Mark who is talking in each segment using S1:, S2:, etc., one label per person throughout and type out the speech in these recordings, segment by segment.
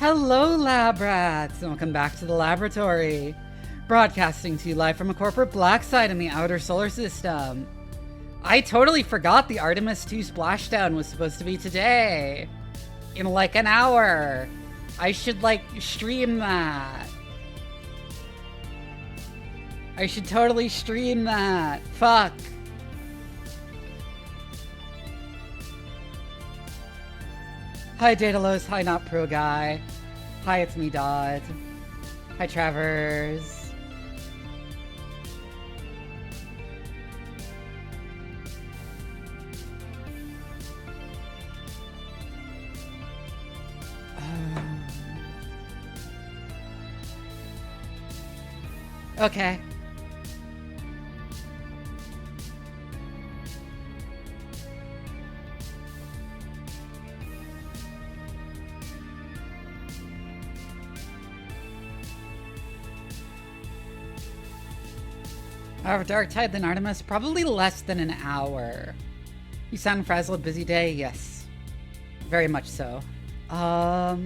S1: Hello, lab rats, and welcome back to the laboratory. Broadcasting to you live from a corporate black site in the outer solar system. I totally forgot the Artemis 2 splashdown was supposed to be today. In like an hour. I should stream that. I should totally stream that. Fuck. Hi Daedalus, hi Not Pro Guy. Hi, it's me, Dodd. Hi, Travers. Okay. However, Darktide than Artemis, probably less than an hour. You sound frazzled, busy day? Yes. Very much so. Oh.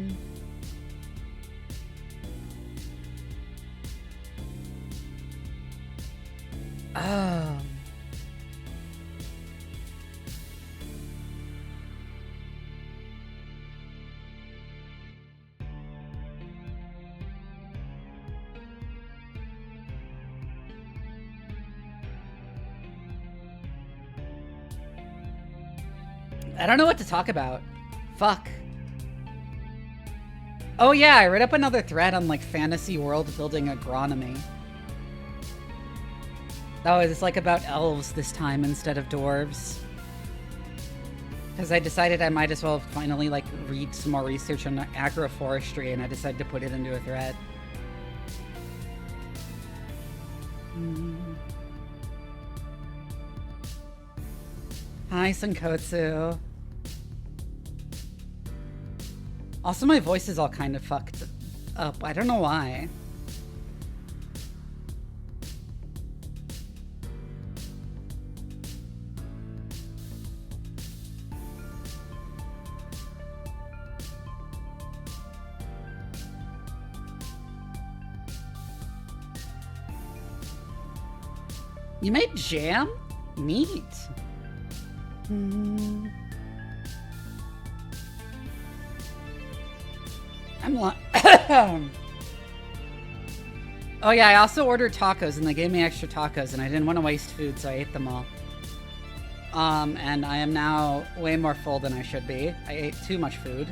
S1: I don't know what to talk about. Fuck. Oh yeah, I read up another thread on fantasy world building agronomy. Oh, it's about elves this time instead of dwarves. Because I decided I might as well finally read some more research on agroforestry, and I decided to put it into a thread. Hi, Senkotsu. Also, my voice is all kind of fucked up. I don't know why. You made jam? Neat. Oh yeah, I also ordered tacos and they gave me extra tacos and I didn't want to waste food, so I ate them all. And I am now way more full than I should be. I ate too much food.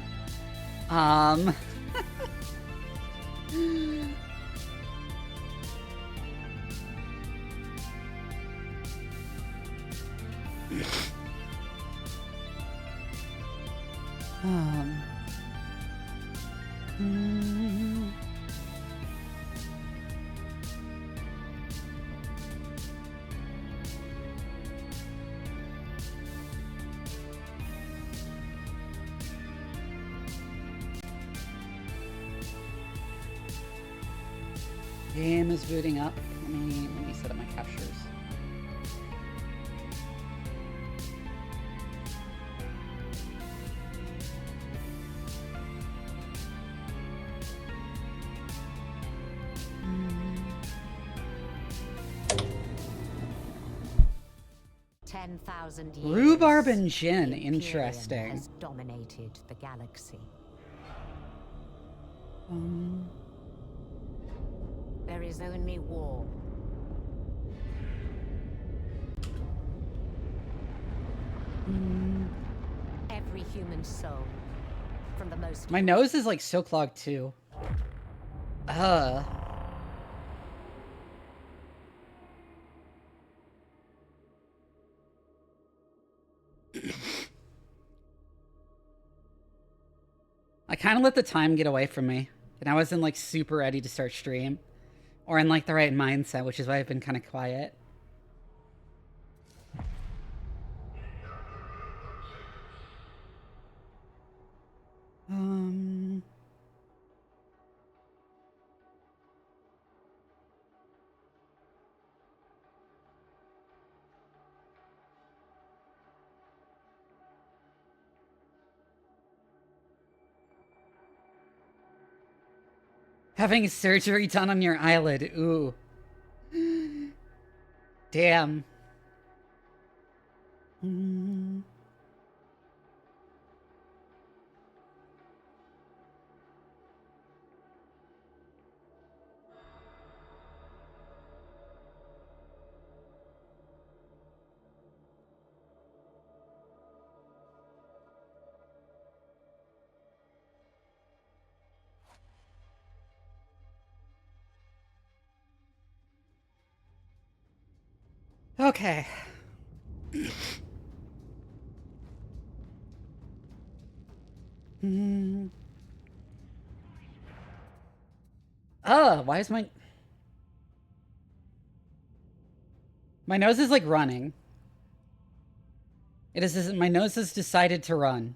S1: Game is booting up. Let me set up my captures. Rhubarb and gin, interesting.
S2: Has dominated the galaxy. There is only war. Every human soul, from the most.
S1: My nose is so clogged too. I kind of let the time get away from me, and I wasn't super ready to start stream, or in the right mindset, which is why I've been kind of quiet. Having surgery done on your eyelid. Ooh. Damn. Okay. Oh, why is my nose is like running. It is, my nose has decided to run.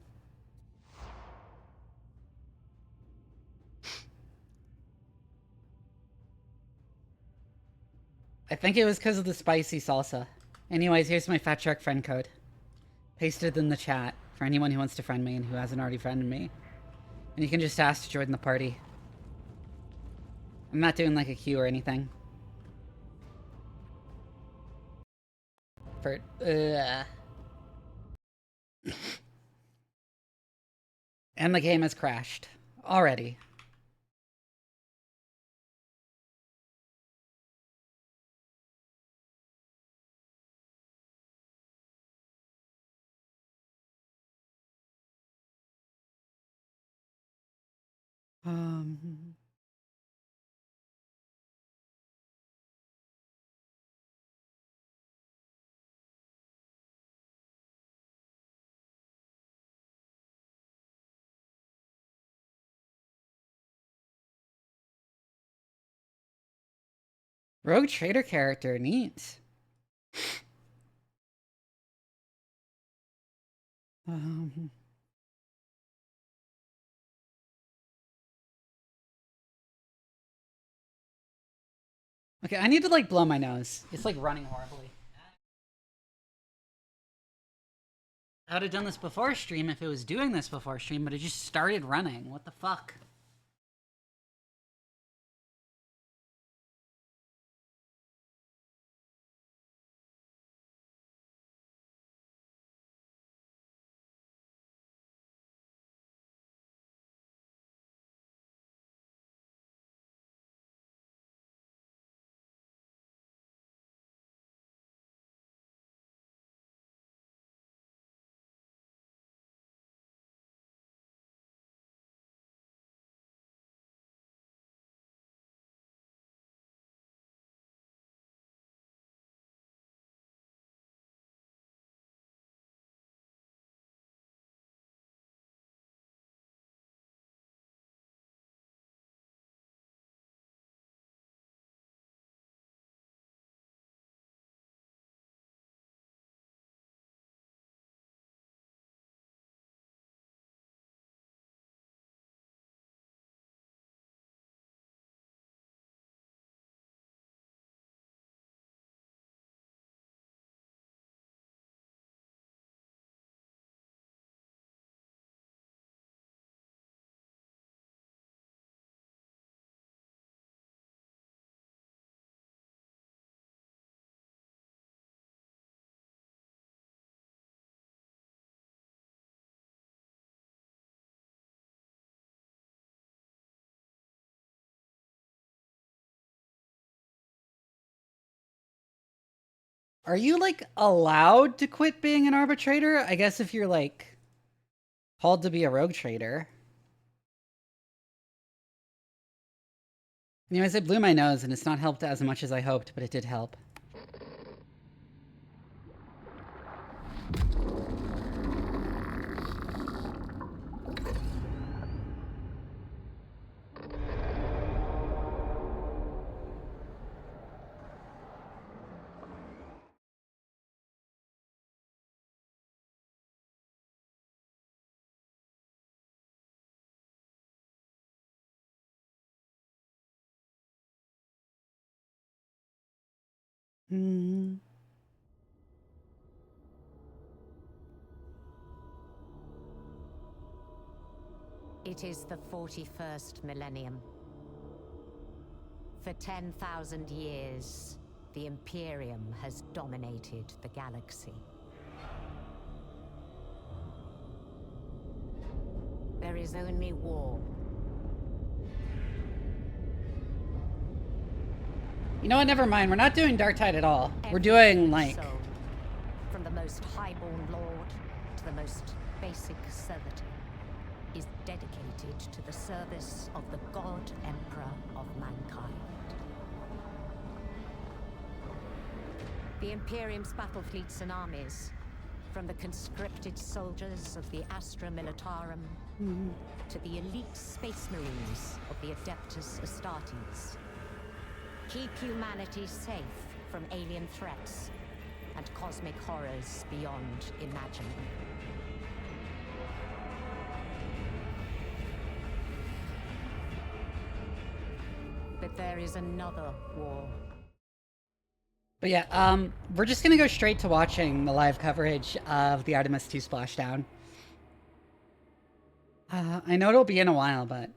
S1: I think it was because of the spicy salsa. Anyways, here's my Fat Shark friend code. Pasted in the chat for anyone who wants to friend me and who hasn't already friended me. And you can just ask to join the party. I'm not doing like a queue or anything. For and the game has crashed already. Rogue Trader character, neat. Okay, I need to like blow my nose. It's like running horribly. I would have done this before stream if it was doing this before stream, but it just started running. What the fuck? Are you like allowed to quit being an arbitrator? I guess if you're like called to be a rogue trader. Anyways, I blew my nose and it's not helped as much as I hoped, but it did help.
S2: It is the 41st millennium. For 10,000 years, the Imperium has dominated the galaxy. There is only war.
S1: You know what? Never mind. We're not doing Darktide at all. We're doing, like...
S2: Soul, from the most highborn lord to the most basic servitor, is dedicated to the service of the God Emperor of mankind. The Imperium's battle fleets and armies, from the conscripted soldiers of the Astra Militarum to the elite space marines of the Adeptus Astartes, keep humanity safe from alien threats and cosmic horrors beyond imagining. But there is another war.
S1: But yeah, we're just gonna go straight to watching the live coverage of the Artemis 2 splashdown. I know it'll be in a while, but...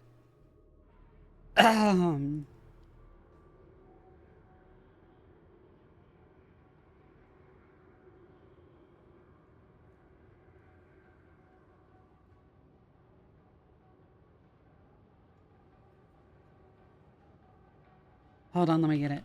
S1: Hold on, let me get it.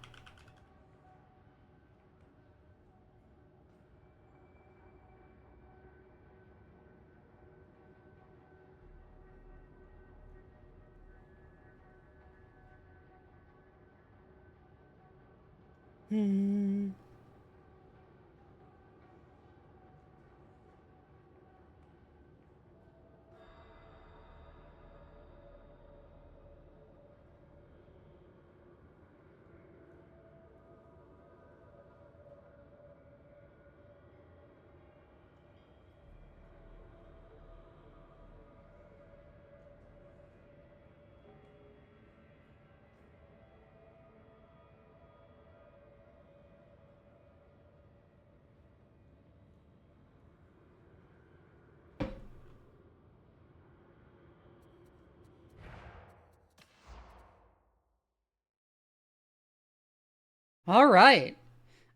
S1: All right.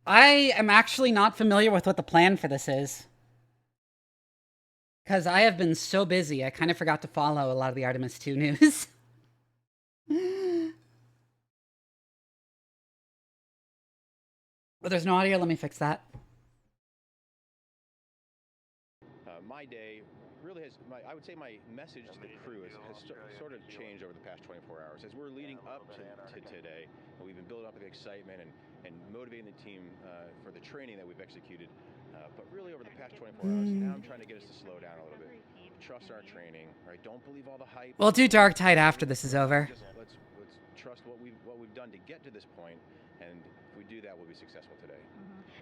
S1: I am actually not familiar with what the plan for this is. Because I have been so busy, I kind of forgot to follow a lot of the Artemis 2 news. But there's no audio, let me fix that.
S3: My day really has, I would say my message to the crew has sort of changed over the past 24 hours. As we're leading up to today, we've been building up the excitement and motivating the team for the training that we've executed. But really over the past 24 hours, now I'm trying to get us to slow down a little bit. Trust our training, right? Don't believe all the hype.
S1: We'll do Darktide after this is over.
S3: Let's trust what we've done to get to this point, and if we do that, we'll be successful today.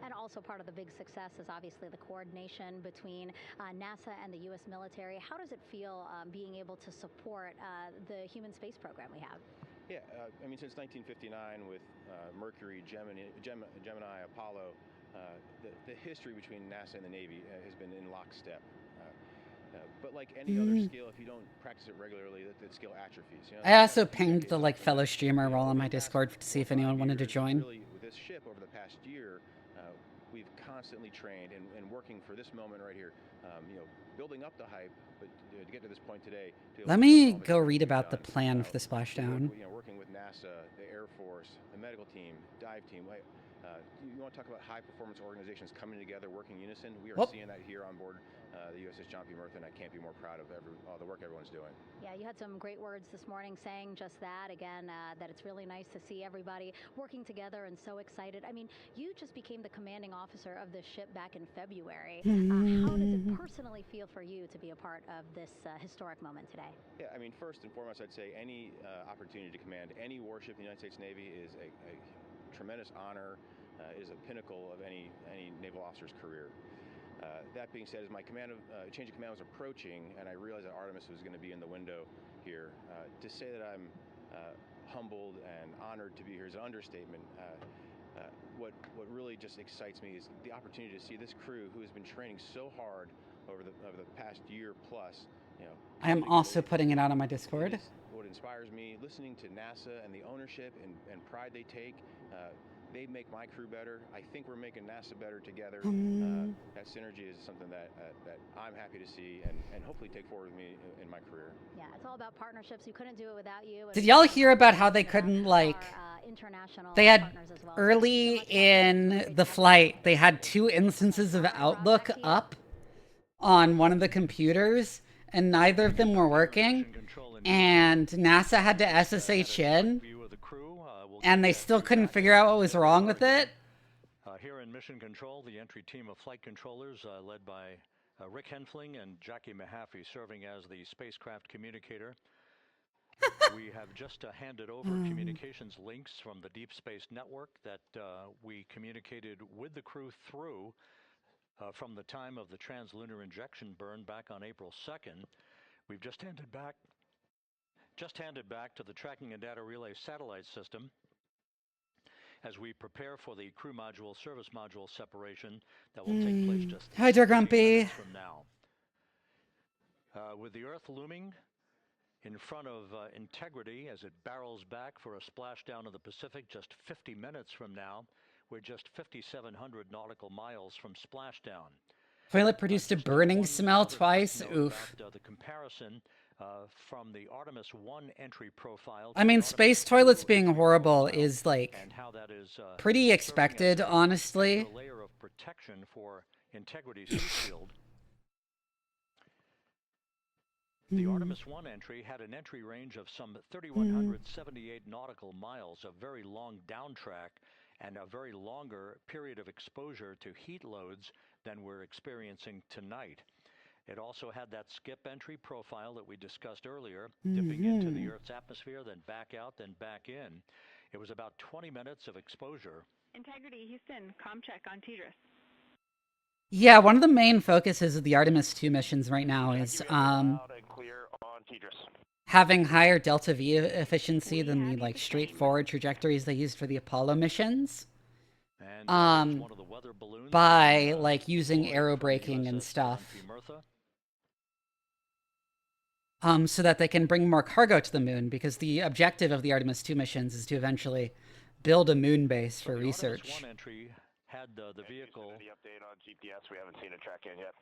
S4: And also part of the big success is obviously the coordination between NASA and the U.S. military. How does it feel being able to support the human space program we have?
S3: Yeah, I mean, since 1959 with Mercury, Gemini, Apollo, the history between NASA and the Navy has been in lockstep. But like any other skill, if you don't practice it regularly, that skill atrophies. You know,
S1: I also pinged the fellow streamer role on my Discord to see if anyone wanted to join.
S3: Really, with this ship over the past year, we've constantly trained and working for this moment right here. Building up the hype, but to get to this point today.
S1: Let me go read about the plan for the splashdown.
S3: Working with NASA, the Air Force, the medical team, dive team. You want to talk about high-performance organizations coming together, working in unison? We are seeing that here on board the USS John P. Murtha, and I can't be more proud of all the work everyone's doing.
S4: Yeah, you had some great words this morning saying just that, again, that it's really nice to see everybody working together and so excited. I mean, you just became the commanding officer of this ship back in February. How does it personally feel for you to be a part of this historic moment today?
S3: Yeah, I mean, first and foremost, I'd say any opportunity to command any warship in the United States Navy is a tremendous honor, is a pinnacle of any naval officer's career. That being said, as my change of command was approaching, and I realized that Artemis was going to be in the window here, to say that I'm humbled and honored to be here is an understatement. What really just excites me is the opportunity to see this crew who has been training so hard over the past year plus.
S1: I am also putting it out on my Discord.
S3: what inspires me, listening to NASA and the ownership and pride they take. They make my crew better. I think we're making NASA better together. That synergy is something that I'm happy to see and hopefully take forward with me in my career.
S4: Yeah, it's all about partnerships. You couldn't do it without you.
S1: Did y'all hear about how they couldn't, like, they had
S4: well.
S1: early in the flight, they had 2 instances of Outlook up on one of the computers, and neither of them were working, and NASA had to SSH in, and they still couldn't figure out what was wrong with it.
S5: Here in Mission Control, the entry team of flight controllers led by Rick Henfling and Jackie Mahaffey serving as the spacecraft communicator. We have just handed over communications links from the Deep Space Network that we communicated with the crew through from the time of the translunar injection burn back on April 2nd. We've just handed back to the tracking and data relay satellite system as we prepare for the crew module service module separation that will take place just
S1: Hi, Dear Grumpy.
S5: from now. With the Earth looming in front of Integrity as it barrels back for a splashdown of the Pacific just 50 minutes from now, we're just 5,700 nautical miles from splashdown.
S1: Toilet produced a burning smell twice. Oof.
S5: The comparison from the Artemis 1 entry profile.
S1: I mean, space toilets being horrible is, like, pretty expected, honestly.
S5: A layer of protection for Integrity's heat shield. The Artemis 1 entry had an entry range of some 3,178 nautical miles, a very long downtrack, and a very longer period of exposure to heat loads than we're experiencing tonight. It also had that skip entry profile that we discussed earlier, dipping into the Earth's atmosphere, then back out, then back in. It was about 20 minutes of exposure.
S6: Integrity, Houston, comm check on TDRS.
S1: Yeah, one of the main focuses of the Artemis 2 missions right now is having higher delta V efficiency than the, like, straightforward trajectories they used for the Apollo missions. By, like, using aerobraking and stuff. So that they can bring more cargo to the moon, because the objective of the Artemis 2 missions is to eventually build a moon base for research.
S5: The Artemis 1 entry had the vehicle.
S7: The update on GPS, we haven't seen it track in yet.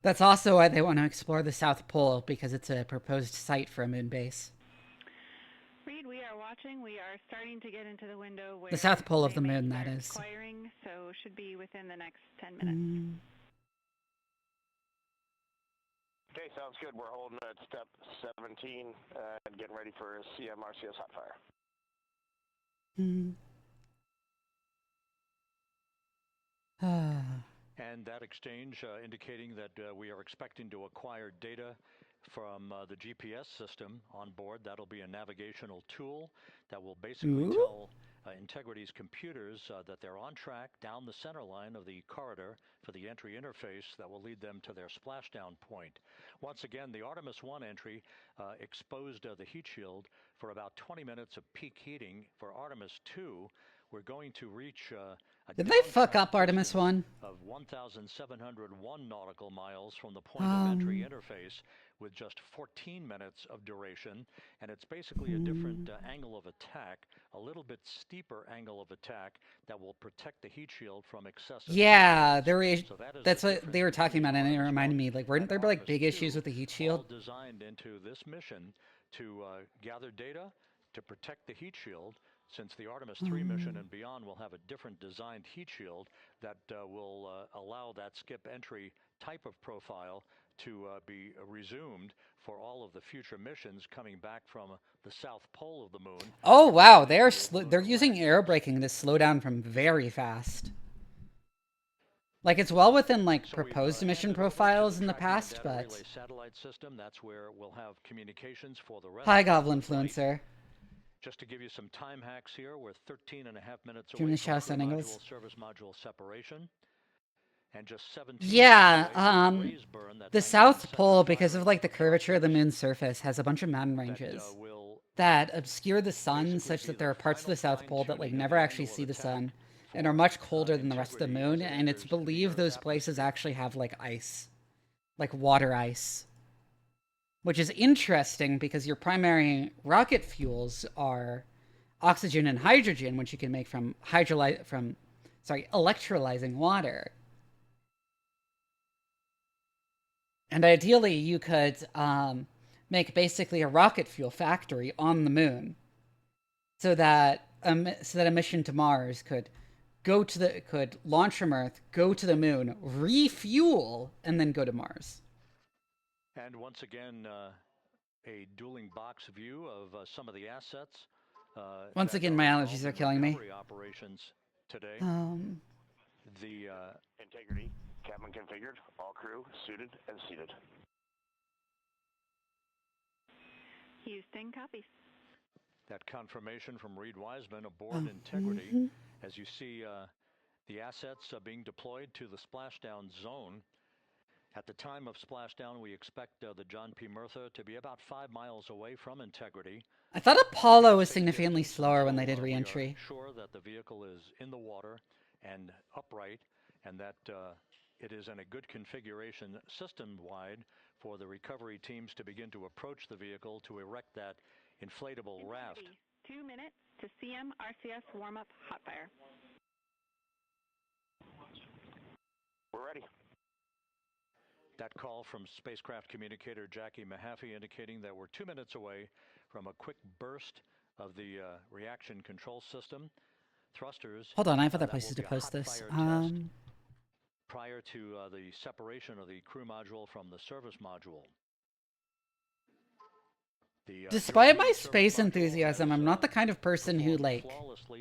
S1: That's also why they want to explore the South Pole, because it's a proposed site for a moon base.
S6: Reed, we are watching. We are starting to get into the window where
S1: the South Pole of the moon, that is.
S6: Acquiring, so should be within the next 10 minutes.
S7: Okay, sounds good. We're holding at step 17 and getting ready for CMRCS hot fire.
S5: And that exchange indicating that we are expecting to acquire data from the GPS system on board. That'll be a navigational tool that will basically tell Integrity's computers that they're on track down the center line of the corridor for the entry interface that will lead them to their splashdown point. Once again, the Artemis 1 entry exposed the heat shield for about 20 minutes of peak heating. For Artemis 2, we're going to reach
S1: Did they fuck up Artemis 1?
S5: Of 1,701 nautical miles from the point of entry interface, with just 14 minutes of duration, and it's basically a different angle of attack, a little bit steeper angle of attack that will protect the heat shield from excessive.
S1: Yeah, that's what they were talking about, and it reminded me, like, weren't there like big issues with the heat shield?
S5: All designed into this mission to gather data to protect the heat shield. Since the Artemis 3 mission and beyond will have a different designed heat shield that will allow that skip entry type of profile to be resumed for all of the future missions coming back from the South Pole of the moon.
S1: Oh wow, they're using aerobraking to slow down from very fast. Like, it's well within, like, proposed mission profiles in the past, but...
S5: Satellite system, that's where we'll have communications for the rest.
S1: Hi, Goblinfluencer.
S5: Just to give you some time hacks here, we're 13 and a half minutes
S1: away from
S5: module service module separation. And just 17
S1: the South Pole, because of, like, the curvature of the moon's surface, has a bunch of mountain ranges that obscure the sun, such that there are parts of the South Pole that, like, never actually see the sun, and are much colder than the rest of the moon, and it's believed those places actually have like ice, like water ice. Which is interesting because your primary rocket fuels are oxygen and hydrogen, which you can make from electrolyzing water. And ideally, you could make basically a rocket fuel factory on the moon, so that a mission to Mars could launch from Earth, go to the moon, refuel, and then go to Mars.
S5: And once again, a dueling box view of some of the assets.
S1: Once again, my allergies are killing me.
S5: Operations today.
S7: The integrity, cabin configured, all crew suited and seated.
S6: Houston, copy.
S5: That confirmation from Reed Wiseman aboard Integrity, as you see the assets being deployed to the splashdown zone. At the time of splashdown, we expect the John P. Murtha to be about 5 miles away from Integrity.
S1: I thought Apollo was significantly slower when they did re-entry.
S5: Sure that the vehicle is in the water and upright, and that it is in a good configuration system-wide for the recovery teams to begin to approach the vehicle to erect that inflatable raft.
S6: 2 minutes to CM RCS warm-up hot fire.
S7: We're ready.
S5: That call from spacecraft communicator Jackie Mahaffey indicating that we're 2 minutes away from a quick burst of the reaction control system. Thrusters.
S1: Hold on, I have other places to post this.
S5: Prior to the separation of the crew module from the service module.
S1: Despite my space enthusiasm, I'm not the kind of person who, like,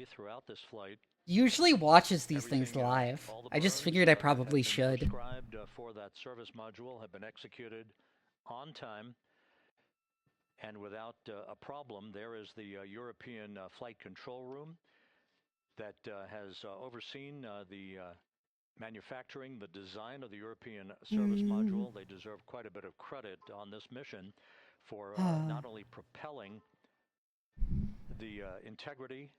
S5: throughout this flight,
S1: usually watches these things live. I just figured I probably should.
S5: Described for that service module have been executed on time and without a problem. There is the European flight control room that has overseen the manufacturing, the design of the European service module. They deserve quite a bit of credit on this mission for not only propelling the Integrity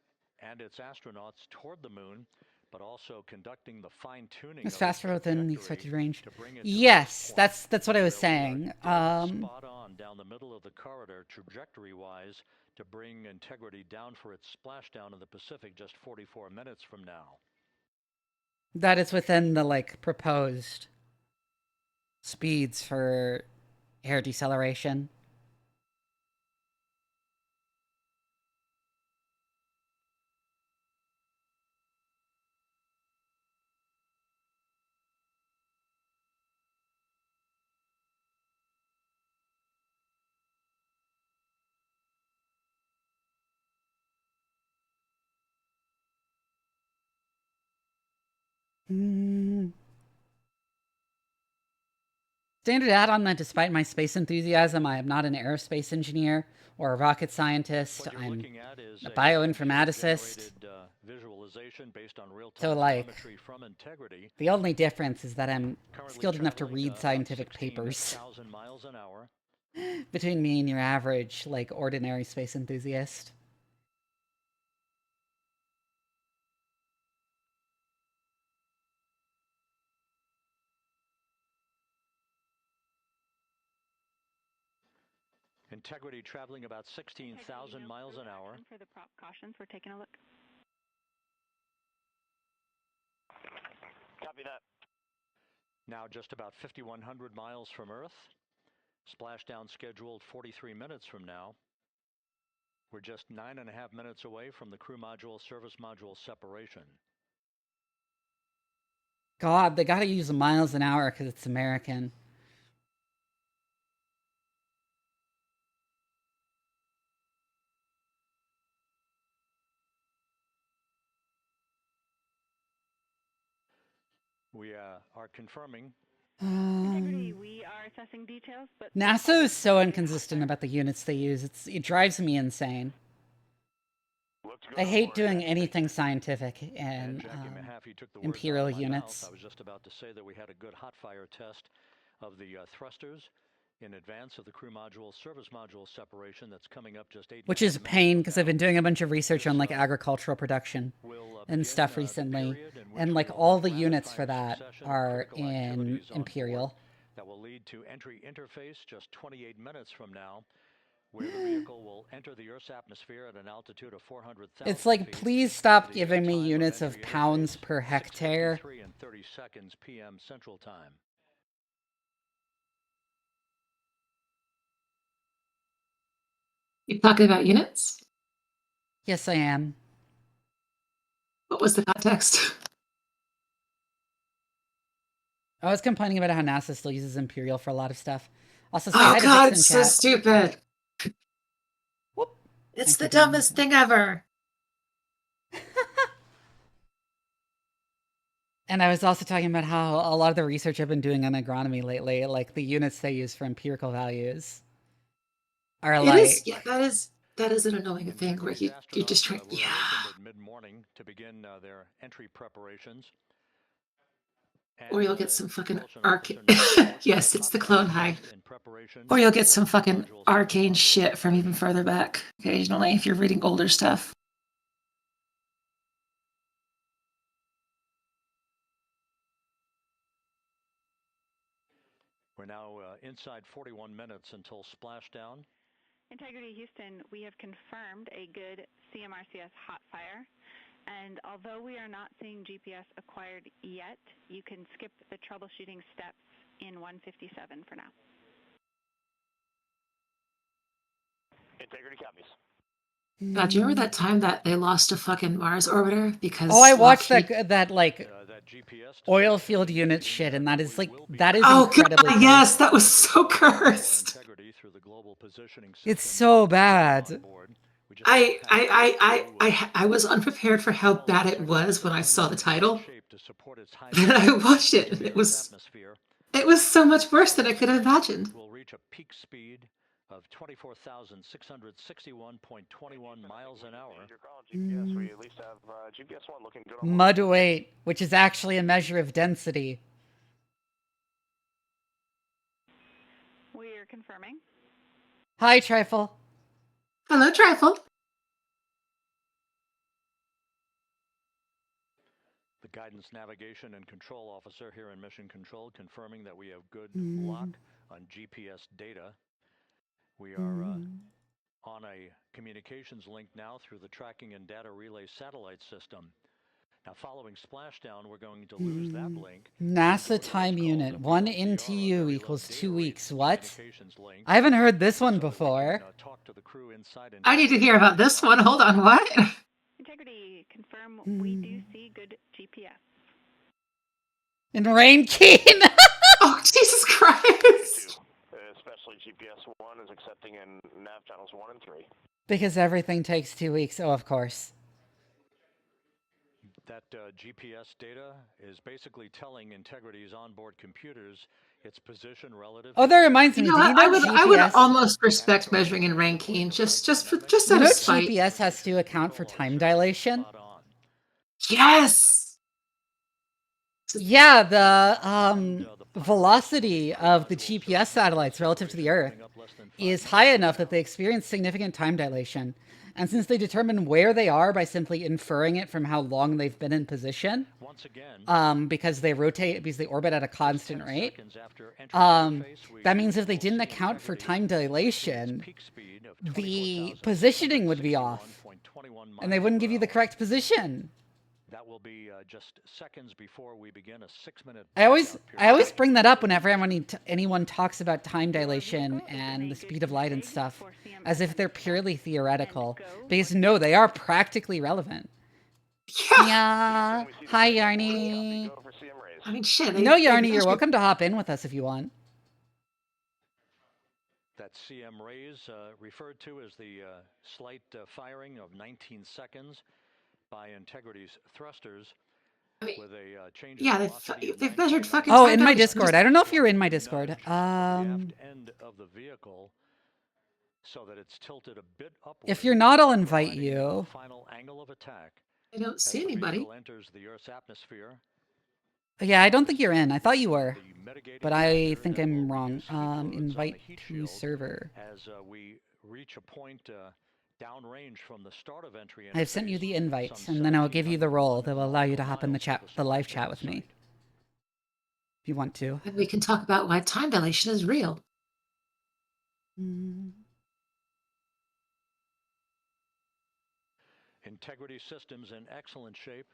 S5: and its astronauts toward the moon, but also conducting the fine-tuning.
S1: It's faster within the expected range. Yes, that's what I was saying.
S5: Spot on down the middle of the corridor, trajectory-wise, to bring Integrity down for its splashdown in the Pacific just 44 minutes from now.
S1: That is within the, like, proposed speeds for air deceleration. Standard add-on that despite my space enthusiasm, I am not an aerospace engineer or a rocket scientist. I'm a bioinformaticist. So, like, the only difference is that I'm skilled enough to read scientific papers. Between me and your average, like, ordinary space enthusiast.
S5: Integrity traveling about 16,000 miles an hour.
S6: For the prop cautions, we're taking a look.
S7: Copy that.
S5: Now just about 5,100 miles from Earth. Splashdown scheduled 43 minutes from now. We're just 9.5 minutes away from the crew module service module separation.
S1: God, they gotta use miles an hour because it's American.
S5: We are confirming.
S6: Integrity, we are assessing details, but
S1: NASA is so inconsistent about the units they use. It drives me insane. I hate doing anything scientific in imperial units.
S5: I was just about to say that we had a good hot fire test of the thrusters in advance of the crew module service module separation that's coming up just 8
S1: Which is a
S5: minutes
S1: pain
S5: from
S1: because
S5: now.
S1: I've been doing a bunch of research on like agricultural production and stuff recently, and like all the units for that are in Imperial.
S5: That will lead to entry interface just 28 minutes from now, where the vehicle will enter the Earth's atmosphere at an altitude of 400,000
S1: It's like,
S5: feet.
S1: please stop
S5: The
S1: giving me
S5: time
S1: units
S5: entry
S1: of pounds
S5: interface,
S1: per hectare.
S5: 6:53 and 30 seconds p.m. Central Time.
S8: You talking about units?
S1: Yes, I am.
S8: What was the context?
S1: I was complaining about how NASA still uses Imperial for a lot of stuff. Also, say
S8: Oh
S1: hi to
S8: god,
S1: Vixen
S8: it's so
S1: Chat.
S8: stupid.
S1: Whoop.
S8: It's
S1: Thank
S8: the
S1: you, Dan.
S8: dumbest thing ever.
S1: And I was also talking about how a lot of the research I've been doing on agronomy lately, like the units they use for empirical values, are
S8: It
S1: like
S8: is, yeah, that is an annoying thing where you just try,
S5: Were
S8: yeah.
S5: awakened at mid-morning to begin their entry preparations.
S8: Or you'll get some fucking yes, it's the clone high. Or you'll get some fucking arcane shit from even further back occasionally if you're reading older stuff.
S5: We're now inside 41 minutes until splashdown.
S6: Integrity Houston, we have confirmed a good CMRCS hot fire. And although we are not seeing GPS acquired yet, you can skip the troubleshooting steps in 157 for now.
S7: Integrity copies.
S8: God, do you remember that time that they lost a fucking Mars orbiter because?
S1: Oh, I watched
S8: Lockheed...
S1: that oil field unit shit, and that is like that is
S8: oh
S1: incredibly
S8: god, yes, that was so cursed.
S1: It's so bad.
S8: I was unprepared for how bad it was when I saw the title. Then I watched it, and it was so much worse than I could have imagined.
S5: Will reach a peak speed of 24,661.21 miles an hour.
S7: GPS, we at least have GPS 1 looking good.
S1: Mud weight, which is actually a measure of density.
S6: We're confirming.
S1: Hi, Trifle.
S8: Hello, Trifle.
S5: The guidance, navigation, and control officer here in Mission Control confirming that we have good lock on GPS data. We are on a communications link now through the tracking and data relay satellite system. Now, following splashdown, we're going to lose that link.
S1: NASA time unit, 1 NTU equals 2 weeks. What? I haven't heard this one before.
S8: I need to hear about this one. Hold on, what?
S6: Integrity, confirm we do see good GPS.
S1: In Rain Keen!
S8: Oh, Jesus Christ!
S7: Especially GPS 1 is accepting in nav channels 1 and 3.
S1: Because everything takes 2 weeks. Oh, of course.
S5: That GPS data is basically telling Integrity's onboard computers its position relative.
S1: Oh, that reminds me.
S8: You know, I would almost respect measuring in Rankine just out of spite.
S1: GPS has to account for time dilation.
S8: Yes.
S1: Yeah, the velocity of the GPS satellites relative to the Earth is high enough that they experience significant time dilation. And since they determine where they are by simply inferring it from how long they've been in position, because they orbit at a constant rate, that means if they didn't account for time dilation, the positioning would be off, and they wouldn't give you the correct position.
S5: That will be just seconds before we begin a 6-minute.
S1: I always bring that up whenever anyone talks about time dilation and the speed of light and stuff, as if they're purely theoretical. Because no, they are practically relevant. Yeah. Hi, Yarny.
S8: I mean, shit.
S1: No, Yarny, you're welcome to hop in with us if you want.
S5: That CM raise referred to as the slight firing of 19 seconds by Integrity's thrusters.
S8: I mean,
S5: with a change
S8: they've measured fucking.
S1: Oh, in my Discord. I don't know if you're in my Discord.
S5: End of the vehicle, so that it's tilted a bit upward.
S1: If you're not, I'll invite you.
S5: Final angle of attack.
S8: I don't see anybody.
S5: Enters the Earth's atmosphere
S1: Yeah, I don't think you're in. I thought you were, but I think I'm wrong. Invite to server.
S5: As we reach a point downrange from the start of entry.
S1: I've sent you the invite, and then I'll give you the role that will allow you to hop in the live chat with me. If you want to.
S8: And we can talk about why time dilation is real.
S5: Integrity systems in excellent shape.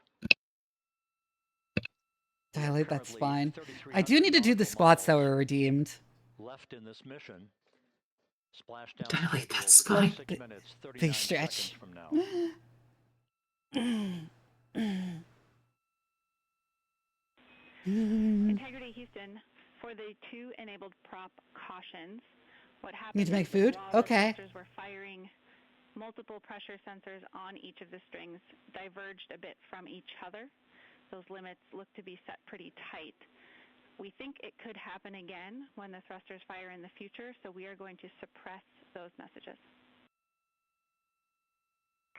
S1: Dilate that spine. I do need to do the squats that were redeemed.
S5: Left in this mission. Splashdown.
S8: Dilate that spine.
S1: Big stretch.
S5: From now.
S6: Integrity Houston, for the 2 enabled prop cautions, what happened?
S1: Need to make food? Okay.
S6: The were firing multiple pressure sensors on each of the strings, diverged a bit from each other. Those limits look to be set pretty tight. We think it could happen again when the thrusters fire in the future, so we are going to suppress those messages.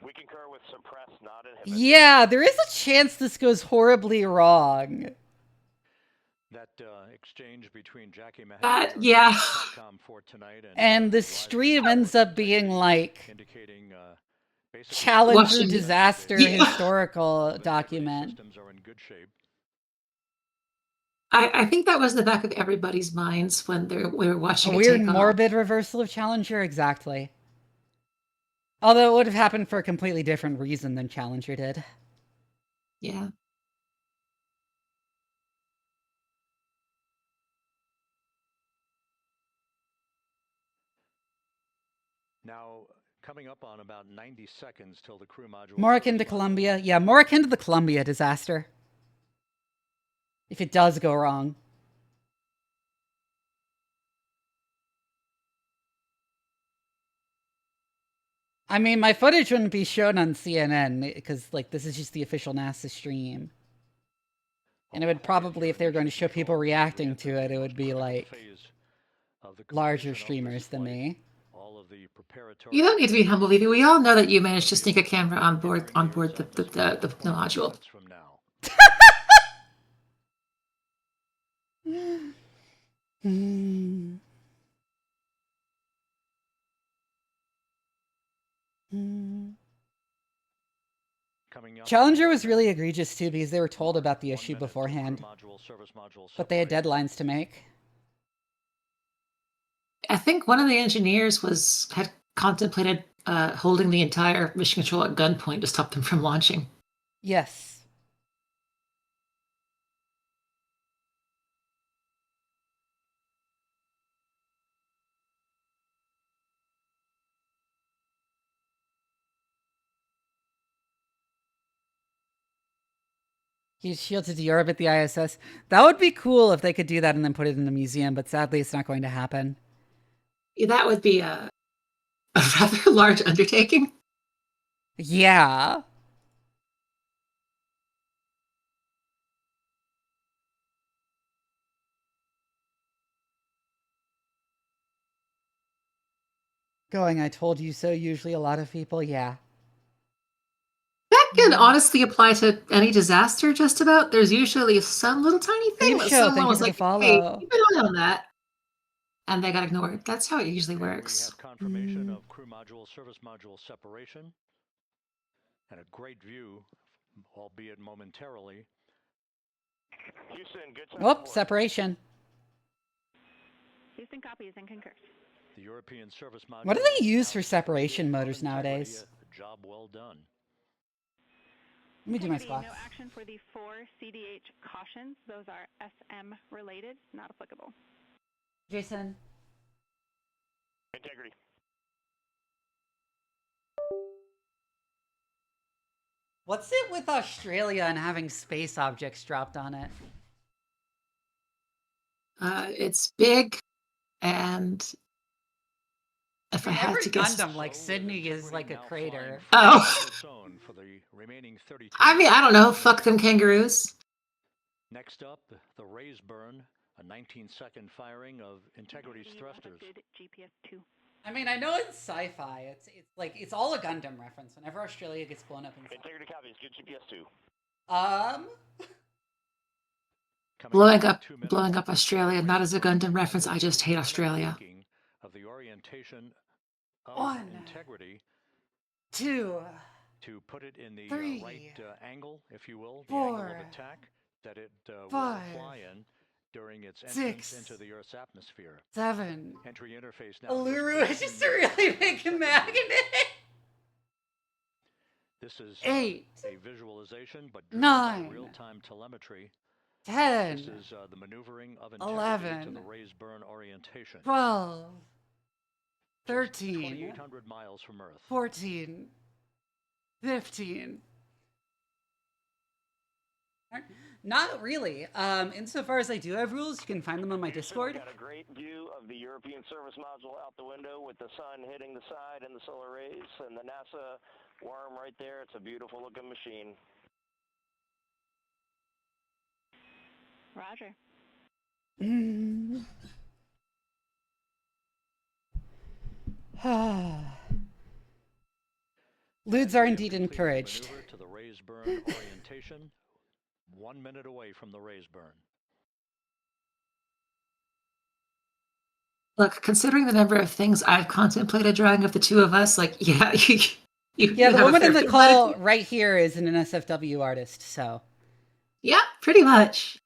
S7: We concur with suppress, not inhibit.
S1: Yeah, there is a chance this goes horribly wrong.
S5: That exchange between Jackie Mahaffey
S8: yeah.
S5: for tonight
S1: and the stream ends up being like
S5: indicating
S1: Challenger disaster historical document.
S5: Systems are in good shape.
S8: I think that was in the back of everybody's minds when we were watching
S1: A weird morbid reversal of Challenger, exactly. Although it would have happened for a completely different reason than Challenger did.
S8: Yeah.
S5: Now, coming up on about 90 seconds till the crew module.
S1: More akin to Columbia. Yeah, more akin to the Columbia disaster. If it does go wrong. I mean, my footage wouldn't be shown on CNN because, like, this is just the official NASA stream. And it would probably, if they were going to show people reacting to it, it would be, like, larger streamers than me.
S8: You don't need to be humble, Vivi. We all know that you managed to sneak a camera on board the module.
S1: Challenger was really egregious too because they were told about the issue beforehand, but they had deadlines to make.
S8: I think one of the engineers had contemplated holding the entire mission control at gunpoint to stop them from launching.
S1: Yes. Use shield to deorbit the ISS. That would be cool if they could do that and then put it in the museum, but sadly it's not going to happen.
S8: Yeah, that would be a rather large undertaking.
S1: Yeah. Going, I told you so, usually a lot of people, yeah.
S8: That can honestly apply to any disaster, just about. There's usually some little tiny thing that someone was like, hey, keep an eye on that. And they got ignored. That's how it usually works.
S5: We have confirmation of crew module, service module separation. And a great view, albeit momentarily.
S7: Houston, good time.
S1: Oh, separation.
S6: Houston copies and concurs.
S5: The European service module.
S1: What do they use for separation motors nowadays?
S5: Job well done.
S1: Let me do my squats.
S6: No action for the 4 CDH cautions. Those are SM related, not applicable.
S1: Jason.
S7: Integrity.
S1: What's it with Australia and having space objects dropped on it?
S8: It's big, and if I had to guess,
S1: Gundam like Sydney is like a crater.
S8: Oh, I mean, I don't know. Fuck them kangaroos.
S5: Next up, the raise burn, a 19-second firing of Integrity's thrusters.
S6: GPS 2.
S1: I mean, I know it's sci-fi. It's like it's all a Gundam reference. Whenever Australia gets blown up in
S7: Integrity copies. Good GPS 2.
S8: Blowing up Australia, not as a Gundam reference, I just hate Australia.
S5: Of the orientation of
S1: 1,
S5: integrity
S1: 2,
S5: to put it in the
S1: 3,
S5: right angle, if you will, the
S1: 4,
S5: angle of attack that it will
S1: 5,
S5: fly in during its entrance
S1: 6,
S5: into the Earth's atmosphere.
S1: 7.
S5: Entry interface now.
S1: Uluru is just a really big magnet.
S5: This is
S1: 8,
S5: a visualization, but
S1: 9,
S5: real-time telemetry.
S1: 10.
S5: This is the maneuvering of integrity
S1: 11,
S5: to the raised burn orientation.
S1: 12,
S5: Just
S1: 13,
S5: 2,800 miles from Earth.
S1: 14, 15. Not really. Insofar as I do have rules, you can find them on my Discord.
S7: Got a great view of the European service module out the window with the sun hitting the side and the solar rays and the NASA worm right there. It's a beautiful looking machine.
S6: Roger.
S1: Ludes are indeed encouraged.
S5: Maneuver to the raised burn orientation, 1 minute away from the raised burn.
S8: Look, considering the number of things I've contemplated drawing of the two of us, like, yeah,
S1: Yeah, the
S8: have a
S1: woman in
S8: fair
S1: the
S8: bit of
S1: call
S8: latitude.
S1: right here is an NSFW artist, so.
S8: Yeah, pretty much.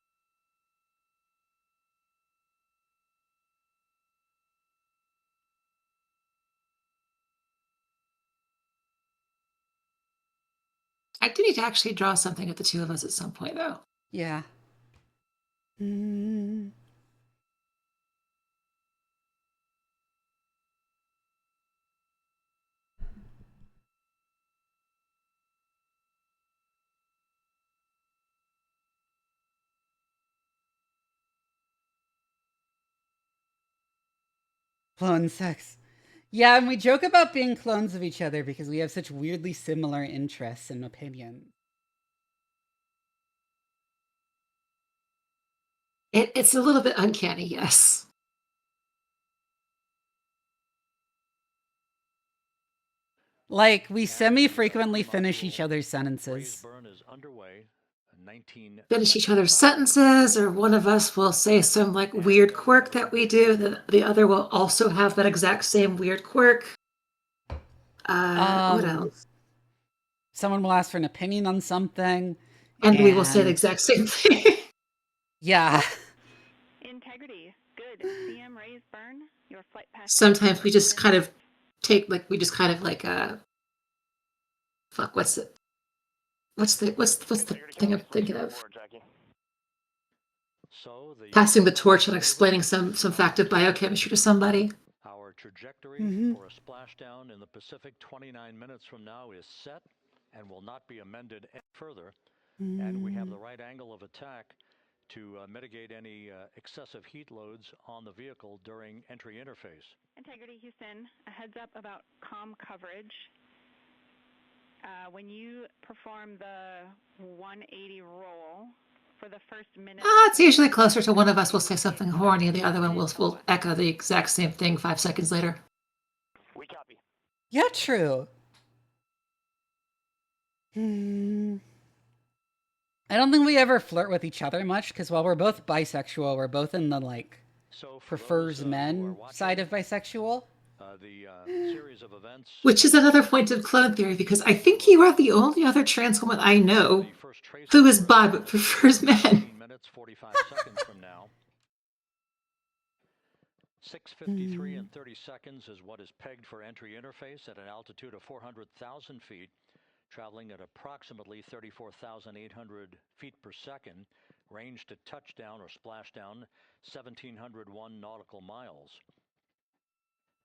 S8: I do need to actually draw something of the two of us at some point, though.
S1: Yeah. Clone sex. Yeah, and we joke about being clones of each other because we have such weirdly similar interests and opinions.
S8: It's a little bit uncanny, yes.
S1: Like, we semi-frequently finish each other's sentences.
S5: Burn is underway.
S8: Finish each other's sentences, or one of us will say some like weird quirk that we do, the other will also have that exact same weird quirk. What else?
S1: Someone will ask for an opinion on something.
S8: And we will say the exact same thing.
S1: Yeah.
S6: Integrity. Good. CM raise burn. Your flight path.
S8: Sometimes we just kind of take fuck, what's the thing I'm thinking of? Passing the torch and explaining some fact of biochemistry to somebody.
S5: Our trajectory for a splashdown in the Pacific 29 minutes from now is set and will not be amended any further. And we have the right angle of attack to mitigate any excessive heat loads on the vehicle during entry interface.
S6: Integrity Houston, a heads up about comm coverage. When you perform the 180 roll for the first minute...
S8: It's usually closer to one of us will say something horny and the other one will echo the exact same thing 5 seconds later.
S7: We copy.
S1: Yeah, true. I don't think we ever flirt with each other much, because while we're both bisexual, we're both in the, like, prefers men side of bisexual.
S5: Series of events.
S8: Which is another point of clone theory, because I think you are the only other trans woman I know who is bi but prefers men.
S5: Minutes 45 seconds from now. 6:53 and 30 seconds is what is pegged for entry interface at an altitude of 400,000 feet, traveling at approximately 34,800 feet per second, range to touchdown or splashdown 1,701 nautical miles.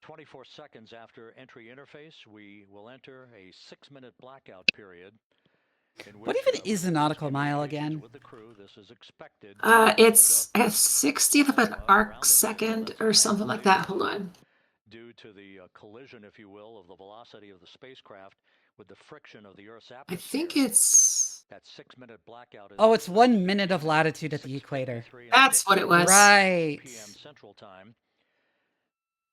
S5: 24 seconds after entry interface, we will enter a 6-minute blackout period.
S1: What even is a nautical mile again?
S5: With the crew, this is expected.
S8: It's a 60th of an arc second or something like that. Hold on.
S5: Due to the collision, if you will, of the velocity of the spacecraft with the friction of the Earth's atmosphere.
S8: I think it's...
S5: That 6-minute blackout is...
S1: Oh, it's 1 minute of latitude at the equator.
S8: That's what it was.
S1: Right.
S5: PM Central Time.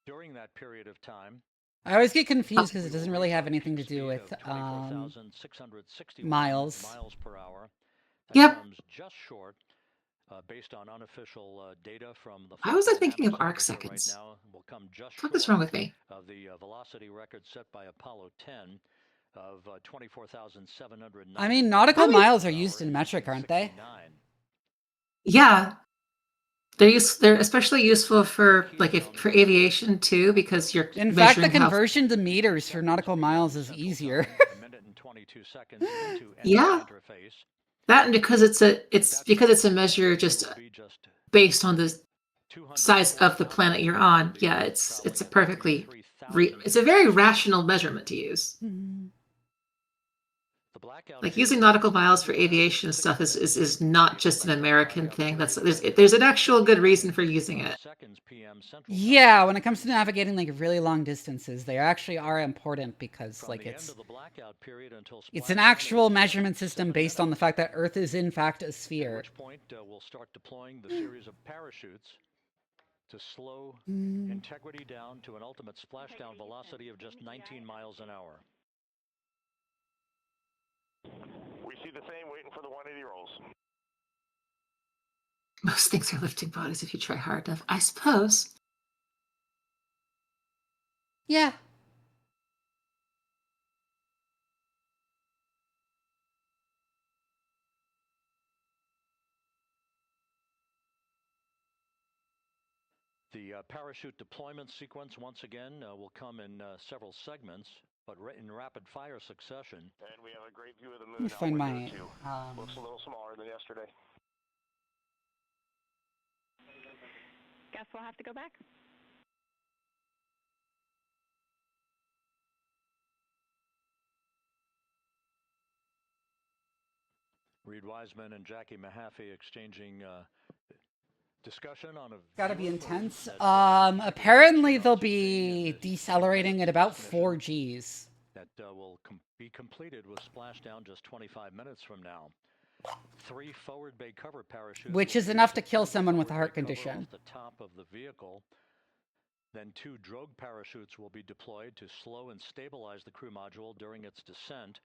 S5: During that period of time,
S1: I always get confused because it doesn't really have anything to do with miles
S5: per hour. That
S8: Yep.
S5: comes just short based on unofficial data from the
S8: Why was I
S5: flight
S8: thinking of
S5: dynamics
S8: arc
S5: monitor
S8: seconds?
S5: right now will come just
S8: What is
S5: short
S8: wrong with me?
S5: of the velocity record set by Apollo 10 of 24,709.
S1: I mean, nautical miles are used in metric, aren't they?
S8: Yeah. They're especially useful for for aviation too, because you're
S1: In fact, the
S8: measuring how.
S1: conversion to meters for nautical miles is easier.
S5: A minute and 22 seconds into
S8: Yeah.
S5: interface.
S8: That, and because it's a measure just based on the size of the planet you're on. Yeah, it's a perfectly it's a very rational measurement to use. Like using nautical miles for aviation stuff is not just an American thing. There's an actual good reason for using it.
S1: Yeah, when it comes to navigating like really long distances, they actually are important because like it's an actual measurement system based on the fact that Earth is in fact a sphere.
S5: At which point we'll start deploying the series of parachutes to slow integrity down to an ultimate splashdown velocity of just 19 miles an hour.
S7: We see the same, waiting for the 180 rolls.
S8: Most things are lifting bodies if you try hard enough, I suppose.
S1: Yeah.
S5: The parachute deployment sequence, once again, will come in several segments, but in rapid-fire succession.
S7: And we have a great view of the moon.
S1: Let me find my...
S7: Looks a little smaller than yesterday.
S6: Guess we'll have to go back.
S5: Reed Wiseman and Jackie Mahaffey exchanging discussion on a...
S1: Gotta be intense. Apparently they'll be decelerating at about 4 Gs.
S5: That will be completed with splashdown just 25 minutes from now. 3 forward bay cover parachutes,
S1: which is enough to kill someone with a heart condition.
S5: Off the top of the vehicle. Then 2 drogue parachutes will be deployed to slow and stabilize the crew module during its descent.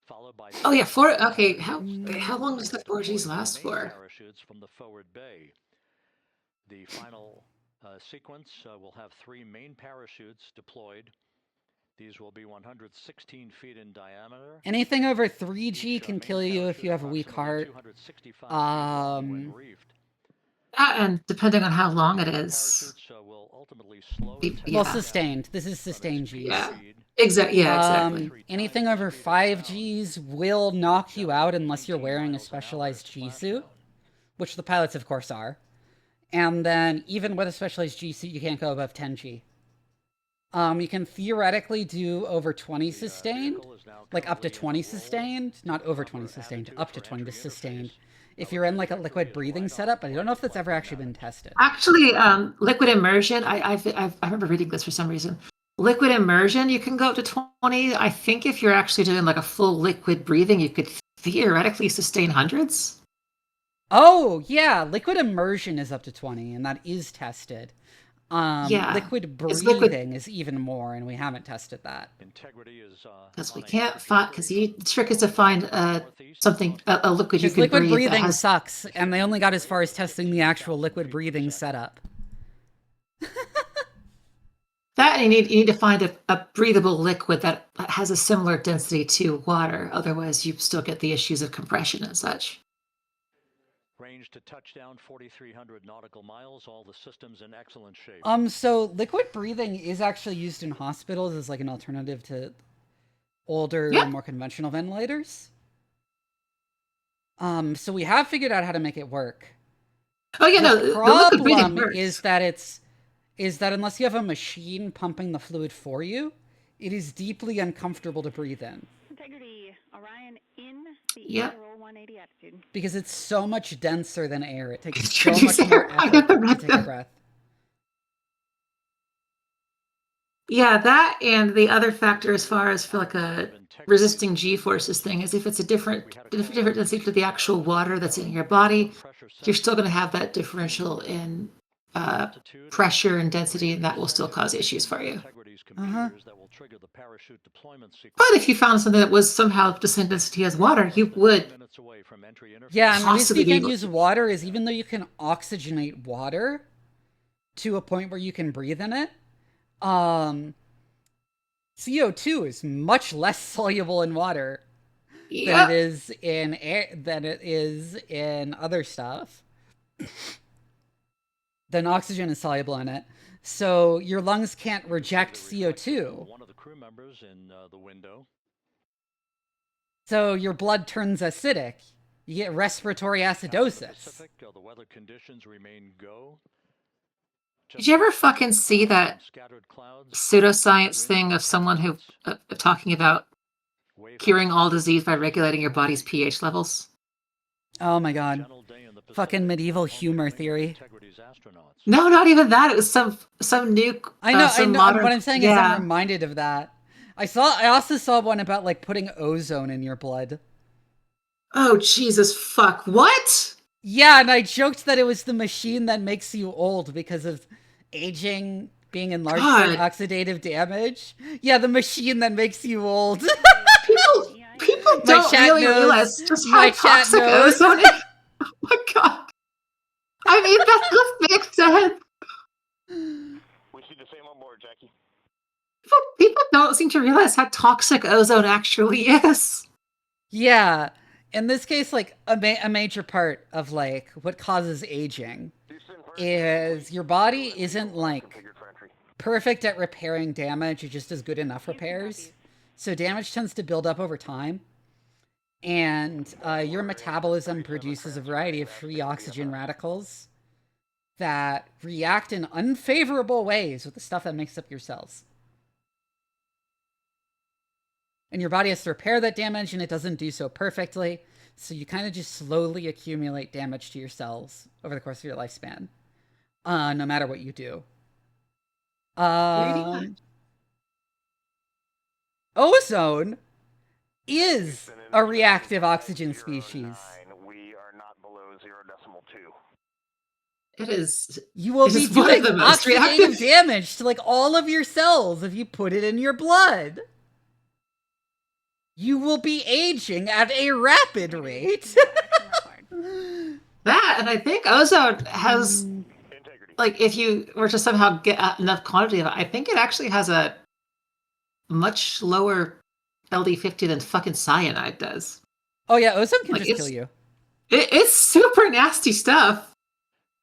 S5: Followed by...
S8: Oh yeah, 4. Okay, how long does the 4 Gs last for?
S5: Parachutes from the forward bay. The final sequence will have 3 main parachutes deployed. These will be 116 feet in diameter.
S1: Anything over 3G can kill you if you have a weak heart.
S8: And depending on how long it is.
S1: Well, sustained. This is sustained Gs.
S8: Yeah. Exactly.
S1: Anything over 5 Gs will knock you out unless you're wearing a specialized G suit, which the pilots, of course, are. And then even with a specialized G suit, you can't go above 10G. You can theoretically do over 20 sustained, like up to 20 sustained, not over 20 sustained, up to 20 sustained. If you're in like a liquid breathing setup, but I don't know if that's ever actually been tested.
S8: Actually, liquid immersion, I remember reading this for some reason. Liquid immersion, you can go up to 20. I think if you're actually doing like a full liquid breathing, you could theoretically sustain hundreds.
S1: Oh, yeah. Liquid immersion is up to 20, and that is tested. Liquid breathing is even more, and we haven't tested that.
S5: Integrity is
S8: because we can't find, because the trick is to find something, a liquid you can
S1: liquid
S8: breathe.
S1: Liquid breathing sucks, and they only got as far as testing the actual liquid breathing setup.
S8: That, and you need to find a breathable liquid that has a similar density to water. Otherwise, you still get the issues of compression and such.
S5: Range to touchdown 4,300 nautical miles. All the systems in excellent shape.
S1: So liquid breathing is actually used in hospitals as like an alternative to older, more conventional ventilators. So we have figured out how to make it work.
S8: Oh yeah,
S1: the problem is that unless you have a machine pumping the fluid for you, it is deeply uncomfortable to breathe in.
S6: Integrity, Orion in the roll 180 attitude.
S1: Because it's so much denser than air. It takes so much more effort to take a breath.
S8: Yeah, that, and the other factor as far as for like a resisting G-forces thing is if it's a different density to the actual water that's in your body, you're still going to have that differential in pressure and density, and that will still cause issues for you.
S5: these computers that will trigger the parachute deployment sequence.
S8: But if you found something that was somehow the same density as water, you would.
S1: Yeah, and the reason you can't use water is even though you can oxygenate water to a point where you can breathe in it, CO2 is much less soluble in water than it is in air, than it is in other stuff. Then oxygen is soluble in it, so your lungs can't reject CO2.
S5: One of the crew members in the window.
S1: So your blood turns acidic. You get respiratory acidosis.
S5: The weather conditions remain go.
S8: Did you ever fucking see that pseudoscience thing of someone who talking about curing all disease by regulating your body's pH levels?
S1: Oh my god. Fucking medieval humor theory.
S8: No, not even that. It was some new.
S1: I know.
S8: Modern,
S1: what I'm saying is I'm reminded of that. I also saw one about like putting ozone in your blood.
S8: Oh Jesus fuck! What?
S1: Yeah, and I joked that it was the machine that makes you old because of aging being enlarged by oxidative damage. Yeah, the machine that makes you old.
S8: People don't really realize just how toxic ozone is. Oh my god! I mean, that just makes sense.
S7: We see the same on board, Jackie.
S8: People don't seem to realize how toxic ozone actually is.
S1: Yeah. In this case, like a major part of like what causes aging is your body isn't like perfect at repairing damage. It just does good enough repairs. So damage tends to build up over time. And your metabolism produces a variety of free oxygen radicals that react in unfavorable ways with the stuff that makes up your cells. And your body has to repair that damage, and it doesn't do so perfectly. So you kind of just slowly accumulate damage to your cells over the course of your lifespan, no matter what you do. Ozone is a reactive oxygen species.
S7: We are not below 0.2.
S8: It is.
S1: You will be doing oxidative damage to like all of your cells if you put it in your blood. You will be aging at a rapid rate.
S8: That, and I think ozone has, like, if you were to somehow get enough quantity of it, I think it actually has a much lower LD50 than fucking cyanide does.
S1: Oh yeah, ozone can just kill you.
S8: It's super nasty stuff.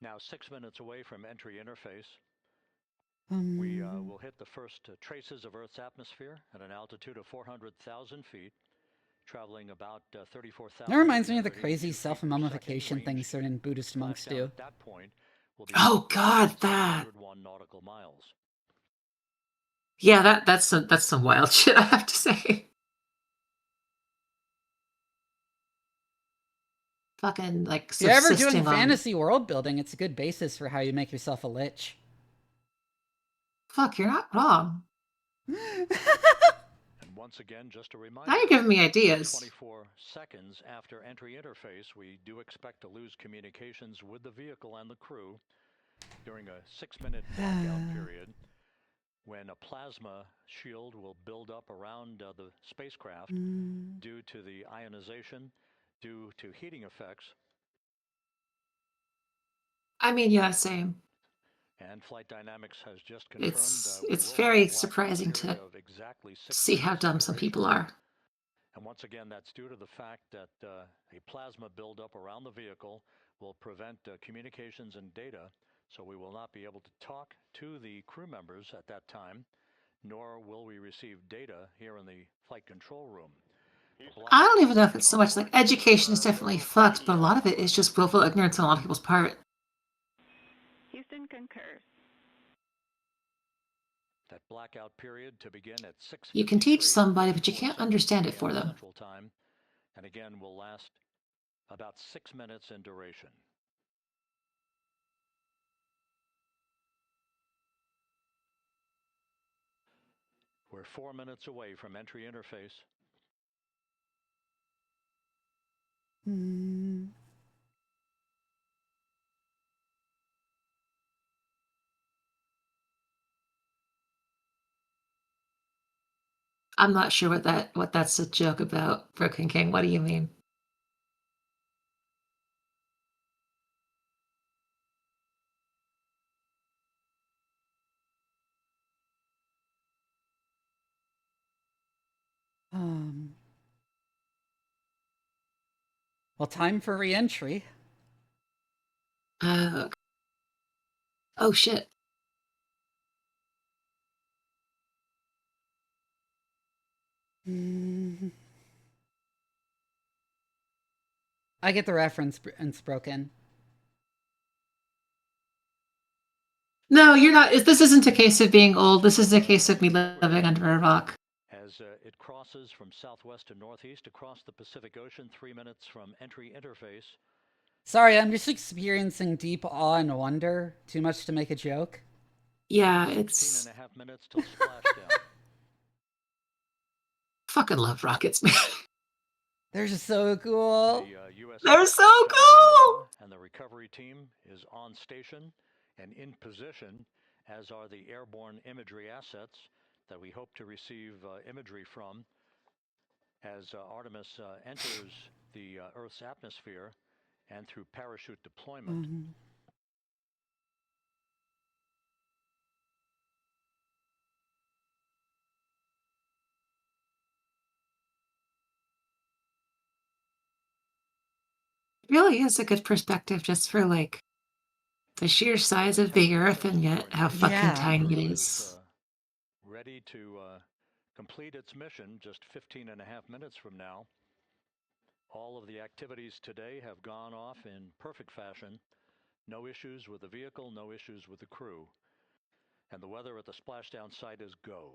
S5: Now 6 minutes away from entry interface. We will hit the first traces of Earth's atmosphere at an altitude of 400,000 feet, traveling about 34,000.
S1: That reminds me of the crazy self-mummification thing certain Buddhist monks do.
S5: At that point, will be
S8: God, that.
S5: 101 nautical miles.
S8: Yeah, that's some wild shit, I have to say. Fucking like.
S1: If you're ever doing fantasy world building, it's a good basis for how you make yourself a lich.
S8: Fuck, you're not wrong.
S5: And once again, just a reminder.
S8: Now you're giving me ideas.
S5: 24 seconds after entry interface, we do expect to lose communications with the vehicle and the crew during a 6-minute blackout period, when a plasma shield will build up around the spacecraft due to the ionization, due to heating effects.
S8: I mean, yeah, same.
S5: And Flight Dynamics has just confirmed
S8: it's very surprising to see how dumb some people are.
S5: And once again, that's due to the fact that a plasma buildup around the vehicle will prevent communications and data, so we will not be able to talk to the crew members at that time, nor will we receive data here in the flight control room.
S8: I don't even know if it's so much like education is definitely fucked, but a lot of it is just willful ignorance on a lot of people's part.
S6: Houston concurs.
S5: That blackout period to begin at 6:00.
S8: You can teach somebody, but you can't understand it for them.
S5: Central time, and again will last about 6 minutes in duration. We're 4 minutes away from entry interface.
S8: I'm not sure what that's a joke about, Broken King. What do you mean?
S1: Well, time for re-entry.
S8: Oh shit.
S1: I get the reference, it's broken.
S8: No, you're not. This isn't a case of being old. This is a case of me living under a rock.
S5: As it crosses from southwest to northeast across the Pacific Ocean, 3 minutes from entry interface.
S1: Sorry, I'm just experiencing deep awe and wonder. Too much to make a joke.
S8: Yeah, it's
S5: 15.5 minutes till splashdown.
S8: Fucking love rockets, man.
S1: They're just so cool.
S8: They're so cool.
S5: And the recovery team is on station and in position, as are the airborne imagery assets that we hope to receive imagery from as Artemis enters the Earth's atmosphere and through parachute deployment.
S8: It really is a good perspective just for like the sheer size of the Earth and yet how fucking tiny it is.
S5: Ready to complete its mission just 15.5 minutes from now. All of the activities today have gone off in perfect fashion. No issues with the vehicle, no issues with the crew. And the weather at the splashdown site is go.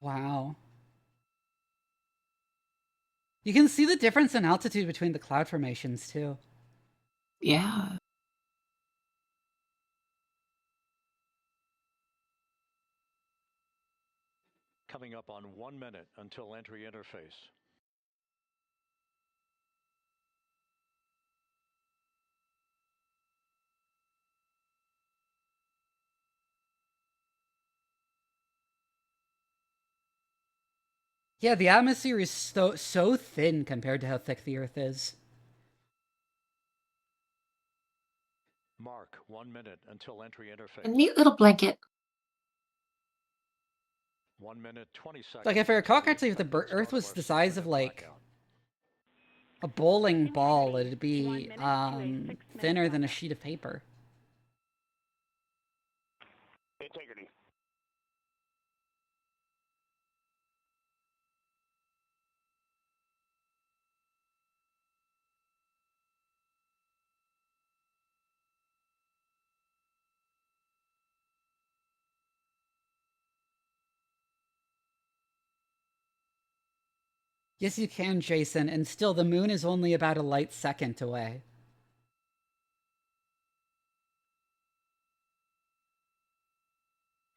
S1: Wow. You can see the difference in altitude between the cloud formations, too.
S8: Yeah.
S5: Coming up on 1 minute until entry interface.
S1: Yeah, the atmosphere is so thin compared to how thick the Earth is.
S5: Mark 1 minute until entry interface.
S8: A neat little blanket.
S5: 1 minute 20 seconds.
S1: Like if I recall correctly, if the Earth was the size of like a bowling ball, it'd be thinner than a sheet of paper.
S7: Integrity.
S1: Yes, you can, Jason, and still the moon is only about a light second away.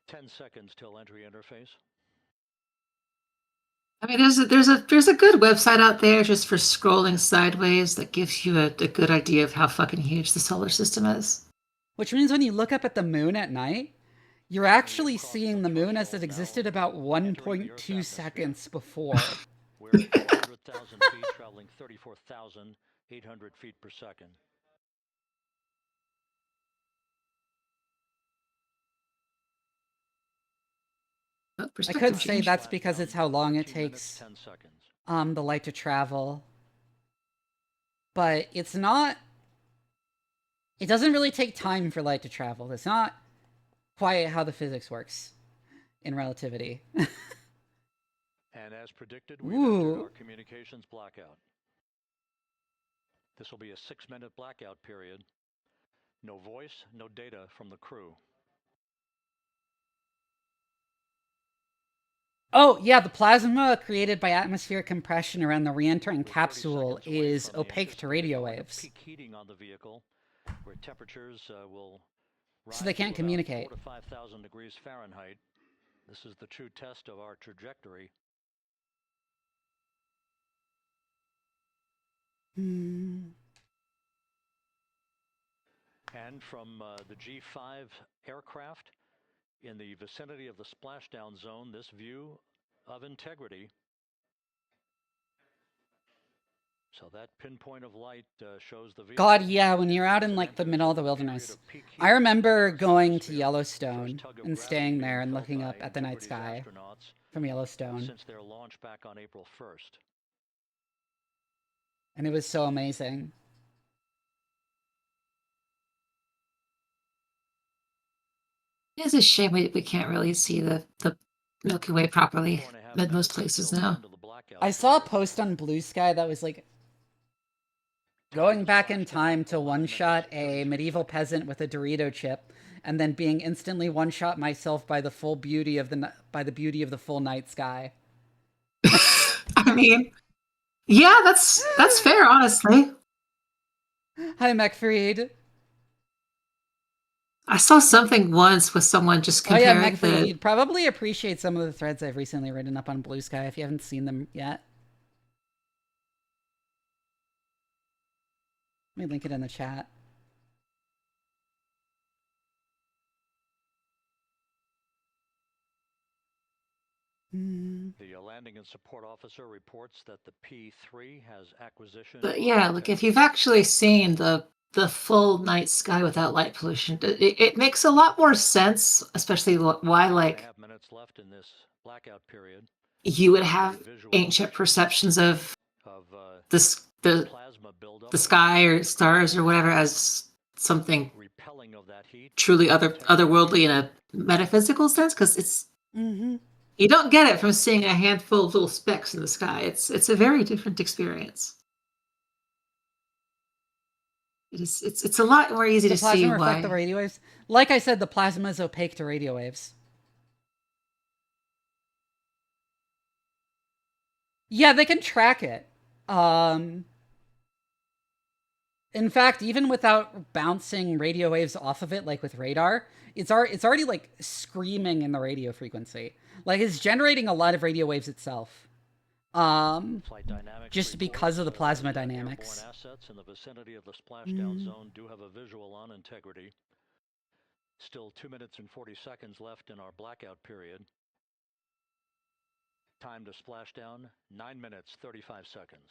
S5: "10 seconds till entry interface."
S8: I mean, there's a good website out there just for scrolling sideways that gives you a good idea of how fucking huge the solar system is.
S1: Which means when you look up at the moon at night, you're actually seeing the moon as it existed about 1.2 seconds before.
S5: We're at 400,000 feet, traveling 34,800 feet per second.
S1: I could say that's because it's how long it takes the light to travel. But it's not... It doesn't really take time for light to travel. It's not quite how the physics works in relativity.
S5: And as predicted, we've entered our communications blackout. This will be a 6-minute blackout period. No voice, no data from the crew.
S1: Oh, yeah, the plasma created by atmospheric compression around the re-entering capsule is opaque to radio waves.
S5: Peak heating on the vehicle, where temperatures will rise
S1: so they can't
S5: to
S1: communicate.
S5: 4,000 to 5,000 degrees Fahrenheit. This is the true test of our trajectory.
S1: Hmm.
S5: And from the G5 aircraft in the vicinity of the splashdown zone, this view of integrity. So that pinpoint of light shows the vehicle.
S1: God, yeah, when you're out in like the middle of the wilderness. I remember going to Yellowstone and staying there and looking up at the night sky from Yellowstone.
S5: Since their launch back on April 1st.
S1: And it was so amazing.
S8: It's a shame we can't really see the Milky Way properly in most places now.
S1: I saw a post on Blue Sky that was like going back in time to one-shot a medieval peasant with a Dorito chip, and then being instantly one-shot myself by the full beauty of the full night sky.
S8: I mean, yeah, that's fair, honestly.
S1: Hi, McFreed.
S8: I saw something once with someone just comparing
S1: McFreed, you'd probably appreciate some of the threads I've recently written up on Blue Sky if you haven't seen them yet. Let me link it in the chat.
S5: The landing and support officer reports that the P3 has acquisition.
S8: But yeah, like if you've actually seen the full night sky without light pollution, it makes a lot more sense, especially why like
S5: minutes left in this blackout period.
S8: You would have ancient perceptions of the sky or stars or whatever as something truly otherworldly in a metaphysical sense, because it's you don't get it from seeing a handful of little specks in the sky. It's a very different experience. It's a lot more easy to see why.
S1: Reflect the radio waves. Like I said, the plasma is opaque to radio waves. Yeah, they can track it. In fact, even without bouncing radio waves off of it, like with radar, it's already like screaming in the radio frequency. Like it's generating a lot of radio waves itself. Just because of the plasma dynamics.
S5: Assets in the vicinity of the splashdown zone do have a visual on integrity. Still 2 minutes and 40 seconds left in our blackout period. Time to splashdown, 9 minutes, 35 seconds.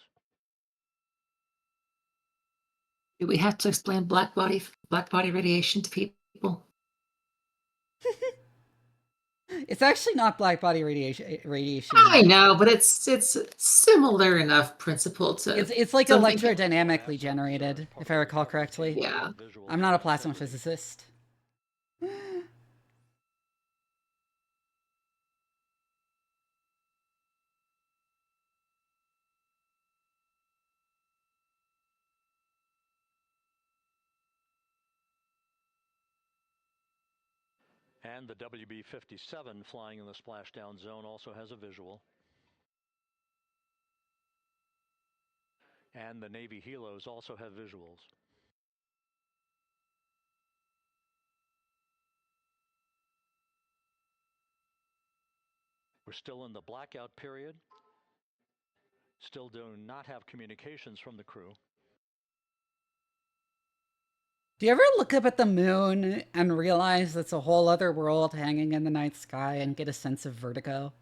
S8: Do we have to explain black body radiation to people?
S1: It's actually not black body radiation.
S8: I know, but it's similar enough principle to.
S1: It's like electrodynamically generated, if I recall correctly.
S8: Yeah.
S1: I'm not a plasma physicist.
S5: And the WB-57 flying in the splashdown zone also has a visual. And the Navy helos also have visuals. We're still in the blackout period. Still do not have communications from the crew.
S1: Do you ever look up at the moon and realize it's a whole other world hanging in the night sky and get a sense of vertigo?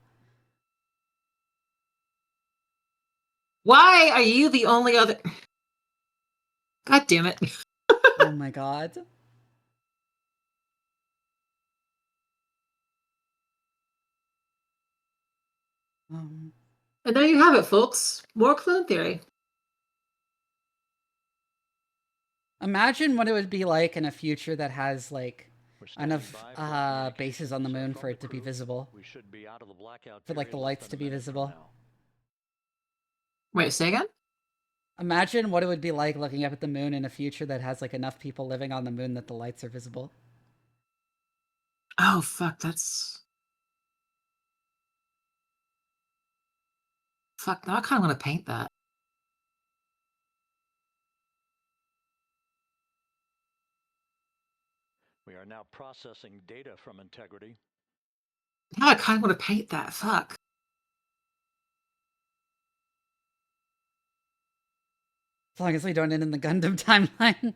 S8: Why are you the only other? God damn it.
S1: Oh my god.
S8: And there you have it, folks. More clone theory.
S1: Imagine what it would be like in a future that has like enough bases on the moon for it to be visible. For like the lights to be visible.
S8: Wait, say again?
S1: Imagine what it would be like looking up at the moon in a future that has like enough people living on the moon that the lights are visible.
S8: Oh fuck, that's fuck. Now I kind of want to paint that.
S5: We are now processing data from integrity.
S8: Now I kind of want to paint that. Fuck.
S1: As long as we don't end in the Gundam timeline.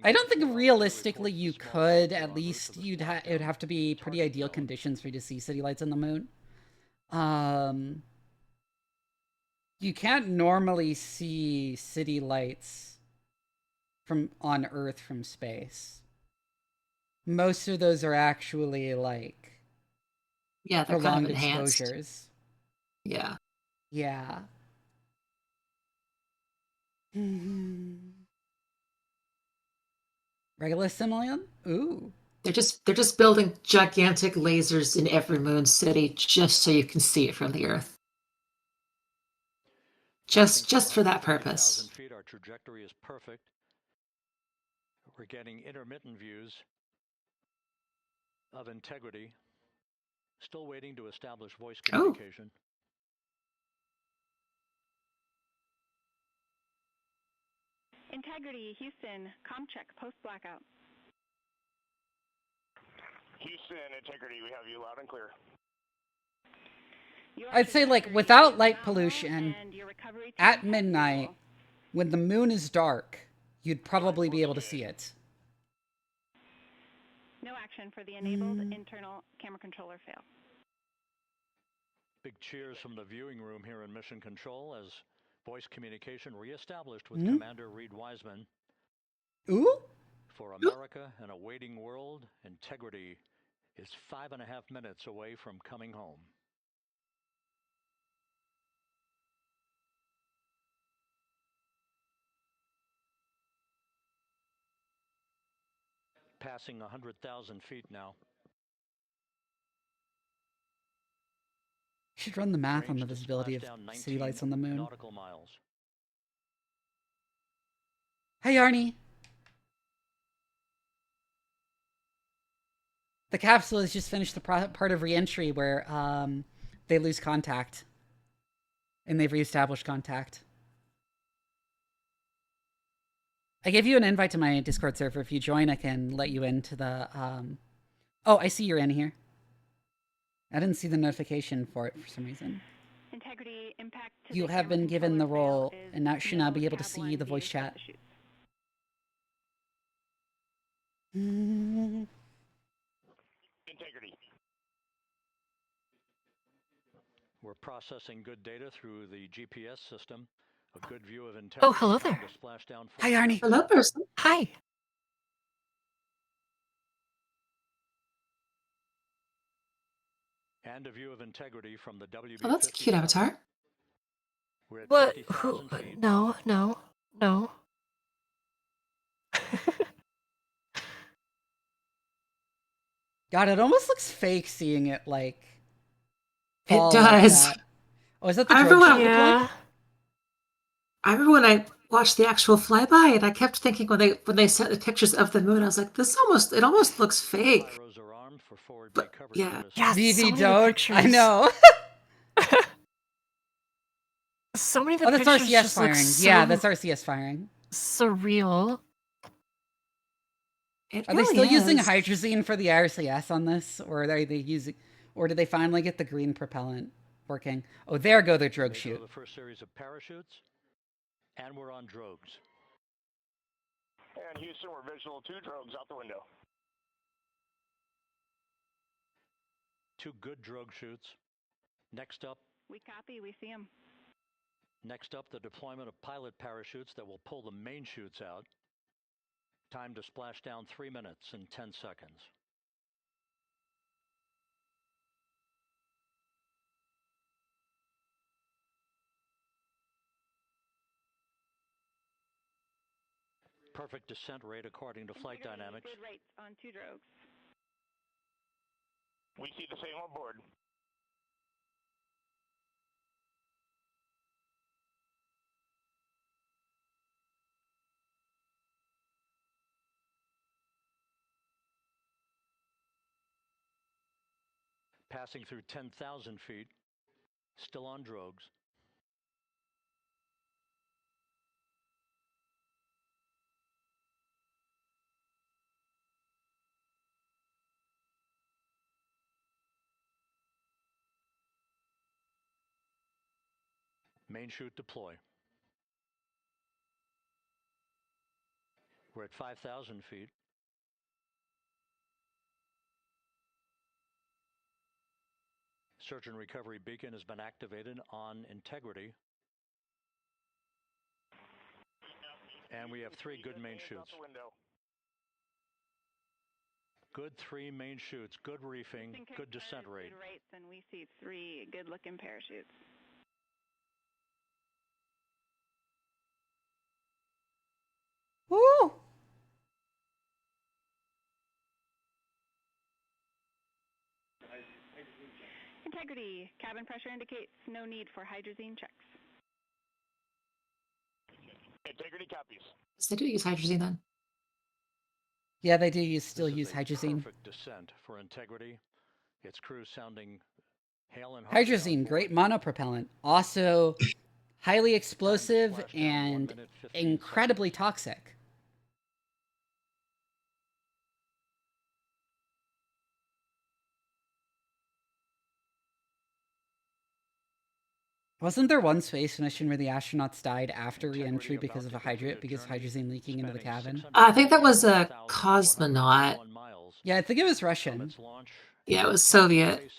S1: I don't think realistically you could. At least it would have to be pretty ideal conditions for you to see city lights on the moon. You can't normally see city lights from on Earth from space. Most of those are actually like
S8: they're
S1: prolonged
S8: kind of enhanced.
S1: exposures.
S8: Yeah.
S1: Regulus Simulion? Ooh.
S8: They're just building gigantic lasers in every moon city just so you can see it from the Earth. Just for that purpose.
S5: Feet, our trajectory is perfect. We're getting intermittent views of integrity. Still waiting to establish voice communication.
S6: Integrity, Houston, comm check, post-blackout.
S7: Houston, Integrity, we have you loud and clear.
S1: I'd say, like, without light pollution, at midnight, when the moon is dark, you'd probably be able to see it.
S6: No action for the enabled internal camera controller fail.
S5: Big cheers from the viewing room here in Mission Control as voice communication reestablished with Commander Reed Wiseman.
S1: Ooh?
S5: For America and a waiting world, Integrity is 5.5 minutes away from coming home. Passing 100,000 feet now.
S1: Should run the math on the visibility of city lights on the moon.
S5: Nautical miles.
S1: Hey, Arnie. The capsule has just finished the part of re-entry where they lose contact. And they've reestablished contact. I gave you an invite to my Discord server. If you join, I can let you into the... Oh, I see you're in here. I didn't see the notification for it for some reason.
S6: Integrity, impact to
S1: You have been given the role, and now should now be able to see the voice chat.
S7: Integrity.
S5: We're processing good data through the GPS system. A good view of Integrity.
S8: Oh, hello there.
S1: Hi, Arnie.
S8: Hello, person. Hi.
S5: And a view of Integrity from the WB.
S8: Oh, that's a cute avatar.
S5: What?
S8: Who? No.
S1: God, it almost looks fake seeing it, like...
S8: It does.
S1: Like oh, is that the drone
S8: yeah. I remember when I watched the actual flyby, and I kept thinking when they sent the pictures of the moon, I was like, it almost looks fake. But, yeah.
S1: Vivi, don't. I know.
S9: So many of the
S1: that's
S9: pictures
S1: RCS
S9: just
S1: firing.
S9: look so
S1: Yeah, that's RCS firing.
S9: surreal.
S1: Are they still using hydrazine for the RCS on this, or are they using, or did they finally get the green propellant working? Oh, there go their drogue chute.
S5: The first series of parachutes, and we're on drogues.
S7: And Houston, we're visual 2 drogues out the window.
S5: 2 good drogue chutes. Next up.
S6: We copy. We see them.
S5: Next up, the deployment of pilot parachutes that will pull the main chutes out. Time to splash down 3 minutes and 10 seconds. Perfect descent rate according to flight dynamics.
S6: Good rates on 2 drogues.
S7: We see the same on board.
S5: Passing through 10,000 feet, still on drogues. Main chute deploy. We're at 5,000 feet. Search and recovery beacon has been activated on integrity. And we have 3 good main chutes. Good 3 main chutes, good reefing, good descent rate.
S6: And we see 3 good-looking parachutes.
S1: Woo!
S6: Integrity. Cabin pressure indicates no need for hydrazine checks.
S7: Integrity copies.
S8: So they do use hydrazine then.
S1: Yeah, they do still use hydrazine.
S5: Perfect descent for integrity. Its crew sounding hail and
S1: Hydrazine, great monopropellant. Also highly explosive and incredibly toxic. Wasn't there one space mission where the astronauts died after re-entry because of hydrazine leaking into the cabin?
S8: I think that was a cosmonaut.
S1: Yeah, I think it was Russian.
S8: Yeah, it was Soviet.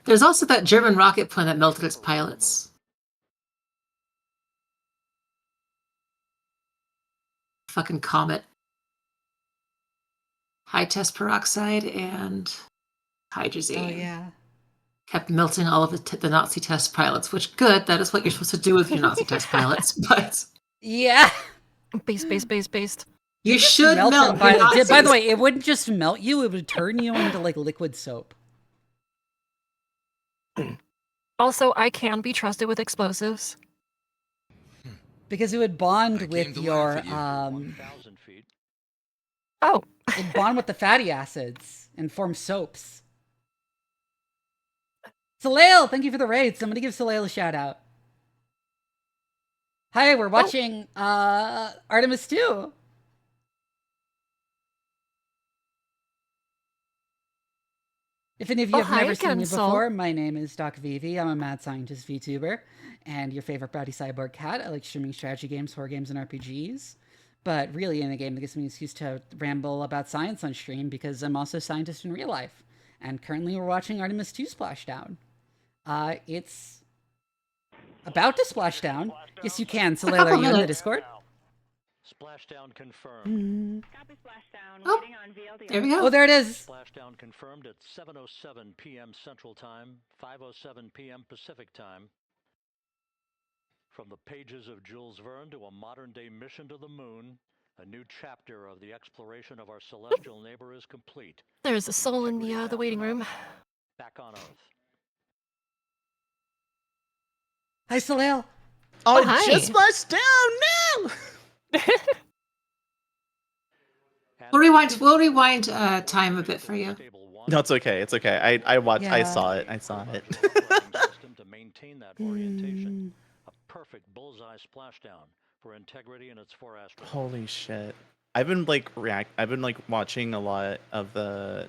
S8: There's also that German rocket plane that melted its pilots. Fucking comet. High test peroxide and hydrazine.
S1: Oh, yeah.
S8: Kept melting all of the Nazi test pilots, which good, that is what you're supposed to do with your Nazi test pilots, but...
S1: Yeah!
S9: Based.
S8: You should melt your Nazis.
S1: By the way, it wouldn't just melt you, it would turn you into, like, liquid soap.
S9: Also, I can be trusted with explosives.
S1: Because it would bond with your,
S9: Oh.
S1: it'd bond with the fatty acids and form soaps. Soleil, thank you for the raid. Somebody give Soleil a shout out. Hi, we're watching Artemis 2. If any of you have never seen me before, my name is Doc Vivi. I'm a mad scientist VTuber and your favorite bratty cyborg cat. I like streaming strategy games, horror games, and RPGs. But really in a game that gives me an excuse to ramble about science on stream because I'm also a scientist in real life. And currently we're watching Artemis 2 Splashdown. It's about to splash down. Yes, you can. Soleil, are you in the Discord?
S5: Splashdown confirmed.
S6: Copy splashdown.
S8: Oh,
S6: Waiting on VLDR.
S8: there we go.
S1: Oh, there it is.
S5: Splashdown confirmed at 7:07 p.m. Central Time, 5:07 p.m. Pacific Time. From the pages of Jules Verne to a modern-day mission to the moon, a new chapter of the exploration of our celestial neighbor is complete.
S9: There's a soul in the waiting room.
S5: Back on Earth.
S1: Hi, Soleil.
S10: Oh,
S9: hi.
S10: just splashed down now!
S8: We'll rewind time a bit for you.
S10: No, it's okay. It's okay. I watched.
S1: Yeah.
S10: I saw it.
S5: To maintain that orientation, a perfect bullseye splashdown for integrity and its 4 astronauts.
S10: Holy shit! I've been watching a lot of the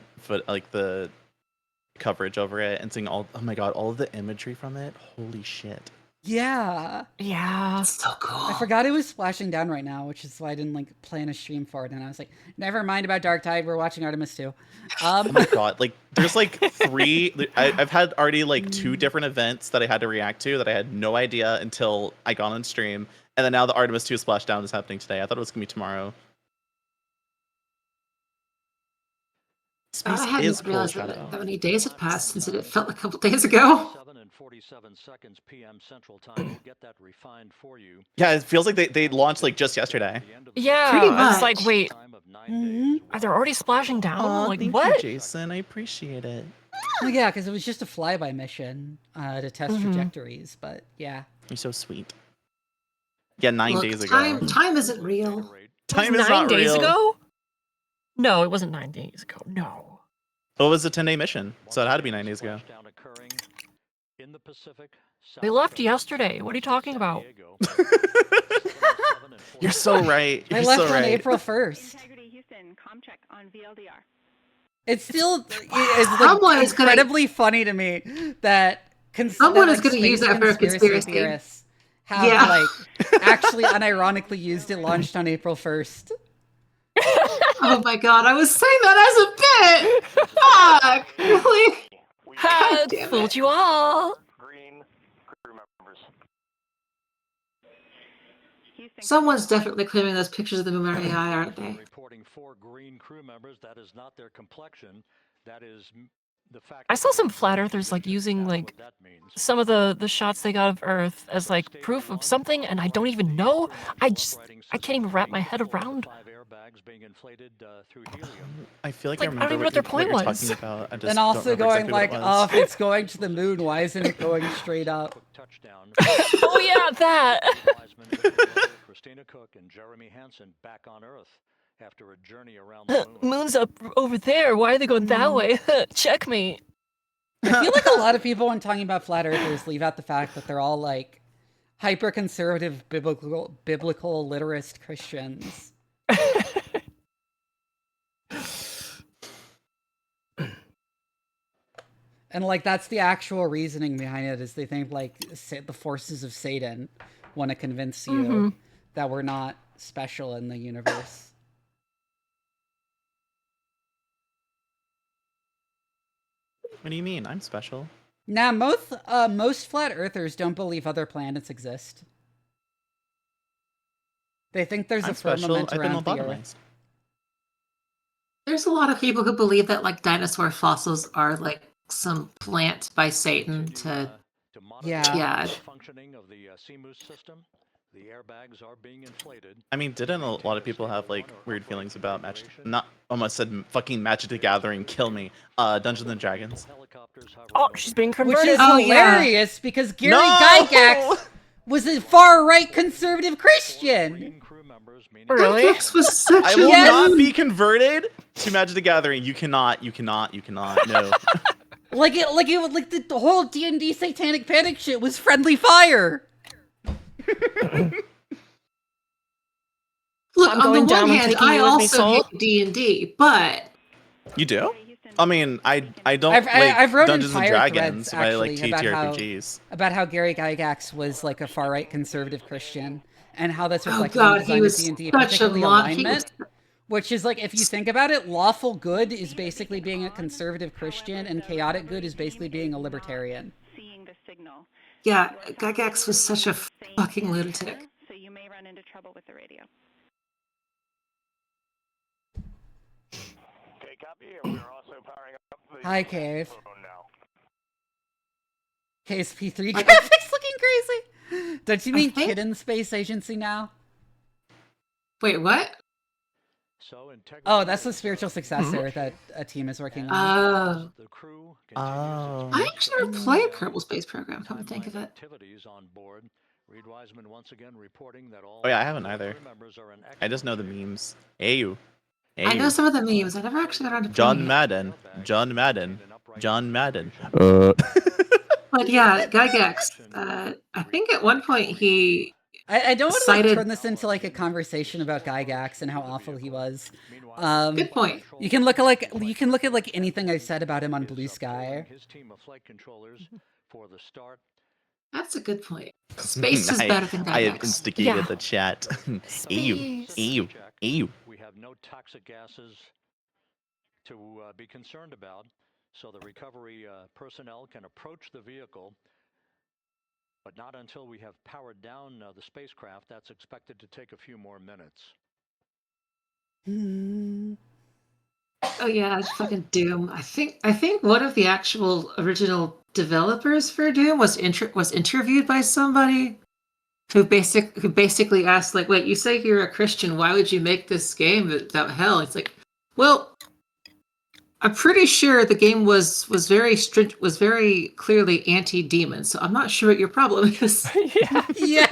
S10: coverage over it and seeing all. Oh my god, all of the imagery from it. Holy shit!
S1: Yeah.
S9: Yeah.
S8: So cool.
S1: I forgot it was splashing down right now, which is why I didn't plan a stream for it. And I was like, never mind about Darktide. We're watching Artemis 2.
S10: Oh my god, there's 3. I've had already 2 different events that I had to react to that I had no idea until I got on stream, and then now the Artemis 2 splashdown is happening today. I thought it was gonna be tomorrow. Space
S8: I hadn't
S10: is cool,
S8: realized
S10: Shadow.
S8: that many days had passed since it felt like a couple days ago.
S5: 7:47 p.m. Central Time. We'll get that refined for you.
S10: Yeah, it feels like they launched just yesterday.
S9: Yeah,
S8: Pretty
S9: I was
S8: much.
S9: like, wait, are they already splashing down? Like,
S10: thank
S9: what?
S10: you, Jason. I appreciate it.
S1: Well, yeah, because it was just a flyby mission to test trajectories. But yeah.
S10: You're so sweet. Yeah, 9
S8: Look,
S10: days ago.
S8: time isn't real.
S10: Time
S9: Was
S10: is
S9: 9
S10: not
S9: days
S10: real.
S9: ago? No, it wasn't 9 days ago. No.
S10: Well, it was a 10-day mission, so it had to be 9 days ago.
S5: In the Pacific,
S9: They left yesterday. What are you talking about?
S10: You're so right.
S1: I
S10: You're
S1: left
S10: so
S1: on
S10: right.
S1: April 1st.
S6: Integrity Houston, com check on VLDR.
S1: It's still
S8: Someone is
S1: incredibly funny to me that
S8: Someone is
S1: going to
S8: use that for a conspiracy.
S1: theorists have like actually unironically used it launched on April 1st.
S8: Oh my god, I was saying that as a bit! Fuck! Really?
S9: Ha!
S8: damn it.
S9: Fooled you all!
S7: Green crew members.
S8: Someone's definitely claiming those pictures of the moon are AI, aren't they?
S5: Reporting 4 green crew members. That is not their complexion. That is the fact.
S9: I saw some flat earthers like using like some of the shots they got of Earth as like proof of something, and I don't even know. I can't even wrap my head around.
S10: I feel like
S9: Like,
S10: I
S9: I don't
S10: remember
S9: even know what their point
S10: you're
S9: was.
S10: talking about. I just
S1: And
S10: don't
S1: also
S10: remember
S1: going
S10: exactly what
S1: like,
S10: it
S1: oh,
S10: was.
S1: if it's going to the moon, why isn't it going straight up?
S9: Oh yeah, that.
S5: Christina Cook and Jeremy Hansen back on Earth after a journey around the moon.
S9: Moon's up over there. Why are they going that way? Checkmate.
S1: I feel like a lot of people when talking about flat earthers leave out the fact that they're all like hyper conservative biblical literist Christians. And like that's the actual reasoning behind it is they think like the forces of Satan want to convince you that we're not special in the universe.
S10: What do you mean? I'm special.
S1: Now, most flat earthers don't believe other planets exist. They think there's
S10: I'm
S1: a
S10: special.
S1: firmament
S10: I've been
S1: around the Earth.
S10: lobotomized.
S8: There's a lot of people who believe that like dinosaur fossils are like some plant by Satan to
S1: Yeah.
S5: Functioning of the CMOS system. The airbags are being inflated.
S10: I mean, didn't a lot of people have like weird feelings about Magic? Not almost said fucking Magic the Gathering. Kill me. Dungeons and Dragons.
S9: Oh, she's being
S1: Which
S9: converted.
S1: is hilarious because Gary Gygax was a far-right conservative Christian.
S9: Really?
S8: Gygax was such
S10: I
S8: a
S10: will
S1: Yes.
S10: not be converted to Magic the Gathering. You cannot. No.
S1: Like the whole D&D Satanic Panic shit was friendly fire.
S8: Look,
S9: I'm
S8: on the
S9: going down
S8: one
S9: and
S8: hand,
S9: taking
S8: I
S9: you with me,
S8: also
S9: soul.
S8: hate D&D, but
S10: You do? I mean, I don't
S1: I've
S10: like
S1: wrote
S10: Dungeons
S1: in
S10: and
S1: Fire
S10: Dragons.
S1: Threads,
S10: I like
S1: actually,
S10: TTRPGs.
S1: about how Gary Gygax was like a far-right conservative Christian and how that's
S8: oh
S1: reflected in
S8: god,
S1: the design
S8: he
S1: of
S8: was
S1: D&D,
S8: such a
S1: particularly
S8: lot.
S1: alignment. Which is like, if you think about it, lawful good is basically being a conservative Christian, and chaotic good is basically being a libertarian.
S6: Seeing the signal.
S8: Yeah, Gygax was such a fucking lunatic.
S6: So you may run into trouble with the radio.
S7: Okay, copy. And we're also powering up the
S1: Hi, Cave.
S7: phone now.
S1: KSP3 graphics looking crazy. Don't you mean
S8: think-
S1: Kidden Space Agency now?
S8: Wait, what?
S1: Oh, that's the spiritual successor that a team is working on.
S8: Oh.
S5: The crew
S10: Oh.
S8: I actually never played Kerbal Space Program, come to think of it.
S5: activities on board. Reed Wiseman once again reporting that all
S10: Oh yeah, I haven't either.
S5: crew members are in
S10: I just know the memes. Hey you. Hey
S8: I know
S10: you.
S8: some of the memes. I never actually got around to
S10: John
S8: playing it.
S10: Madden. John Madden. John Madden.
S8: But yeah, Gygax. I think at one point he
S1: I don't want to
S8: cited-
S1: turn this into like a conversation about Gygax and how awful he was.
S8: Good point.
S1: You can look at like anything I said about him on Blue Sky.
S5: His team of flight controllers for the start.
S8: That's a good point. Space is better than
S10: I have
S8: Gygax.
S10: instigated
S9: Yeah.
S10: the chat. Ew.
S9: Space.
S10: Ew. Ew.
S5: We have no toxic gases to be concerned about, so the recovery personnel can approach the vehicle, but not until we have powered down the spacecraft. That's expected to take a few more minutes.
S8: Oh yeah, it's fucking Doom. I think one of the actual original developers for Doom was interviewed by somebody who basically asked like, "Wait, you say you're a Christian? Why would you make this game about hell?" It's like, well, I'm pretty sure the game was very clearly anti-demon, so I'm not sure what your problem is.
S9: Yeah.
S1: Yeah.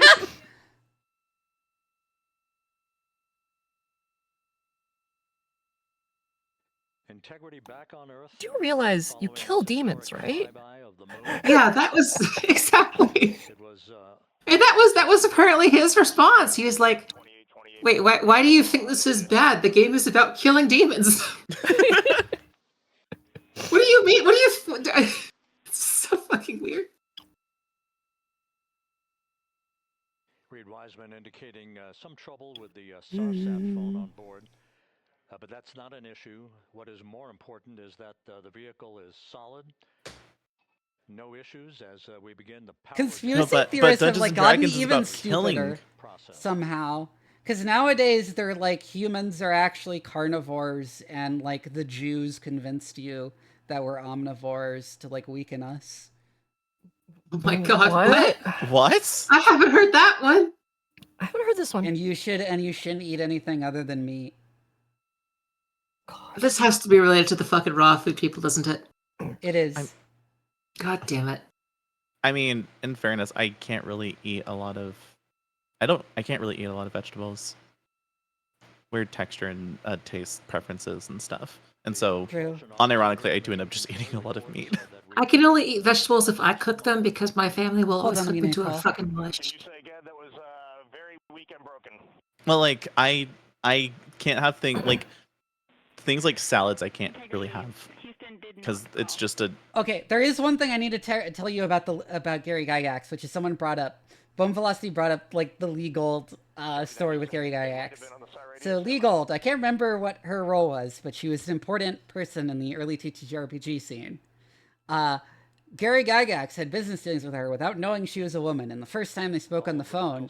S5: Integrity back on Earth.
S9: Do you realize you kill demons, right?
S8: Yeah, that was exactly.
S5: It was
S8: And that was apparently his response. He was like, "Wait, why do you think this is bad? The game is about killing demons." What do you mean? What do you? It's so fucking weird.
S5: Reed Wiseman indicating some trouble with the SARSAT phone on board. But that's not an issue. What is more important is that the vehicle is solid. No issues as we begin the power.
S1: Conspiracy theorists have like gotten even stupider somehow. Because nowadays they're like humans are actually carnivores, and like the Jews convinced you that we're omnivores to like weaken us.
S8: Oh my god! What?
S10: What?
S8: I haven't heard that one.
S9: I haven't heard this one.
S1: And you shouldn't eat anything other than meat.
S8: God. This has to be related to the fucking raw food people, doesn't it?
S1: It is.
S8: God damn it.
S10: I mean, in fairness, I can't really eat a lot of. I can't really eat a lot of vegetables. Weird texture and taste preferences and stuff. And so, unironically, I do end up just eating a lot of meat.
S8: I can only eat vegetables if I cook them because my family will always flip into a fucking mush.
S10: Well, like I can't have things like salads. I can't really have because it's just a.
S1: Okay, there is one thing I need to tell you about Gary Gygax, which is someone brought up. Bone Velocity brought up like the Lee Gold story with Gary Gygax. So Lee Gold, I can't remember what her role was, but she was an important person in the early TTRPG scene. Gary Gygax had business dealings with her without knowing she was a woman, and the first time they spoke on the phone,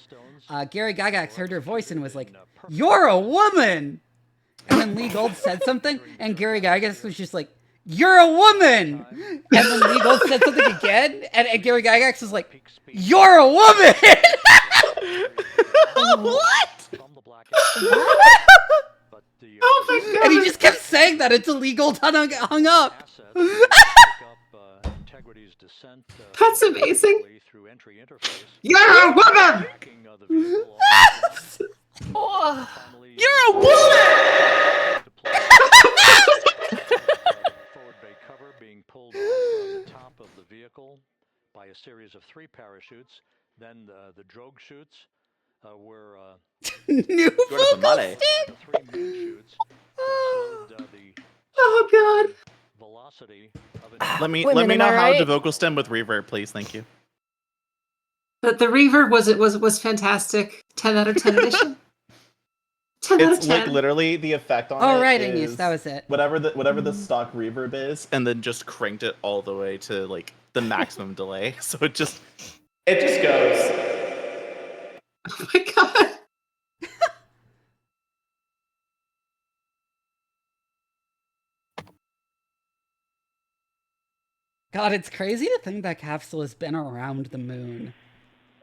S1: Gary Gygax heard her voice and was like, "You're a woman!" And then Lee Gold said something, and Gary Gygax was just like, "You're a woman!" And then Lee Gold said something again, and Gary Gygax was like, "You're a woman!" What?
S8: Oh my god!
S1: And he just kept saying that until Lee Gold hung up.
S8: That's amazing. You're a woman!
S1: Oh, you're a woman!
S5: Forward bay cover being pulled off the top of the vehicle by a series of 3 parachutes. Then the drogue chutes were
S1: new vocal stick.
S5: The 3 main chutes slowed the
S8: Oh god!
S5: velocity of
S10: Let me know how to vocal stem with reverb, please. Thank you.
S8: But the reverb was fantastic. 10 out of 10 edition. 10 out of 10.
S10: It's like literally the effect on it.
S1: Oh right, Ines, that was it.
S10: Whatever the stock reverb is, and then just cranked it all the way to like the maximum delay. So it just goes.
S8: Oh my god.
S1: God, it's crazy to think that capsule has been around the moon.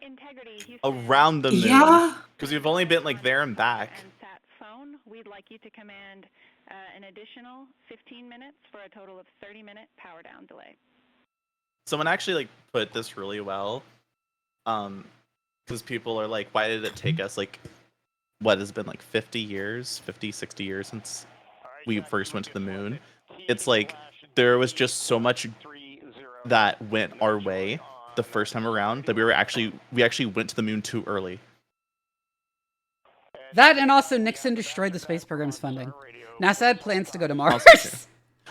S6: Integrity,
S10: Around the moon.
S8: Yeah.
S10: Because we've only been like there and back.
S6: And sat phone, we'd like you to command an additional 15 minutes for a total of 30-minute power down delay.
S10: Someone actually like put this really well. Because people are like, why did it take us like what has been like 60 years since we first went to the moon? It's like there was just so much that went our way the first time around that we actually went to the moon too early.
S1: That and also Nixon destroyed the space program's funding. NASA had plans to go to Mars.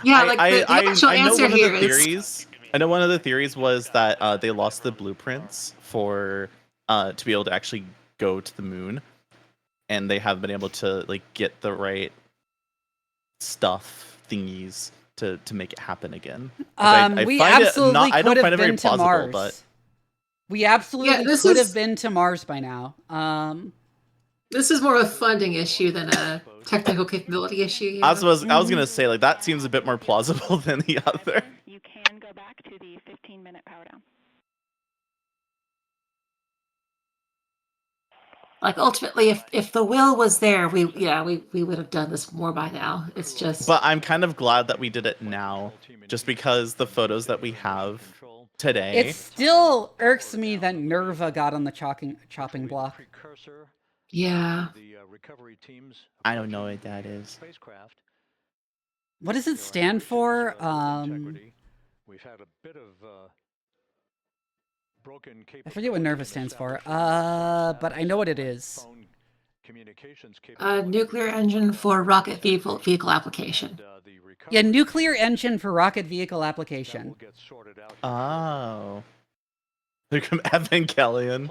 S8: Yeah, like the actual answer here is.
S10: I know one of the theories was that they lost the blueprints for to be able to actually go to the moon, and they haven't been able to like get the right stuff thingies to make it happen again.
S1: We absolutely could have been to Mars. But we absolutely could have been to Mars by now.
S8: This is more of a funding issue than a technical capability issue. You know?
S10: I was gonna say like that seems a bit more plausible than the other.
S6: You can go back to the 15-minute power down.
S8: Like ultimately, if the will was there, we would have done this more by now. It's just.
S10: But I'm kind of glad that we did it now, just because the photos that we have today.
S1: It still irks me that Nerva got on the chopping block.
S8: Yeah.
S10: I don't know what that is.
S1: What does it stand for?
S5: We've had a bit of broken
S1: I forget what Nerva stands for. But I know what it is.
S8: Nuclear engine for rocket vehicle application.
S1: Yeah, nuclear engine for rocket vehicle application.
S10: Oh. Here come Evangelion.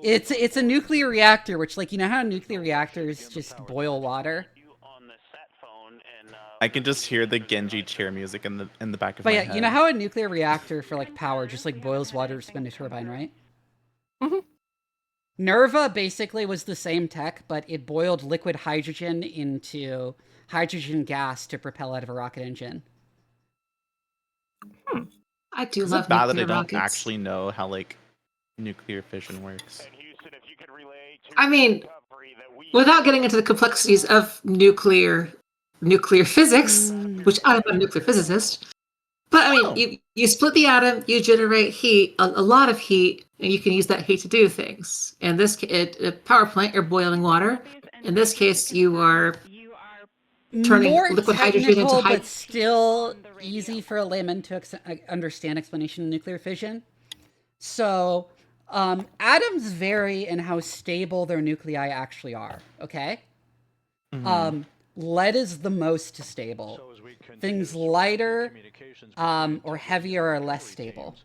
S1: It's a nuclear reactor, which, like, you know how nuclear reactors just boil water?
S10: I can just hear the Genji chair music in the back of
S1: But
S10: my
S1: yeah,
S10: head.
S1: you know how a nuclear reactor for like power just like boils water to spin a turbine, right?
S9: Mhm.
S1: Nerva basically was the same tech, but it boiled liquid hydrogen into hydrogen gas to propel out of a rocket engine.
S8: I do
S10: Is
S8: love
S10: it bad that I
S8: nuclear
S10: don't
S8: rockets.
S10: actually know how like nuclear fission works?
S8: I mean, without getting into the complexities of nuclear physics, which I'm a nuclear physicist, but I mean, you split the atom, you generate heat, a lot of heat, and you can use that heat to do things. In this a power plant, you're boiling water. In this case, you are turning
S1: More
S8: liquid hydrogen into
S1: technical, but
S8: hydrogen.
S1: still easy for a layman to understand explanation of nuclear fission. So, atoms vary in how stable their nuclei actually are. Okay. Lead is the most stable. Things lighter or heavier are less stable.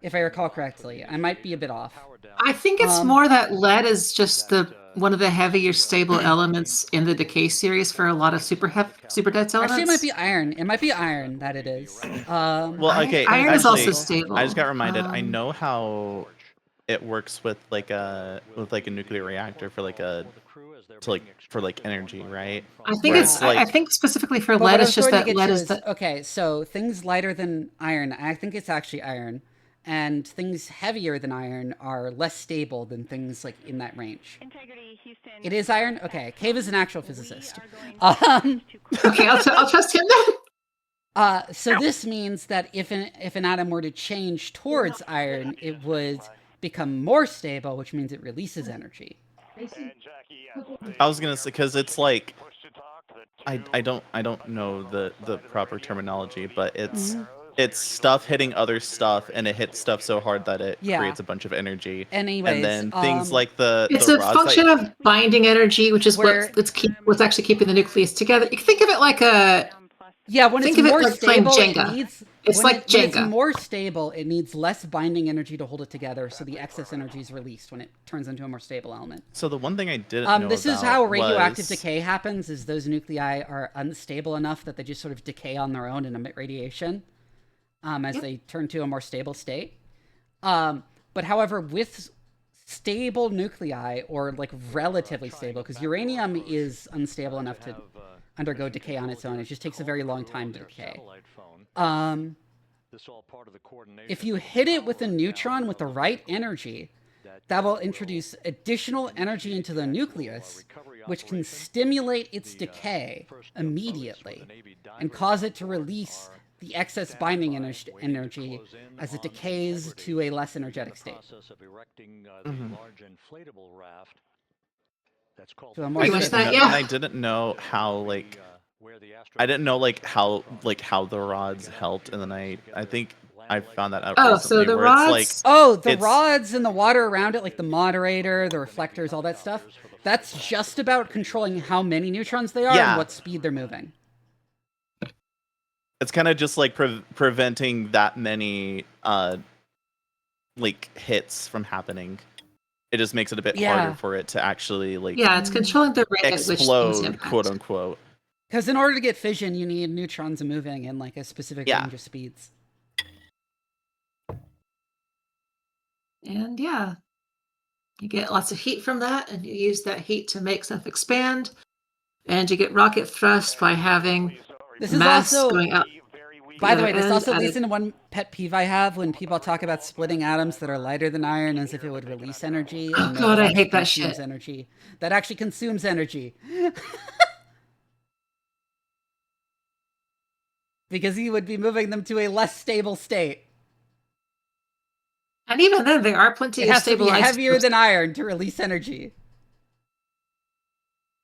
S1: If I recall correctly, I might be a bit off.
S8: I think it's more that lead is just one of the heavier stable elements in the decay series for a lot of super dense elements.
S1: Actually, it might be iron. It might be iron that it is.
S10: Well, okay,
S8: iron is
S10: actually,
S8: also stable.
S10: I just got reminded. I know how it works with like a nuclear reactor for energy, right?
S8: I think
S10: Where
S8: it's
S10: like
S8: I think specifically for
S1: But
S8: lead,
S1: what I
S8: it's
S1: was
S8: just
S1: going to
S8: that
S1: get
S8: lead
S1: to
S8: is
S1: is,
S8: the
S1: okay, so things lighter than iron, I think it's actually iron, and things heavier than iron are less stable than things like in that range. It is iron? Okay, Cave is an actual physicist.
S8: Okay, I'll trust him then.
S1: So this means that if an atom were to change towards iron, it would become more stable, which means it releases energy.
S10: I was gonna say, because it's like I don't know the proper terminology, but it's stuff hitting other stuff, and it hits stuff so hard that it creates a bunch of energy.
S1: Anyways,
S10: and then things like
S8: it's
S10: the
S8: a
S10: rods
S8: function of binding energy, which is
S1: where-
S8: what's actually keeping the nucleus together. You can think of it like a
S1: when
S8: think
S1: it's
S8: of it
S1: more
S8: like playing
S1: stable, it
S8: Jenga.
S1: needs
S8: It's
S1: when
S8: like
S1: when it's
S8: Jenga.
S1: more stable, it needs less binding energy to hold it together, so the excess energy is released when it turns into a more stable element.
S10: So the one thing I didn't know
S1: this is
S10: about
S1: how radioactive
S10: was-
S1: decay happens, is those nuclei are unstable enough that they just sort of decay on their own and emit radiation as they turn to a more stable state. But however, with stable nuclei, or like relatively stable, because uranium is unstable enough to undergo decay on its own. It just takes a very long time to decay. If you hit it with a neutron with the right energy, that will introduce additional energy into the nucleus, which can stimulate its decay immediately and cause it to release the excess binding energy as it decays to a less energetic state. So a more
S8: Pretty much
S1: stable-
S8: that, yeah.
S10: And I didn't know how how the rods helped, and then I think I found that out recently.
S8: So the
S10: where
S8: rods.
S1: the rods and the water around it, like the moderator, the reflectors, all that stuff, that's just about controlling how many neutrons they are and what speed they're moving.
S10: It's kind of just like preventing that many hits from happening. It just makes it a bit harder for it to actually
S8: it's controlling the rate at which things
S10: explode,
S8: impact.
S10: quote unquote.
S1: Because in order to get fission, you need neutrons moving in like a specific range of speeds.
S8: And you get lots of heat from that, and you use that heat to make stuff expand. And you get rocket thrust by having mass going out.
S1: By the way, this also leads into one pet peeve I have when people talk about splitting atoms that are lighter than iron as if it would release energy.
S8: Oh god, I hate that shit.
S1: Energy. That actually consumes energy. Because you would be moving them to a less stable state.
S8: And even then, there are plenty of stable
S1: It has to be heavier
S8: isotopes.
S1: than iron to release energy.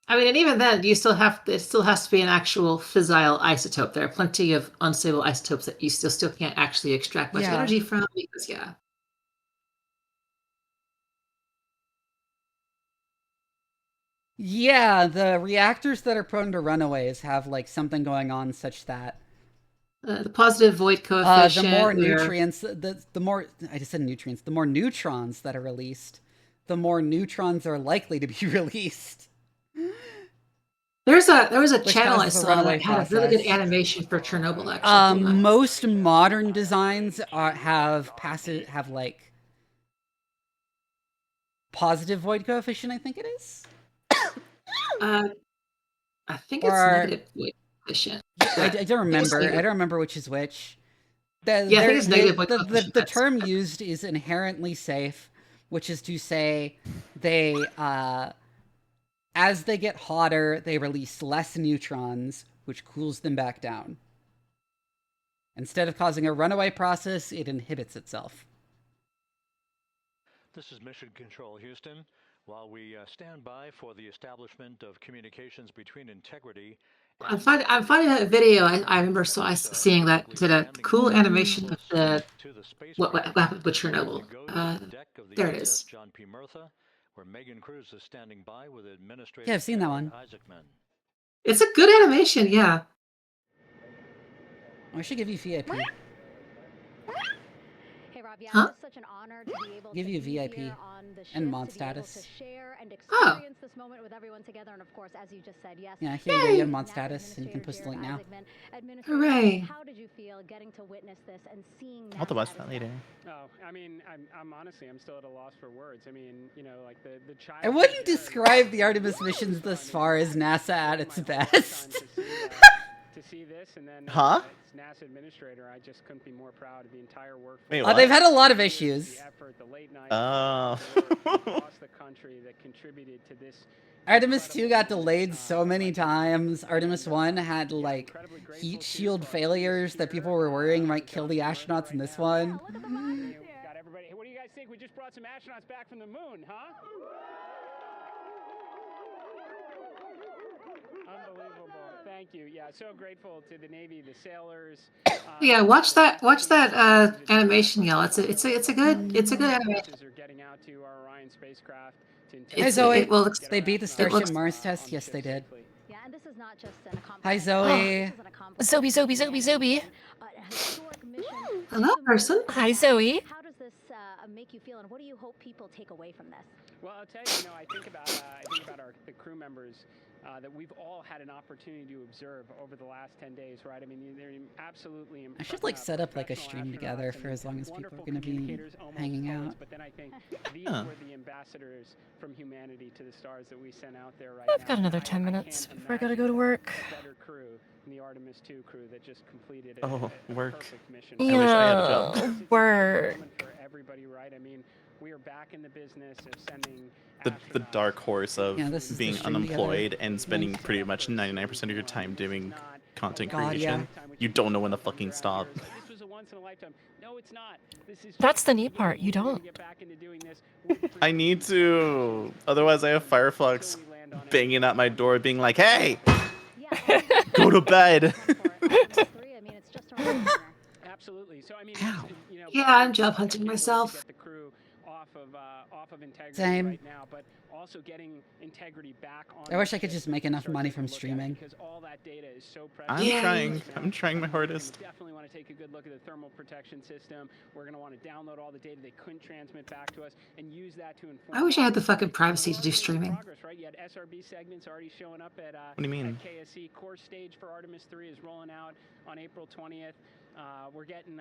S8: I mean, and even then, it still has to be an actual fissile isotope. There are plenty of unstable isotopes that you still can't actually extract much energy from because
S1: Yeah, the reactors that are prone to runaways have like something going on such that
S8: The positive void
S1: The
S8: coefficient.
S1: more nutrients, the more I just said nutrients. The more neutrons that are released, the more neutrons are likely to be released.
S8: There was a
S1: Which
S8: channel I
S1: causes a
S8: saw
S1: runaway
S8: that had a really good
S1: process.
S8: animation for Chernobyl. Actually,
S1: Most modern designs have like positive void coefficient. I think it is.
S8: I think it's negative void coefficient.
S1: I don't remember. I don't remember which is which.
S8: I think it's negative void coefficient.
S1: The term used is inherently safe, which is to say they as they get hotter, they release less neutrons, which cools them back down. Instead of causing a runaway process, it inhibits itself.
S5: This is Mission Control, Houston. While we stand by for the establishment of communications between integrity.
S8: I'm finding that video. I remember seeing that did a cool animation of the what happened with Chernobyl. There it is.
S5: Where Megan Cruz is standing by with administrator.
S1: Yeah, I've seen that one.
S8: It's a good animation, yeah.
S1: I should give you VIP.
S4: Hey Rob, yeah,
S8: Huh?
S4: it's such an honor to be able
S1: Give
S4: to
S1: you
S4: be
S1: VIP
S4: here on the
S1: and
S4: ship,
S1: mod
S4: to be able
S1: status.
S4: to share and
S8: Oh.
S4: experience this moment with everyone together, and of course, as you just said, yes.
S1: Yeah, here you go. You have mod status, and you can post the link now.
S8: Hooray.
S4: How did you feel getting to witness this and seeing?
S10: I'll have to
S4: NASA
S10: watch
S4: at
S10: that
S4: its
S10: later.
S4: best?
S11: Oh, I mean, I'm honestly, I'm still at a loss for words. I mean, you know, like the child.
S1: I wouldn't describe the Artemis missions thus far as NASA at its best.
S11: To see this and then
S10: Huh?
S11: as NASA administrator, I just couldn't be more proud of the entire workforce.
S10: Wait, what?
S1: They've had a lot of issues.
S11: The effort, the late night
S10: Oh.
S11: work across the country that contributed to this.
S1: Artemis 2 got delayed so many times. Artemis 1 had like heat shield failures that people were worrying might kill the astronauts in this one.
S11: Got everybody. Hey, what do you guys think? We just brought some astronauts back from the moon, huh? Unbelievable. Thank you. Yeah, so grateful to the Navy, the sailors.
S8: Yeah, watch that animation, y'all. It's a good animation.
S11: Are getting out to our Orion spacecraft to
S1: Hi Zoe.
S8: looks-
S1: They beat the
S8: it
S1: Starship
S8: looks-
S1: Mars test. Yes, they did.
S4: Yeah, and this is not just an
S1: Hi Zoe.
S9: Zoe.
S8: Hello, person.
S9: Hi, Zoe.
S4: How does this make you feel, and what do you hope people take away from this?
S11: Well, I'll tell you, I think about the crew members that we've all had an opportunity to observe over the last 10 days, right? I mean, they're absolutely.
S1: I should like set up like a stream together for as long as people are going to be hanging out.
S11: But then I think these
S10: Huh.
S11: were the ambassadors from humanity to the stars that we sent out there right
S9: I've got another 10 minutes before I gotta go to work.
S11: Better crew than the Artemis 2 crew that just completed
S10: Oh,
S11: a
S10: work.
S11: perfect mission.
S10: I wish I had a job.
S9: Yeah, work.
S11: For everybody, right? I mean, we are back in the business of sending
S10: The dark horse of
S1: Yeah, this is the
S10: being
S1: stream
S10: unemployed
S1: together.
S10: and spending pretty much 99% of your time doing content
S1: God,
S10: creation. You don't know when to fucking stop.
S11: This was a once in a lifetime. No, it's not. This is
S9: That's the neat part. You don't.
S11: get back into doing this.
S10: I need to. Otherwise, I have Firefox banging at my door, being like, "Hey, go to bed."
S11: Absolutely. So I mean,
S1: Ow.
S11: you know,
S8: Yeah, I'm job hunting myself.
S11: Get the crew off of integrity
S1: Same.
S11: right now, but also getting integrity back on.
S1: I wish I could just make enough money from streaming.
S11: Because all that data is so
S10: I'm
S11: precious.
S10: trying. I'm trying my hardest.
S11: We definitely want to take a good look at the thermal protection system. We're going to want to download all the data they couldn't transmit back to us and use that to inform.
S8: I wish I had the fucking privacy to do streaming.
S11: Progress, right? You had SRB segments already showing up at
S10: What do you mean?
S11: at KSC. Core stage for Artemis 3 is rolling out on April 20th. We're getting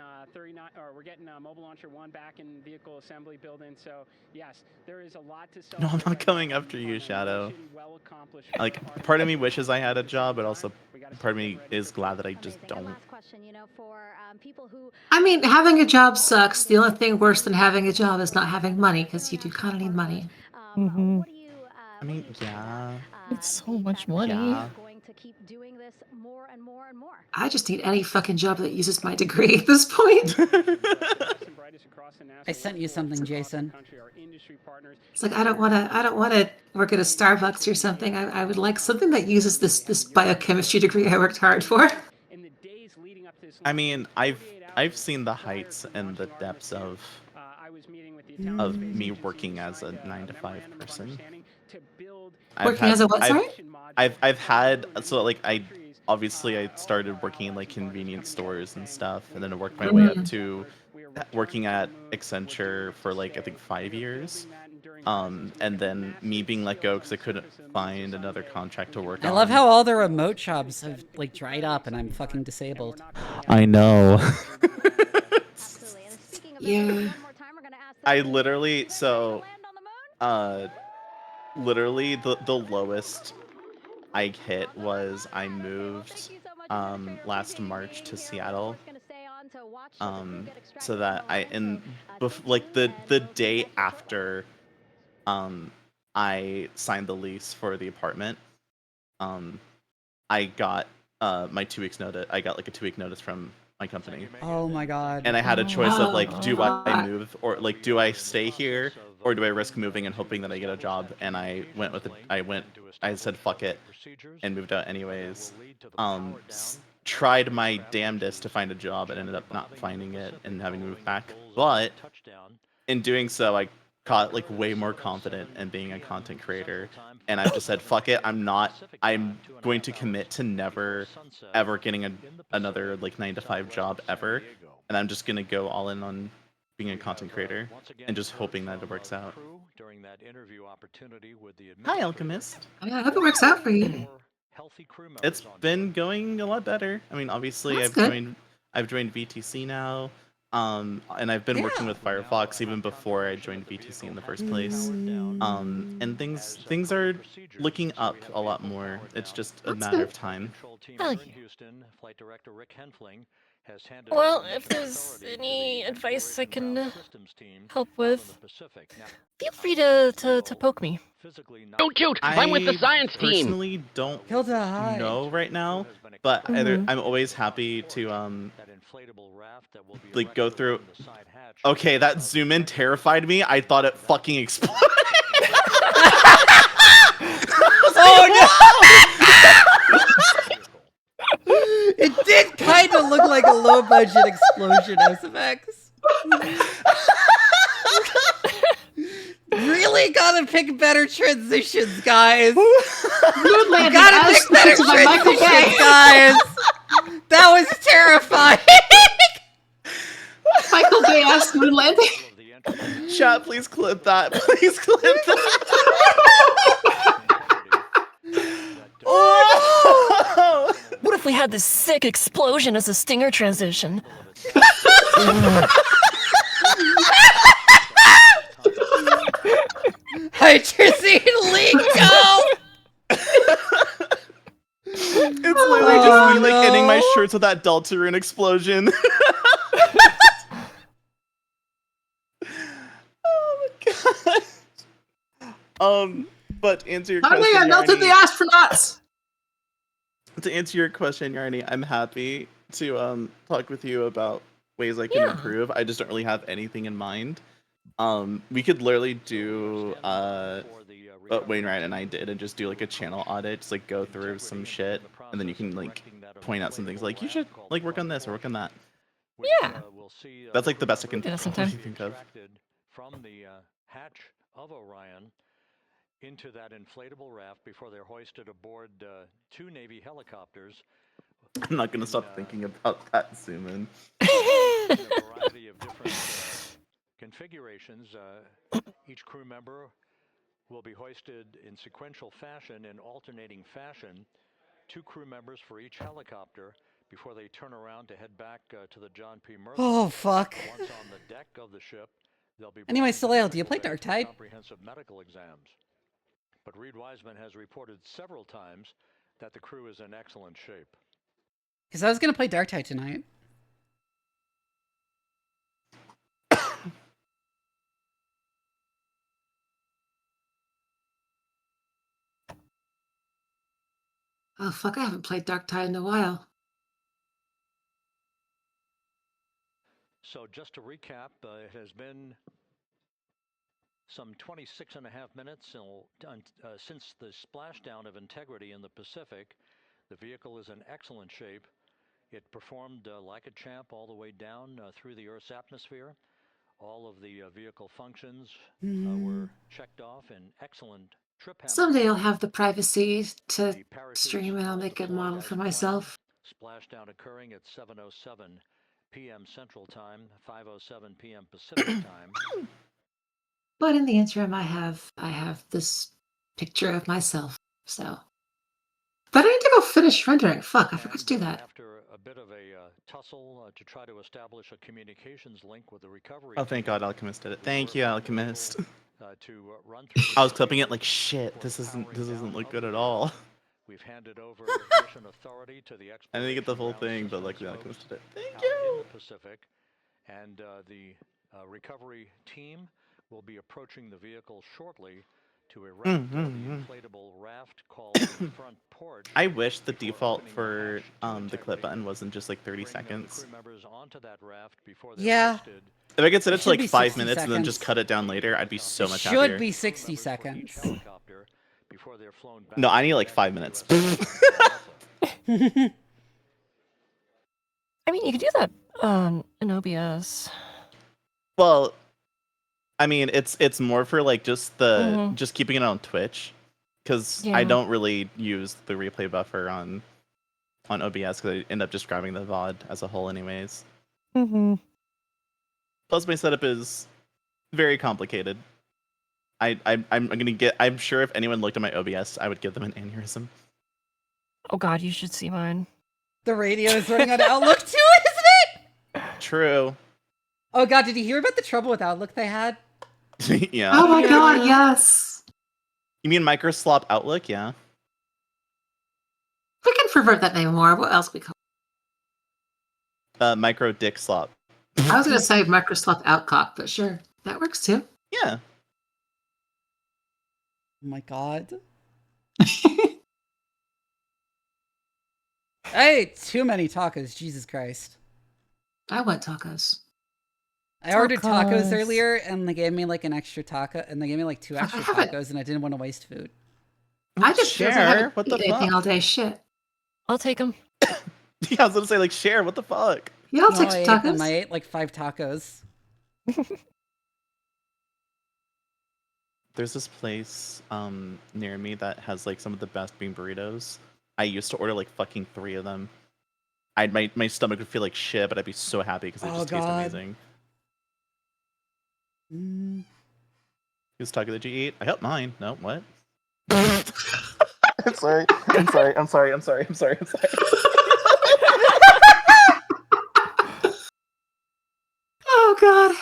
S11: Mobile Launcher 1 back in vehicle assembly building. So yes, there is a lot to
S10: No, I'm
S11: celebrate
S10: not
S11: right
S10: coming
S11: now.
S10: after you, Shadow.
S11: Well accomplished.
S10: Like, part of me wishes I had a job, but also part of me is glad that I just
S4: Amazing. And
S10: don't.
S4: last question, for people who
S8: I mean, having a job sucks. The only thing worse than having a job is not having money, because you do kind of need money.
S9: Mhm.
S4: what do you
S10: I mean, yeah.
S9: It's so much money.
S10: Yeah.
S4: going to keep doing this more and more and more?
S8: I just need any fucking job that uses my degree at this point.
S1: I sent you something, Jason.
S8: It's like I don't want to work at a Starbucks or something. I would like something that uses this biochemistry degree I worked hard for.
S10: I mean, I've seen the heights and the depths of me working as a 9 to 5 person.
S8: Working as a what, sorry?
S10: I've had, so like obviously I started working in like convenience stores and stuff, and then I worked my way up to working at Accenture for like I think 5 years. And then me being let go because I couldn't find another contract to work on.
S1: I love how all the remote jobs have like dried up and I'm fucking disabled.
S10: I know.
S8: Yeah.
S10: I literally literally the lowest I hit was I moved last March to Seattle. So that like the day after I signed the lease for the apartment, I got my 2 weeks notice. I got like a 2-week notice from my company.
S1: Oh my god.
S10: And I had a choice of like, do I move or like do I stay here or do I risk moving and hoping that I get a job? And I went with I said fuck it and moved out anyways. Tried my damnedest to find a job and ended up not finding it and having to move back. But in doing so, I got like way more confident in being a content creator, and I've just said fuck it. I'm going to commit to never ever getting another like 9-to-5 job ever, and I'm just gonna go all in on being a content creator and just hoping that it works out. Hi, Alchemist.
S8: I hope it works out for you.
S10: It's been going a lot better. I mean, obviously,
S8: That's
S10: I've joined VTC now, and I've been working with Firefox even before I joined VTC in the first place. And things are looking up a lot more. It's just a matter of time.
S9: Well, if there's any advice I can help with, feel free to poke me.
S12: Don't shoot! I'm with the science team!
S10: I personally don't know right now, but I'm always happy to like go through. Okay, that zoom in terrified me. I thought it fucking exploded.
S1: Oh no! It did kind of look like a low-budget explosion, SFX. Really gotta pick better transitions, guys. You gotta pick better transitions, guys. That was terrifying.
S8: Michael Bay asked moon landing.
S10: Chat, please clip that. Please clip that.
S9: Oh! What if we had this sick explosion as a stinger transition?
S1: Hydrazine Lingo!
S10: It's literally just me like ending my shirts with that Deltarune explosion. Oh my god. But to answer your question,
S8: I melted the astronauts.
S10: To answer your question, Yarny, I'm happy to talk with you about ways I can improve. I just don't really have anything in mind. We could literally do what Wainwright and I did and just do like a channel audit, just like go through some shit, and then you can like point out some things like you should like work on this or work on that.
S9: Yeah.
S10: That's like the best I can think of.
S5: From the hatch of Orion into that inflatable raft before they're hoisted aboard 2 Navy helicopters.
S10: I'm not gonna stop thinking about that zoom in.
S5: A variety of different configurations. Each crew member will be hoisted in sequential fashion, in alternating fashion. 2 crew members for each helicopter before they turn around to head back to the John P. Murphy.
S1: Oh fuck.
S5: Once on the deck of the ship, they'll be
S1: anyway, Soleil, do you play Darktide?
S5: Comprehensive medical exams. But Reed Wiseman has reported several times that the crew is in excellent shape.
S1: Because I was gonna play Darktide tonight.
S8: Oh fuck, I haven't played Darktide in a while.
S5: So just to recap, it has been some 26.5 minutes since the splashdown of Integrity in the Pacific. The vehicle is in excellent shape. It performed like a champ all the way down through the Earth's atmosphere. All of the vehicle functions were checked off in excellent
S8: Someday I'll have the privacy to stream and I'll make a model for myself.
S5: Splashdown occurring at 7:07 p.m. Central Time, 5:07 p.m. Pacific Time.
S8: But in the interim, I have this picture of myself. So, but I need to go finish rendering. Fuck, I forgot to do that.
S5: After a bit of a tussle to try to establish a communications link with the recovery.
S10: Oh, thank God, Alchemist did it. Thank you, Alchemist.
S5: To run through
S10: I was clipping it like shit. This doesn't look good at all.
S5: We've handed over mission authority to the
S10: I didn't get the full thing, but like the Alchemist did it. Thank you.
S5: In the Pacific, and the recovery team will be approaching the vehicle shortly to erect the inflatable raft called the front porch.
S10: I wish the default for the clip button wasn't just like 30 seconds.
S1: Yeah.
S10: If I could set it to like 5
S1: 60
S10: minutes and then
S1: seconds.
S10: just cut it down later, I'd be so much happier.
S1: Should be 60 seconds.
S10: No, I need like 5 minutes.
S9: I mean, you could do that in OBS.
S10: Well, I mean, it's more for like just the just keeping it on Twitch, because I don't really use the replay buffer on OBS because I end up just grabbing the VOD as a whole, anyways. Plus, my setup is very complicated. I'm sure if anyone looked at my OBS, I would give them an aneurysm.
S9: Oh God, you should see mine.
S1: The radio is running on Outlook too, isn't it?
S10: True.
S1: Oh God, did you hear about the trouble with Outlook they had?
S10: Yeah.
S8: Oh my God, yes.
S10: You mean Microsoft Outlook? Yeah.
S8: We can pervert that name more. What else we call
S10: Micro Dick Slop.
S8: I was gonna say Microsoft Outcock, but sure, that works too.
S10: Yeah.
S1: Oh my God. I ate too many tacos, Jesus Christ.
S8: I want tacos.
S1: I ordered tacos earlier, and they gave me like an extra taco, and they gave me like 2 extra tacos, and I didn't want to waste food.
S8: I just
S10: share. What the
S8: anything
S10: fuck?
S8: all day. Shit.
S9: I'll take them.
S10: Yeah, I was gonna say like share. What the fuck?
S8: Yeah, I'll
S1: No,
S8: take
S1: I
S8: some
S1: ate
S8: tacos.
S1: them. I ate like 5 tacos.
S10: There's this place near me that has like some of the best bean burritos. I used to order like fucking 3 of them. My stomach would feel like shit, but I'd be so happy because they just taste amazing. Whose taco did you eat? I hope mine. No, what? I'm sorry.
S8: Oh God.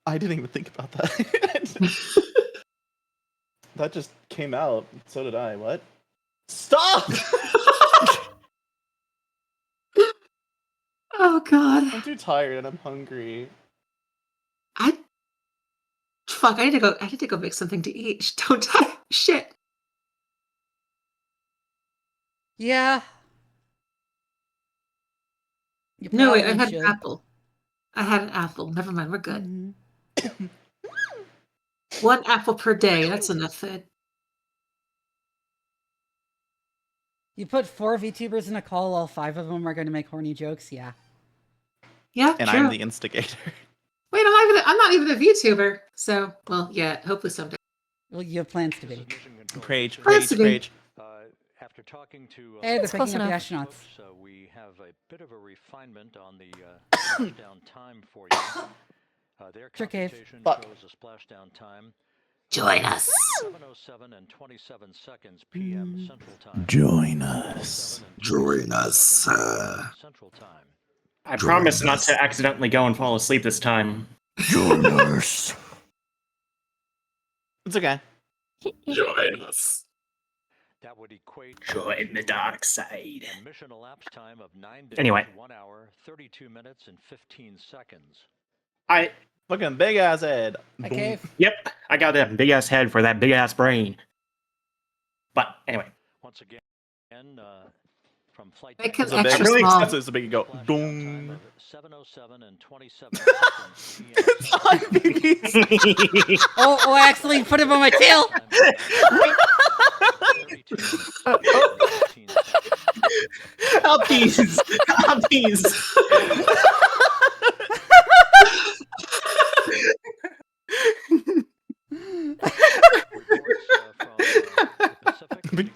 S10: I didn't even think about that. That just came out. So did I. What? Stop!
S8: Oh God.
S10: I'm too tired and I'm hungry.
S8: Fuck. I need to go make something to eat. Don't die. Shit.
S1: Yeah.
S8: No, wait. I had an apple. I had an apple. Never mind. We're good. 1 apple per day. That's enough food.
S1: You put 4 VTubers in a call, all 5 of them are going to make horny jokes. Yeah.
S8: Yeah,
S10: and
S8: true.
S10: I'm the instigator.
S8: Wait, I'm not even a VTuber. So, well, yeah, hopefully someday.
S1: Well, you have plans to be.
S10: Prage.
S5: After talking to
S1: hey, they're picking up the astronauts.
S5: So we have a bit of a refinement on the splashdown time for you. Their computation shows a splashdown time.
S8: Join us.
S5: 7:07 and 27 seconds p.m. Central Time.
S13: Join us.
S14: Join us.
S5: Central Time.
S15: I promise not to accidentally go and fall asleep this time.
S13: Join us.
S10: It's okay.
S14: Join us.
S5: That would equate
S15: Join the dark side.
S5: Mission elapsed time of 9 days,
S15: Anyway.
S5: 1 hour, 32 minutes, and 15 seconds.
S10: Fucking big ass head.
S1: Okay.
S15: Yep, I got that big ass head for that big ass brain. But anyway.
S5: Once again, from flight.
S8: Make it
S10: It's a big,
S8: extra
S10: really
S8: small.
S10: expensive, so big you go. Boom.
S5: 7:07 and 27 seconds.
S10: It's on BB's.
S1: Oh, I accidentally put him on my tail.
S15: Uppies! Uppies!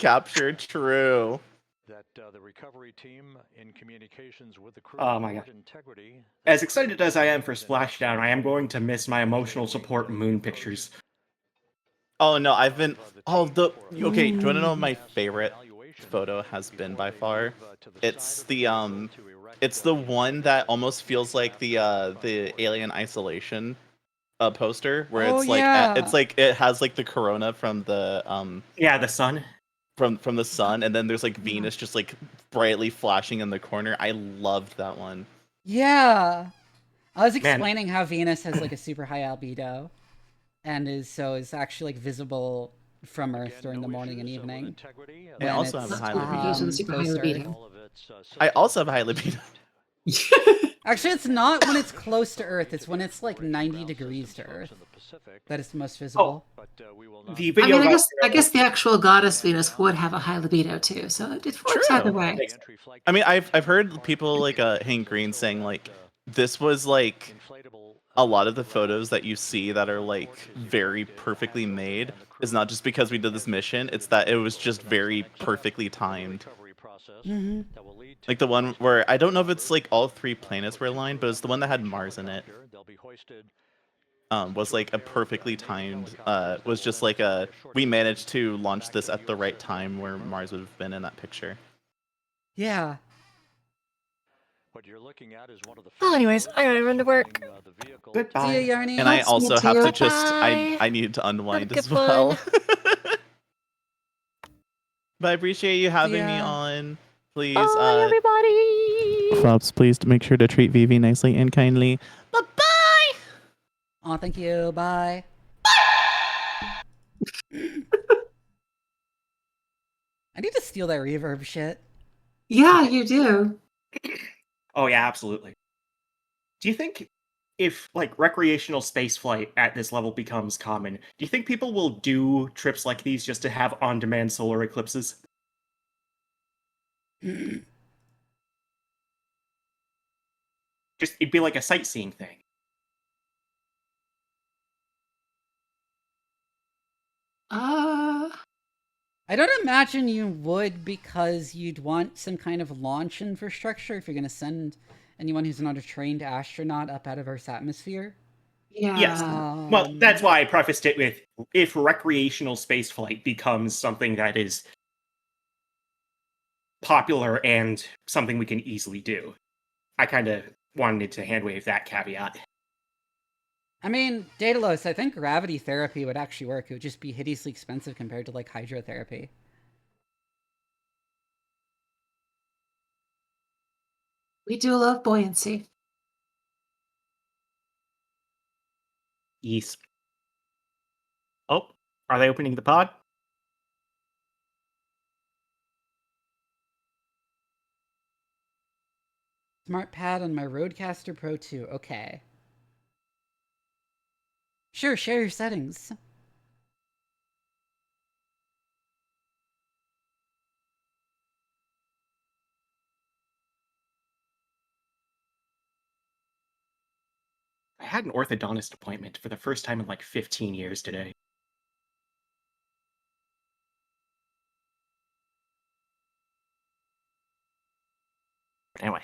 S10: capture, true.
S5: That the recovery team in communications with the crew
S15: Oh my god.
S5: integrity.
S15: As excited as I am for Splashdown, I am going to miss my emotional support moon pictures.
S10: Oh no, I've been. Oh, okay. Do you want to know what my favorite photo has been by far? It's the one that almost feels like the Alien Isolation poster, where
S1: Oh,
S10: it's like
S1: yeah.
S10: it's like it has like the corona from the
S15: Yeah, the sun.
S10: From the sun, and then there's like Venus just like brightly flashing in the corner. I loved that one.
S1: Yeah. I was explaining how Venus has like a super high albedo and is actually like visible from Earth during the morning and evening.
S10: I also have a high libido.
S8: Super high libido.
S10: I also have a high libido.
S1: Actually, it's not when it's close to Earth. It's when it's like 90 degrees to Earth that it's most visible.
S15: The video
S8: I guess the actual goddess Venus would have a high libido too, so it works either way.
S10: I mean, I've heard people like Hank Green saying like this was like a lot of the photos that you see that are like very perfectly made is not just because we did this mission. It's that it was just very perfectly timed.
S1: Mm-hmm.
S10: Like the one where I don't know if it's like all 3 planets were aligned, but it's the one that had Mars in it. Was like a perfectly timed. Was just like we managed to launch this at the right time where Mars would have been in that picture.
S1: Yeah.
S5: What you're looking at is one of the.
S9: Well, anyways, I gotta run to work.
S15: Goodbye.
S1: See ya, Yarny.
S10: And I also have to just
S9: Bye.
S10: I needed to unwind
S9: Have a
S10: as
S9: good
S10: well.
S9: one.
S10: But I appreciate you having me
S1: Yeah.
S10: on. Please,
S9: Bye, everybody.
S10: Flops, please make sure to treat Vivi nicely and kindly. Bye-bye!
S1: Oh, thank you. Bye. I need to steal that reverb shit.
S8: Yeah, you do.
S15: Oh yeah, absolutely. Do you think if like recreational spaceflight at this level becomes common, do you think people will do trips like these just to have on-demand solar eclipses? Just it'd be like a sightseeing thing.
S1: I don't imagine you would, because you'd want some kind of launch infrastructure if you're going to send anyone who's not a trained astronaut up out of Earth's atmosphere.
S8: Yeah.
S15: Yes. Well, that's why I prefaced it with if recreational spaceflight becomes something that is popular and something we can easily do. I kind of wanted to handwave that caveat.
S1: I mean, Daedalus, I think gravity therapy would actually work. It would just be hideously expensive compared to, like, hydrotherapy.
S8: We do love buoyancy.
S15: Yes. Oh, are they opening the pod?
S1: Smart pad on my Rodecaster Pro 2. Okay. Sure, share your settings.
S15: I had an orthodontist appointment for the first time in like 15 years today. But anyway.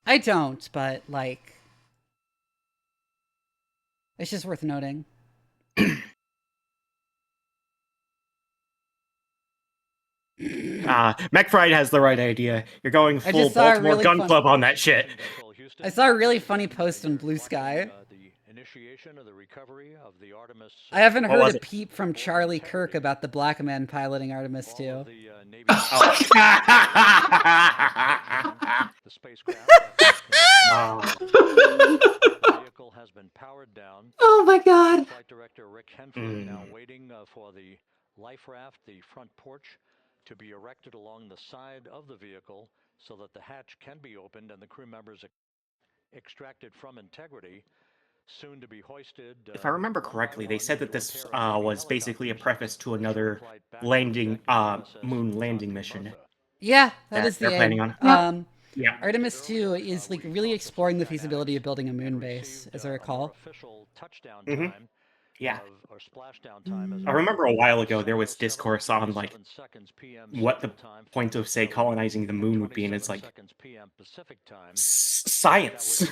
S1: I don't, but, like, it's just worth noting.
S15: McFried has the right idea. You're going
S1: I
S15: full
S1: just saw a
S15: Baltimore
S1: really
S15: Gun
S1: fun-
S15: Club on that shit.
S1: I saw a really funny post on Blue Sky. I haven't heard a peep from Charlie Kirk about the black man piloting Artemis 2.
S5: The spacecraft vehicle has been powered down.
S8: Oh my god.
S5: Flight director Rick Henfling now waiting for the life raft, the front porch, to be erected along the side of the vehicle so that the hatch can be opened and the crew members extracted from integrity, soon to be hoisted.
S15: If I remember correctly, they said that this was basically a preface to another landing, moon landing mission.
S1: Yeah, that is the
S15: they're
S1: aim.
S15: planning on. Yeah.
S1: Artemis 2 is like really exploring the feasibility of building a moon base, as I recall.
S15: Mm-hmm. Yeah.
S5: Or splashdown time
S15: I remember a while ago there was discourse on like what the point of, say, colonizing the moon would be, and it's like science.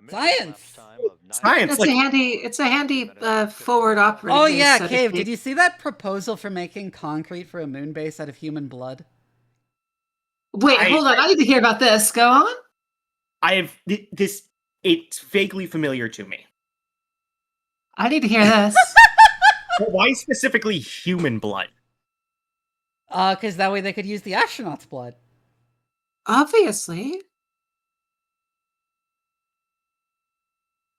S1: Science.
S15: Science.
S8: It's a handy forward operating.
S1: Oh
S8: base,
S1: yeah,
S8: so to
S1: Cave.
S8: speak.
S1: Did you see that proposal for making concrete for a moon base out of human blood?
S8: Wait, hold on. I need to hear about this. Go on.
S15: I have this. It's vaguely familiar to me.
S8: I need to hear this.
S15: But why specifically human blood?
S1: Because that way they could use the astronauts' blood.
S8: Obviously.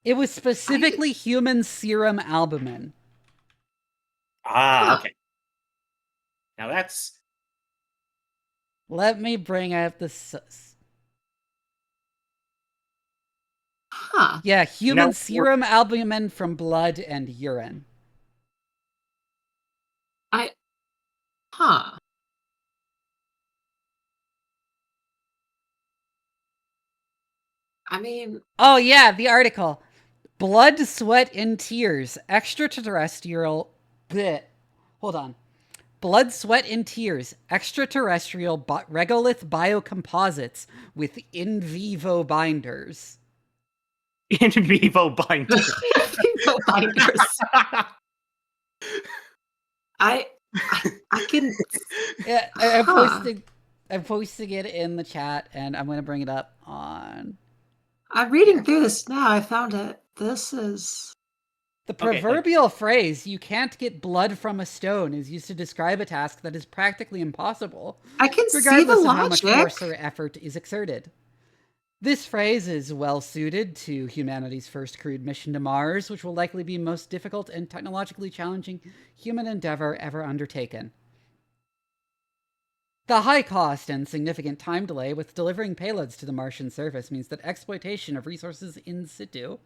S1: It was specifically human serum albumin.
S15: Ah, okay. Now that's...
S1: Let me bring up the...
S8: Huh.
S1: Yeah, human serum albumin from blood and urine.
S8: Huh. I mean...
S1: Oh yeah, the article. Blood, sweat, and tears. Extraterrestrial... Bleh. Hold on. Blood, sweat, and tears. Extraterrestrial regolith biocomposites with in vivo binders.
S15: In vivo binders.
S8: In vivo binders. I can...
S1: Yeah, I'm posting it in the chat, and I'm going to bring it up on...
S8: I'm reading through this now. I found it. This is...
S1: The proverbial phrase, you can't get blood from a stone, is used to describe a task that is practically impossible.
S8: I can see the
S1: regardless of how much
S8: logic.
S1: force or effort is exerted. This phrase is well suited to humanity's first crewed mission to Mars, which will likely be the most difficult and technologically challenging human endeavor ever undertaken. The high cost and significant time delay with delivering payloads to the Martian surface means that exploitation of resources in situ,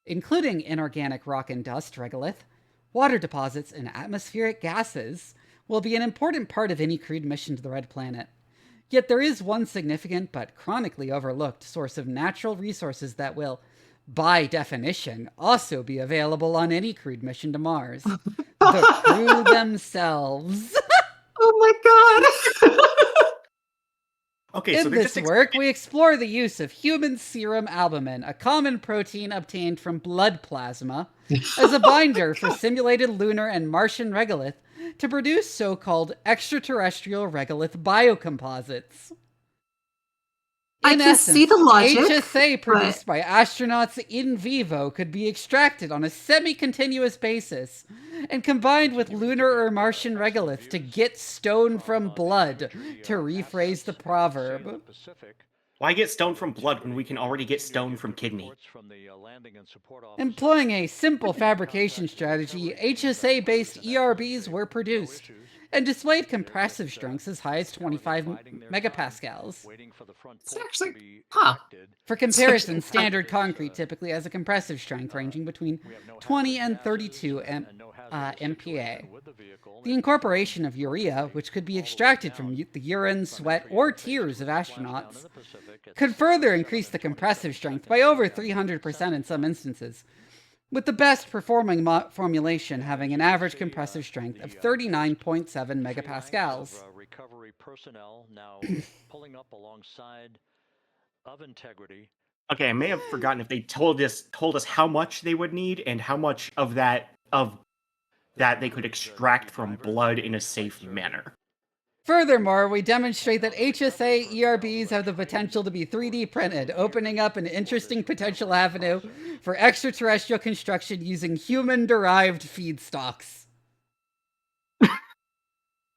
S1: including inorganic rock and dust, regolith, water deposits, and atmospheric gases, will be an important part of any crewed mission to the Red Planet. Yet there is one significant but chronically overlooked source of natural resources that will, by definition, also be available on any crewed mission to Mars. The crew themselves.
S8: Oh my god!
S15: Okay, so
S1: in this work, we explore the use of human serum albumin, a common protein obtained from blood plasma, as a binder for simulated lunar and Martian regolith to produce so-called extraterrestrial regolith biocomposites.
S8: I
S1: In
S8: can
S1: essence,
S8: see the logic,
S1: HSA produced by astronauts in vivo could be extracted on a semi-continuous basis and combined with lunar or Martian regolith to get stone from blood, to rephrase the proverb.
S15: Why get stone from blood when we can already get stone from kidney?
S1: Employing a simple fabrication strategy, HSA-based ERBs were produced and displayed compressive strengths as high as 25 megapascals.
S8: It's actually... Huh.
S1: For comparison, standard concrete typically has a compressive strength ranging between 20 and 32 MPa. The incorporation of urea, which could be extracted from the urine, sweat, or tears of astronauts, could further increase the compressive strength by over 300% in some instances, with the best performing formulation having an average compressive strength of 39.7 megapascals.
S5: Recovery personnel now pulling up alongside of integrity.
S15: Okay, I may have forgotten if they told us how much they would need and how much of that they could extract from blood in a safe manner.
S1: Furthermore, we demonstrate that HSA ERBs have the potential to be 3D printed, opening up an interesting potential avenue for extraterrestrial construction using human-derived feedstocks.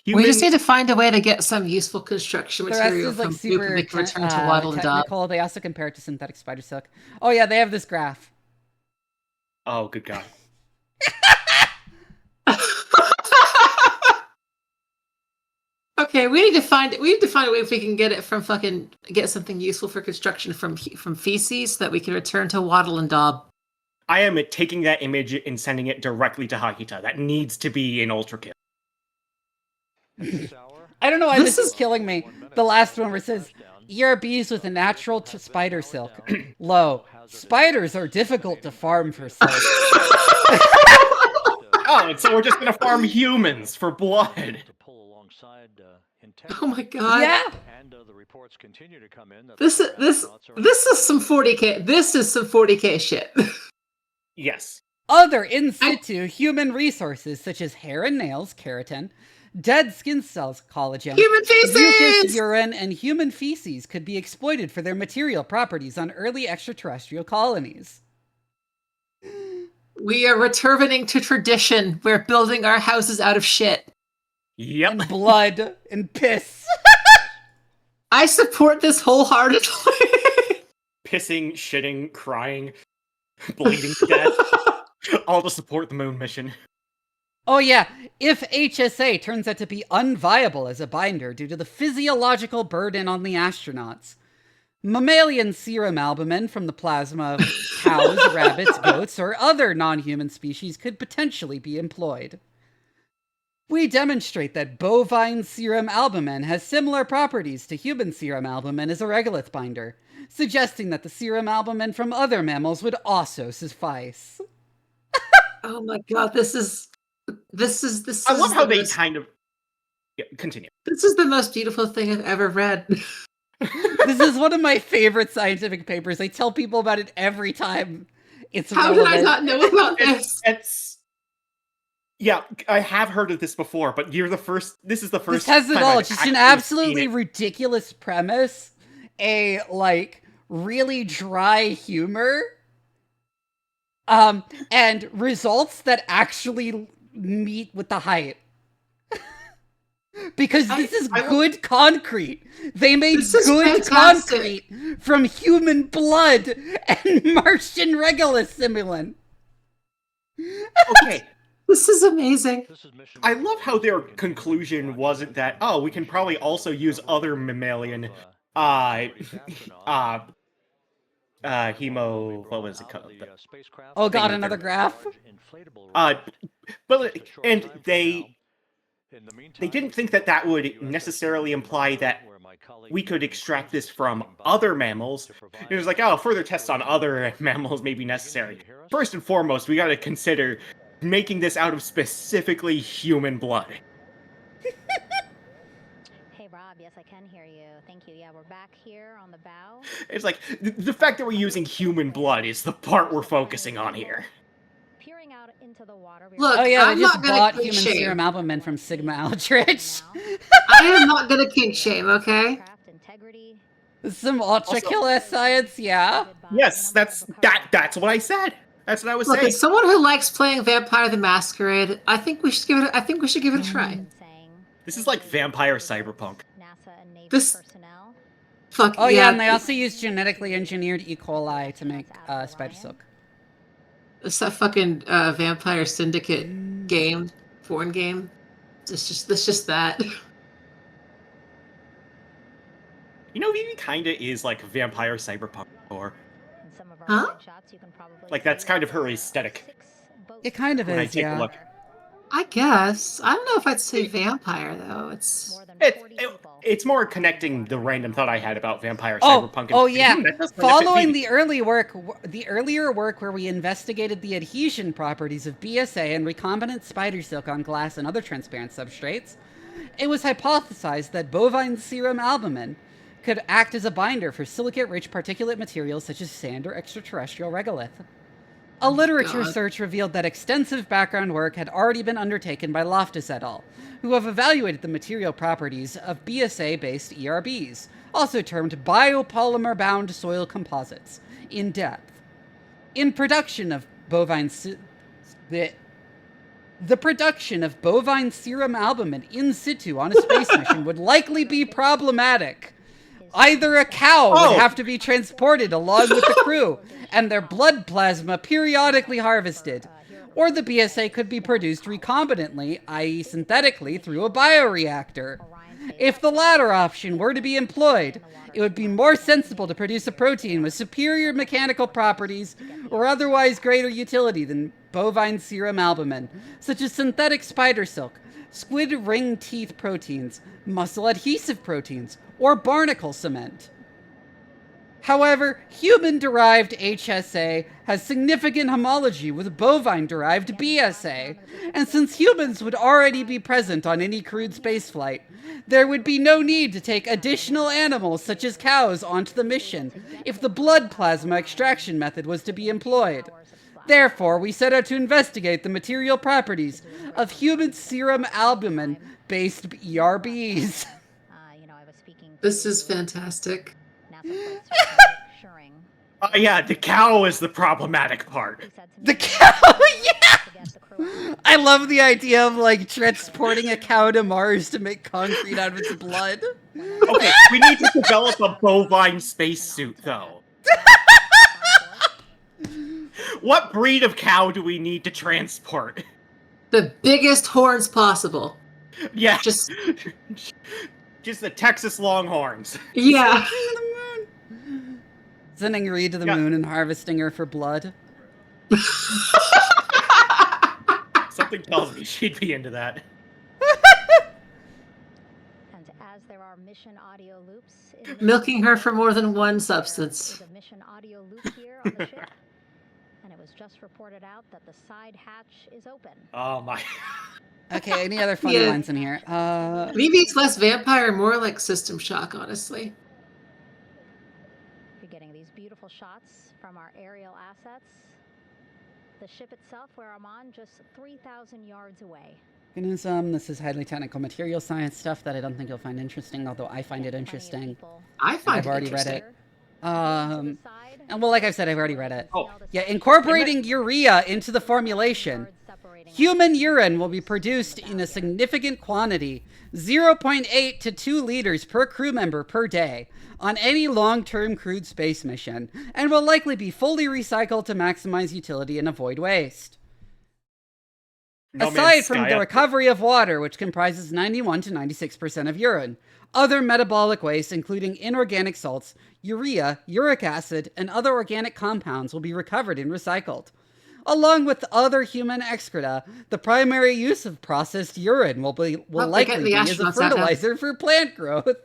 S8: We just need to find a way to get some useful construction material from Goop and make return to Waddle and
S1: technical. They also compare it to synthetic spider silk. Oh yeah, they have this graph.
S15: Oh, good God.
S8: Okay, we need to find a way if we can get something useful for construction from feces so that we can return to Waddle and Daub.
S15: I am taking that image and sending it directly to Hakita. That needs to be an ultra kill.
S1: I don't know why this is killing me. The last one where it says, ERBs with a natural spider silk. Low. Spiders are difficult to farm for silk.
S15: Oh, and so we're just gonna farm humans for blood.
S8: Oh my god.
S1: Yeah.
S8: This is some 40k. This is some 40k shit.
S15: Yes.
S1: Other in situ human resources such as hair and nails, keratin, dead skin cells, collagen,
S8: Human feces!
S1: mucus, urine, and human feces could be exploited for their material properties on early extraterrestrial colonies.
S8: We are returning to tradition. We're building our houses out of shit.
S15: Yep.
S1: And blood and piss.
S8: I support this wholeheartedly.
S15: Pissing, shitting, crying, bleeding to death. All to support the moon mission.
S1: Oh yeah, if HSA turns out to be unviable as a binder due to the physiological burden on the astronauts, mammalian serum albumin from the plasma of cows, rabbits, goats, or other non-human species could potentially be employed. We demonstrate that bovine serum albumin has similar properties to human serum albumin as a regolith binder, suggesting that the serum albumin from other mammals would also suffice.
S8: Oh my god, this is.
S15: I love how they kind of. Yeah, continue.
S8: This is the most beautiful thing I've ever read.
S1: This is one of my favorite scientific papers. I tell people about it every time it's
S8: How
S1: relevant.
S8: did I not know about this?
S15: Yeah, I have heard of this before, but you're the first. This is the first.
S1: This has it
S15: time
S1: all.
S15: I've
S1: It's just an
S15: actually
S1: absolutely
S15: seen it.
S1: ridiculous premise, a really dry humor, and results that actually meet with the hype. Because this is good concrete. They made good concrete from human blood and Martian regolith simulant.
S15: Okay.
S8: This is amazing.
S15: I love how their conclusion wasn't that, we can probably also use other mammalian, what was it called?
S1: Oh god, another graph?
S15: And they didn't think that would necessarily imply that we could extract this from other mammals. It was like, further tests on other mammals may be necessary. First and foremost, we gotta consider making this out of specifically human blood.
S4: Hey Rob, yes I can hear you. Thank you. Yeah, we're back here on the bow.
S15: It's like, the fact that we're using human blood is the part we're focusing on here.
S4: Peering out into the water.
S8: Look,
S1: oh yeah,
S8: I'm
S1: they just
S8: not gonna
S1: bought
S8: kink
S1: human
S8: shame.
S1: serum albumin from Sigma Aldrich.
S8: I am not gonna kink shame, okay?
S1: Some ultra killer science, yeah.
S15: Yes, that's what I said. That's what I was
S8: Look,
S15: saying.
S8: as someone who likes playing Vampire the Masquerade, I think we should give it. I think we should give it a try.
S15: This is like vampire cyberpunk.
S8: This. Fuck
S1: Oh yeah, and they also use genetically engineered E. coli to make spider silk.
S8: It's that fucking Vampire Syndicate game, foreign game. It's just that.
S15: You know, Vivi kinda is like vampire cyberpunk or.
S8: Huh?
S15: Like that's kind of her aesthetic.
S1: It kind of
S15: When I
S1: is,
S15: take
S1: yeah.
S15: a look.
S8: I guess. I don't know if I'd say vampire though.
S15: It's more connecting the random thought I had about vampire
S1: Oh,
S15: cyberpunk.
S1: oh yeah.
S15: That does kind of fit
S1: Following
S15: Vivi.
S1: the earlier work where we investigated the adhesion properties of BSA and recombinant spider silk on glass and other transparent substrates, it was hypothesized that bovine serum albumin could act as a binder for silicate-rich particulate materials such as sand or extraterrestrial regolith. A literature search revealed that extensive background work had already been undertaken by Loftus et al., who have evaluated the material properties of BSA-based ERBs, also termed biopolymer-bound soil composites, in depth. In production of bovine the production of bovine serum albumin in situ on a space mission would likely be problematic. Either a cow would have to be transported along with the crew, and their blood plasma periodically harvested, or the BSA could be produced recombinantly, i.e. synthetically, through a bioreactor. If the latter option were to be employed, it would be more sensible to produce a protein with superior mechanical properties or otherwise greater utility than bovine serum albumin, such as synthetic spider silk, squid ring teeth proteins, muscle adhesive proteins, or barnacle cement. However, human-derived HSA has significant homology with bovine-derived BSA, and since humans would already be present on any crewed spaceflight, there would be no need to take additional animals such as cows onto the mission if the blood plasma extraction method was to be employed. Therefore, we set out to investigate the material properties of human serum albumin-based ERBs.
S8: This is fantastic.
S15: Yeah, the cow is the problematic part.
S1: The cow, yeah! I love the idea of, like, transporting a cow to Mars to make concrete out of its blood.
S15: Okay, we need to develop a bovine spacesuit, though. What breed of cow do we need to transport?
S8: The biggest horns possible.
S15: Yeah,
S8: Just
S15: the Texas Longhorns.
S8: yeah.
S1: Sending Reed to the moon and harvesting her for blood.
S15: Something tells me she'd be into that.
S4: And as there are mission audio loops,
S8: Milking her for more than one substance.
S4: there's a mission audio loop here on the ship, and it was just reported out that the side hatch is open.
S15: Oh my.
S1: Okay, any other funny lines in here?
S8: Maybe it's less vampire, more like System Shock, honestly.
S4: You're getting these beautiful shots from our aerial assets. The ship itself, where I'm on, just 3,000 yards away.
S1: Organism, this is highly technical material science stuff that I don't think you'll find interesting, although I find it interesting.
S8: I've
S1: already read it. And well, like I've said, I've already read it.
S15: Oh.
S1: Yeah, incorporating urea into the formulation. Human urine will be produced in a significant quantity, 0.8 to 2 liters per crew member per day, on any long-term crewed space mission, and will likely be fully recycled to maximize utility and avoid waste. Aside from the recovery of water, which comprises 91 to 96% of urine, other metabolic waste, including inorganic salts, urea, uric acid, and other organic compounds will be recovered and recycled. Along with other human excreta, the primary use of processed urine will likely be as a fertilizer for plant growth.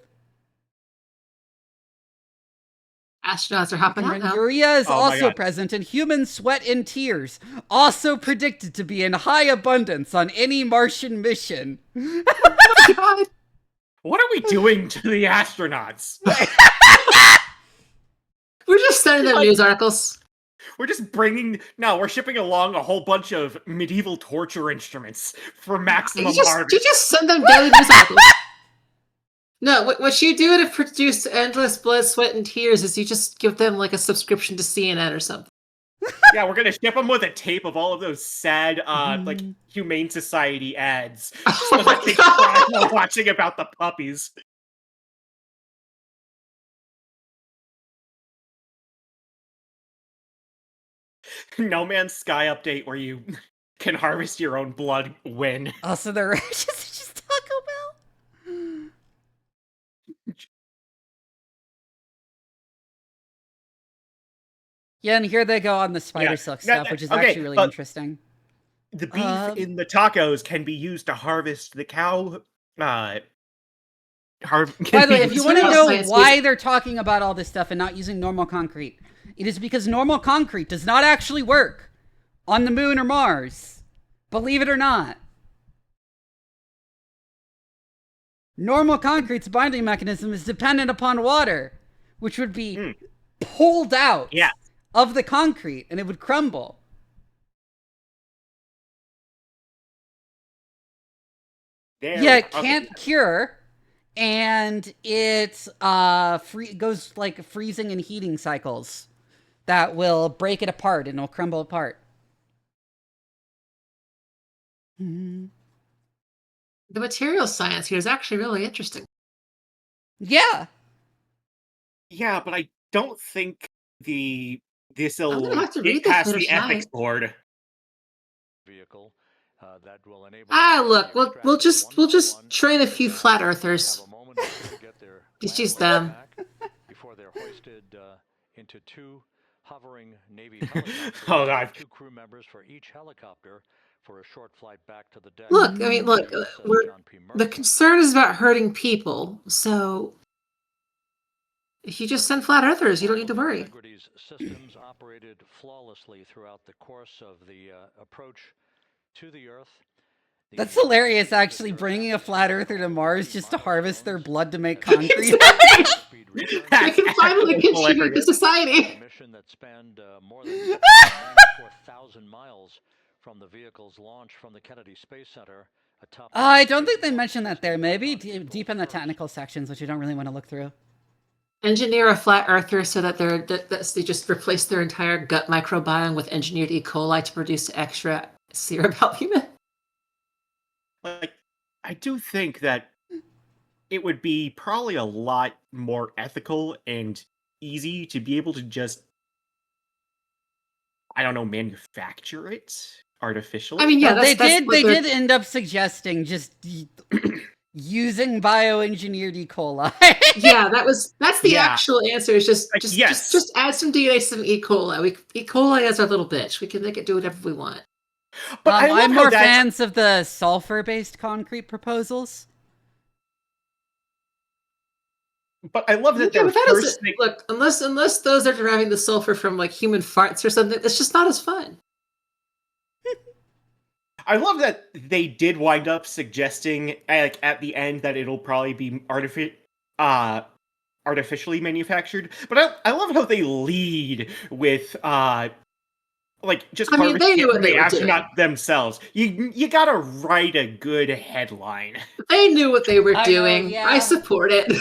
S8: Astronauts are hopping out now.
S1: Urea is also present in human sweat and tears, also predicted to be in high abundance on any Martian mission.
S8: Oh my god!
S15: What are we doing to the astronauts?
S8: We're just sending them news articles.
S15: We're just we're shipping along a whole bunch of medieval torture instruments for maximum harvest.
S8: You just send them daily news articles. No, what you do to produce endless blood, sweat, and tears is you just give them like a subscription to CNN or something.
S15: Yeah, we're gonna ship them with a tape of all of those sad, like Humane Society ads, so that they cry while watching about the puppies. No Man's Sky update where you can harvest your own blood win.
S1: Also, they're just Taco Bell. Yeah, and here they go on the spider silk stuff, which is actually really interesting.
S15: The beef in the tacos can be used to harvest the cow. By
S1: the way, if you want to know why they're talking about all this stuff and not using normal concrete, it is because normal concrete does not actually work on the moon or Mars. Believe it or not. Normal concrete's binding mechanism is dependent upon water, which would be pulled out of the concrete, and it would crumble. It can't cure, and it goes like freezing and heating cycles that will break it apart, and it'll crumble apart.
S8: The material science here is actually really interesting.
S1: Yeah.
S15: Yeah, but I don't think this'll
S8: have to read
S15: get
S8: this
S15: past
S8: later
S15: the
S8: tonight.
S15: ethics board.
S5: Vehicle that will enable
S8: Look, we'll just train a few flat earthers. Just use them.
S5: Before they're hoisted into two hovering Navy helicopters.
S15: Oh god.
S5: 2 crew members for each helicopter for a short flight back to the deck.
S8: Look, I mean, the concern is about hurting people, so If you just send flat earthers, you don't need to worry.
S5: Systems operated flawlessly throughout the course of the approach to the Earth.
S1: That's hilarious, actually, bringing a flat earther to Mars just to harvest their blood to make concrete.
S8: I can finally contribute to society.
S5: A mission that spanned more than 94,000 miles from the vehicle's launch from the Kennedy Space Center.
S1: I don't think they mentioned that there. Maybe deep in the technical sections, which you don't really want to look through.
S8: Engineer a flat earther so that they just replace their entire gut microbiome with engineered E. coli to produce extra serum albumin.
S15: Like, I do think that it would be probably a lot more ethical and easy to be able to just, I don't know, manufacture it artificially.
S1: I mean, yeah, they did end up suggesting just using bioengineered E. coli.
S8: Yeah, that's the actual answer. Is just add some DNA, some E. coli. E. coli is our little bitch. We can make it do whatever we want.
S1: But I'm more fans of the sulfur-based concrete proposals.
S15: But I love that their first thing...
S8: Look, unless those are deriving the sulfur from like human farts or something, it's just not as fun.
S15: I love that they did wind up suggesting at the end that it'll probably be artificially manufactured. But I love how they lead with just
S8: they knew what they were doing.
S15: Not themselves. You gotta write a good headline.
S8: They knew what they were doing.
S1: Yeah.
S8: I support it.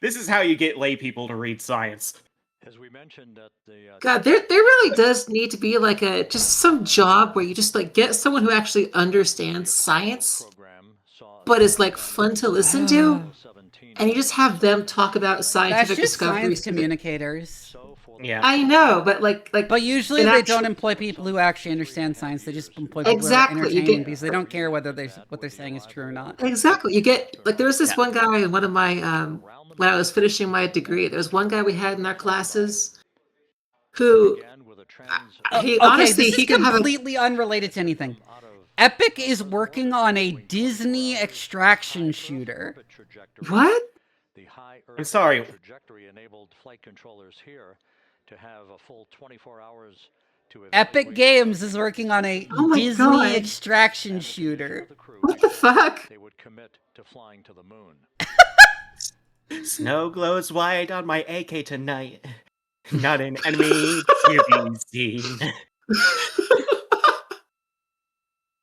S15: This is how you get lay people to read science.
S5: As we mentioned at the
S8: God, there really does need to be like just some job where you just like get someone who actually understands science, but is like fun to listen to, and you just have them talk about scientific discoveries.
S1: Science communicators.
S8: Yeah, I know, but
S1: but usually they don't employ people who actually understand science. They just employ people who are entertaining because they don't care whether what they're saying is true or not.
S8: Exactly. You get there was this one guy in one of my when I was finishing my degree. There was one guy we had in our classes who he can have
S1: completely unrelated to anything. Epic is working on a Disney extraction shooter.
S8: What?
S15: I'm sorry.
S5: Trajectory enabled flight controllers here to have a full 24 hours to
S1: Epic Games is working on a Disney extraction shooter.
S8: What the fuck?
S5: They would commit to flying to the moon.
S15: Snow glows white on my AK tonight. Not an enemy to be seen.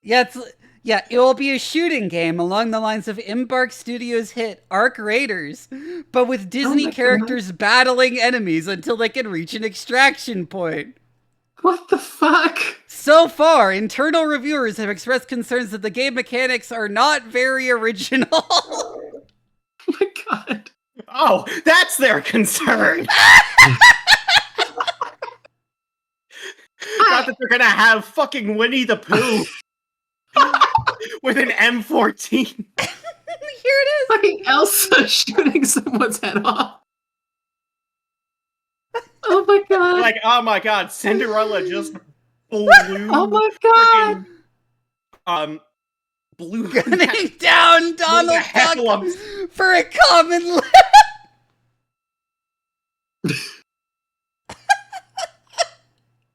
S1: Yeah, it will be a shooting game along the lines of Embark Studios' hit Ark Raiders, but with Disney characters battling enemies until they can reach an extraction point.
S8: What the fuck?
S1: So far, internal reviewers have expressed concerns that the game mechanics are not very original.
S8: Oh my god.
S15: Oh, that's their concern. Not that they're gonna have fucking Winnie the Pooh with an M14.
S1: Here it is.
S8: Fucking Elsa shooting someone's head off. Oh my god.
S15: Like, oh my god, Cinderella just blew.
S8: Oh my god.
S15: Blew
S1: gunning down Donald Duck for a common lip.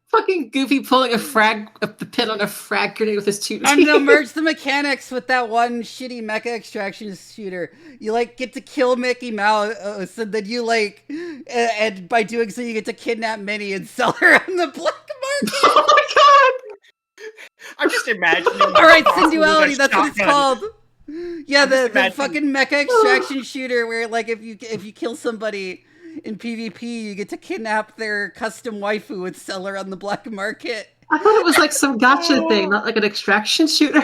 S8: Fucking Goofy pulling the pin on a frag grenade with his two teeth.
S1: I'm gonna merge the mechanics with that one shitty mecha extraction shooter. You get to kill Mickey Mouse, and then you and by doing so you get to kidnap Minnie and sell her on the black market.
S8: Oh my god!
S15: I'm just imagining.
S1: All right, Sinduality, that's what it's called. Yeah, the fucking mecha extraction shooter where if you kill somebody in PvP, you get to kidnap their custom waifu and sell her on the black market.
S8: I thought it was like some gotcha thing, not like an extraction shooter.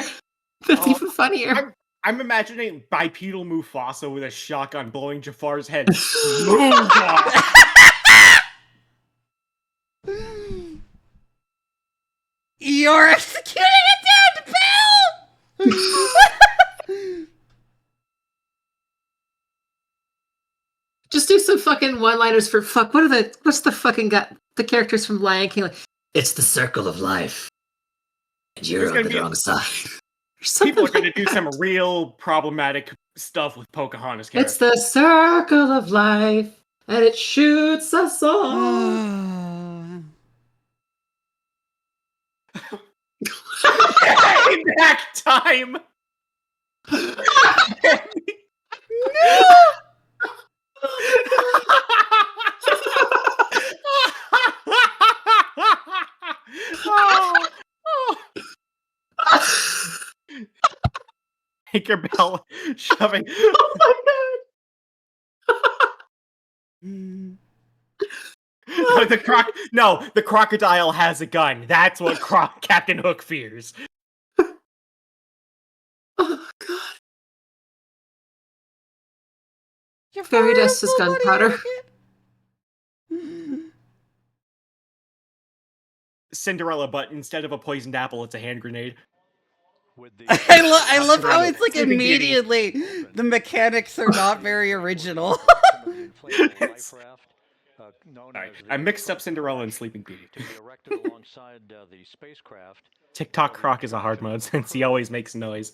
S8: That's even funnier.
S15: I'm imagining bipedal Mufasa with a shotgun blowing Jafar's head.
S1: You're executing it down, Bill!
S8: Just do some fucking one-liners for fuck. What's the fucking the characters from Lion King?
S13: It's the circle of life. And you're on the wrong side.
S15: People are going to do some real problematic stuff with Pocahontas character.
S8: It's the circle of life, and it shoots us all.
S15: Back time. Tinkerbell shoving.
S8: Oh my
S15: god. The crocodile has a gun. That's what Captain Hook fears.
S8: Oh god. Your fairy dust is gunpowder.
S15: Cinderella, but instead of a poisoned apple, it's a hand grenade.
S1: I love how it's like immediately the mechanics are not very original.
S15: Right. I mixed up Cinderella and Sleeping Beauty. TikTok Croc is a hard mode since he always makes noise.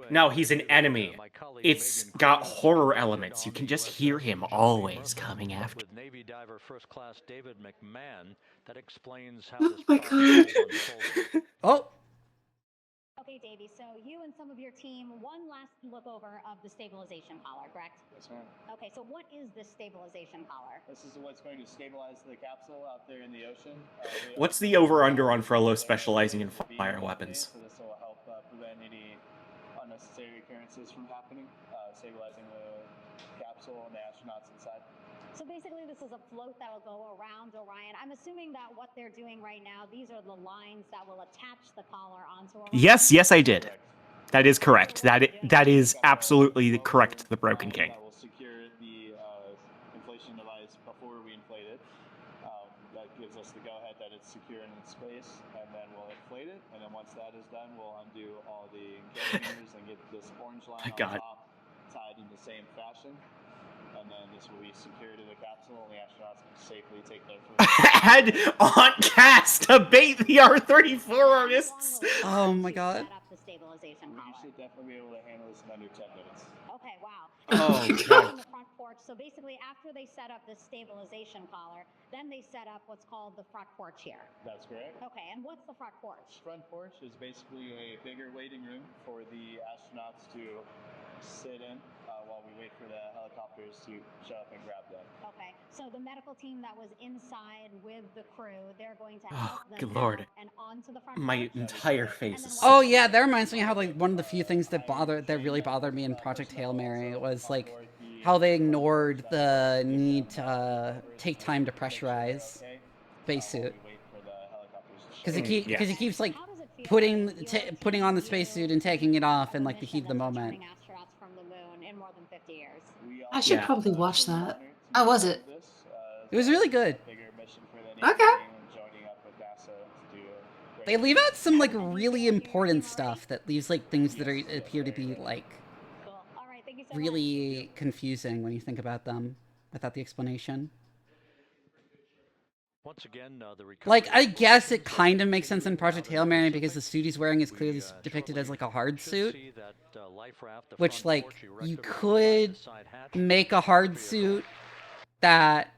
S15: No, he's an enemy. It's got horror elements. You can just hear him always coming after.
S5: Navy diver first class David McMahon that explains how
S8: Oh my god.
S1: Oh.
S4: Okay, Davey, so you and some of your team, one last look over of the stabilization collar, correct?
S3: Yes, ma'am.
S4: Okay, so what is this stabilization collar?
S3: This is what's going to stabilize the capsule out there in the ocean.
S15: What's the over-under on Frollo specializing in fire weapons?
S3: So this will help prevent any unnecessary occurrences from happening, stabilizing the capsule and the astronauts inside.
S4: So basically this is a float that'll go around Orion. I'm assuming that what they're doing right now, these are the lines that will attach the collar onto Orion.
S15: Yes, I did. That is correct. That is absolutely correct, the Broken King.
S3: That will secure the inflation device before we inflate it. That gives us the go-ahead that it's secure in its space, and then we'll inflate it, and then once that is done, we'll undo all the encasings and get this orange line on top tied in the same fashion. And then this will be secured to the capsule, and the astronauts can safely take their food.
S15: Add on cast to bait the R-34 artists.
S1: Oh my god.
S3: We should definitely be able to handle this in under 10 minutes.
S4: Okay, wow.
S15: Oh god.
S4: The front porch. So basically, after they set up this stabilization collar, then they set up what's called the front porch here.
S3: That's correct.
S4: Okay, and what's the front porch?
S3: Front porch is basically a bigger waiting room for the astronauts to sit in while we wait for the helicopters to show up and grab them.
S4: Okay, so the medical team that was inside with the crew, they're going to help them
S15: good lord.
S4: out and onto the front
S15: My
S4: porch.
S15: entire face is...
S1: Oh yeah, that reminds me how like one of the few things that really bothered me in Project Hail Mary was like how they ignored the need to take time to pressurize spacesuit. Because he keeps like putting on the spacesuit and taking it off in like the heat of the moment.
S8: I should probably watch that. How was it?
S1: It was really good.
S8: Okay.
S1: They leave out some like really important stuff that leaves like things that appear to be like really confusing when you think about them without the explanation.
S5: Once again,
S1: like, I guess it kind of makes sense in Project Hail Mary because the suit he's wearing is clearly depicted as like a hard suit, which like you could make a hard suit that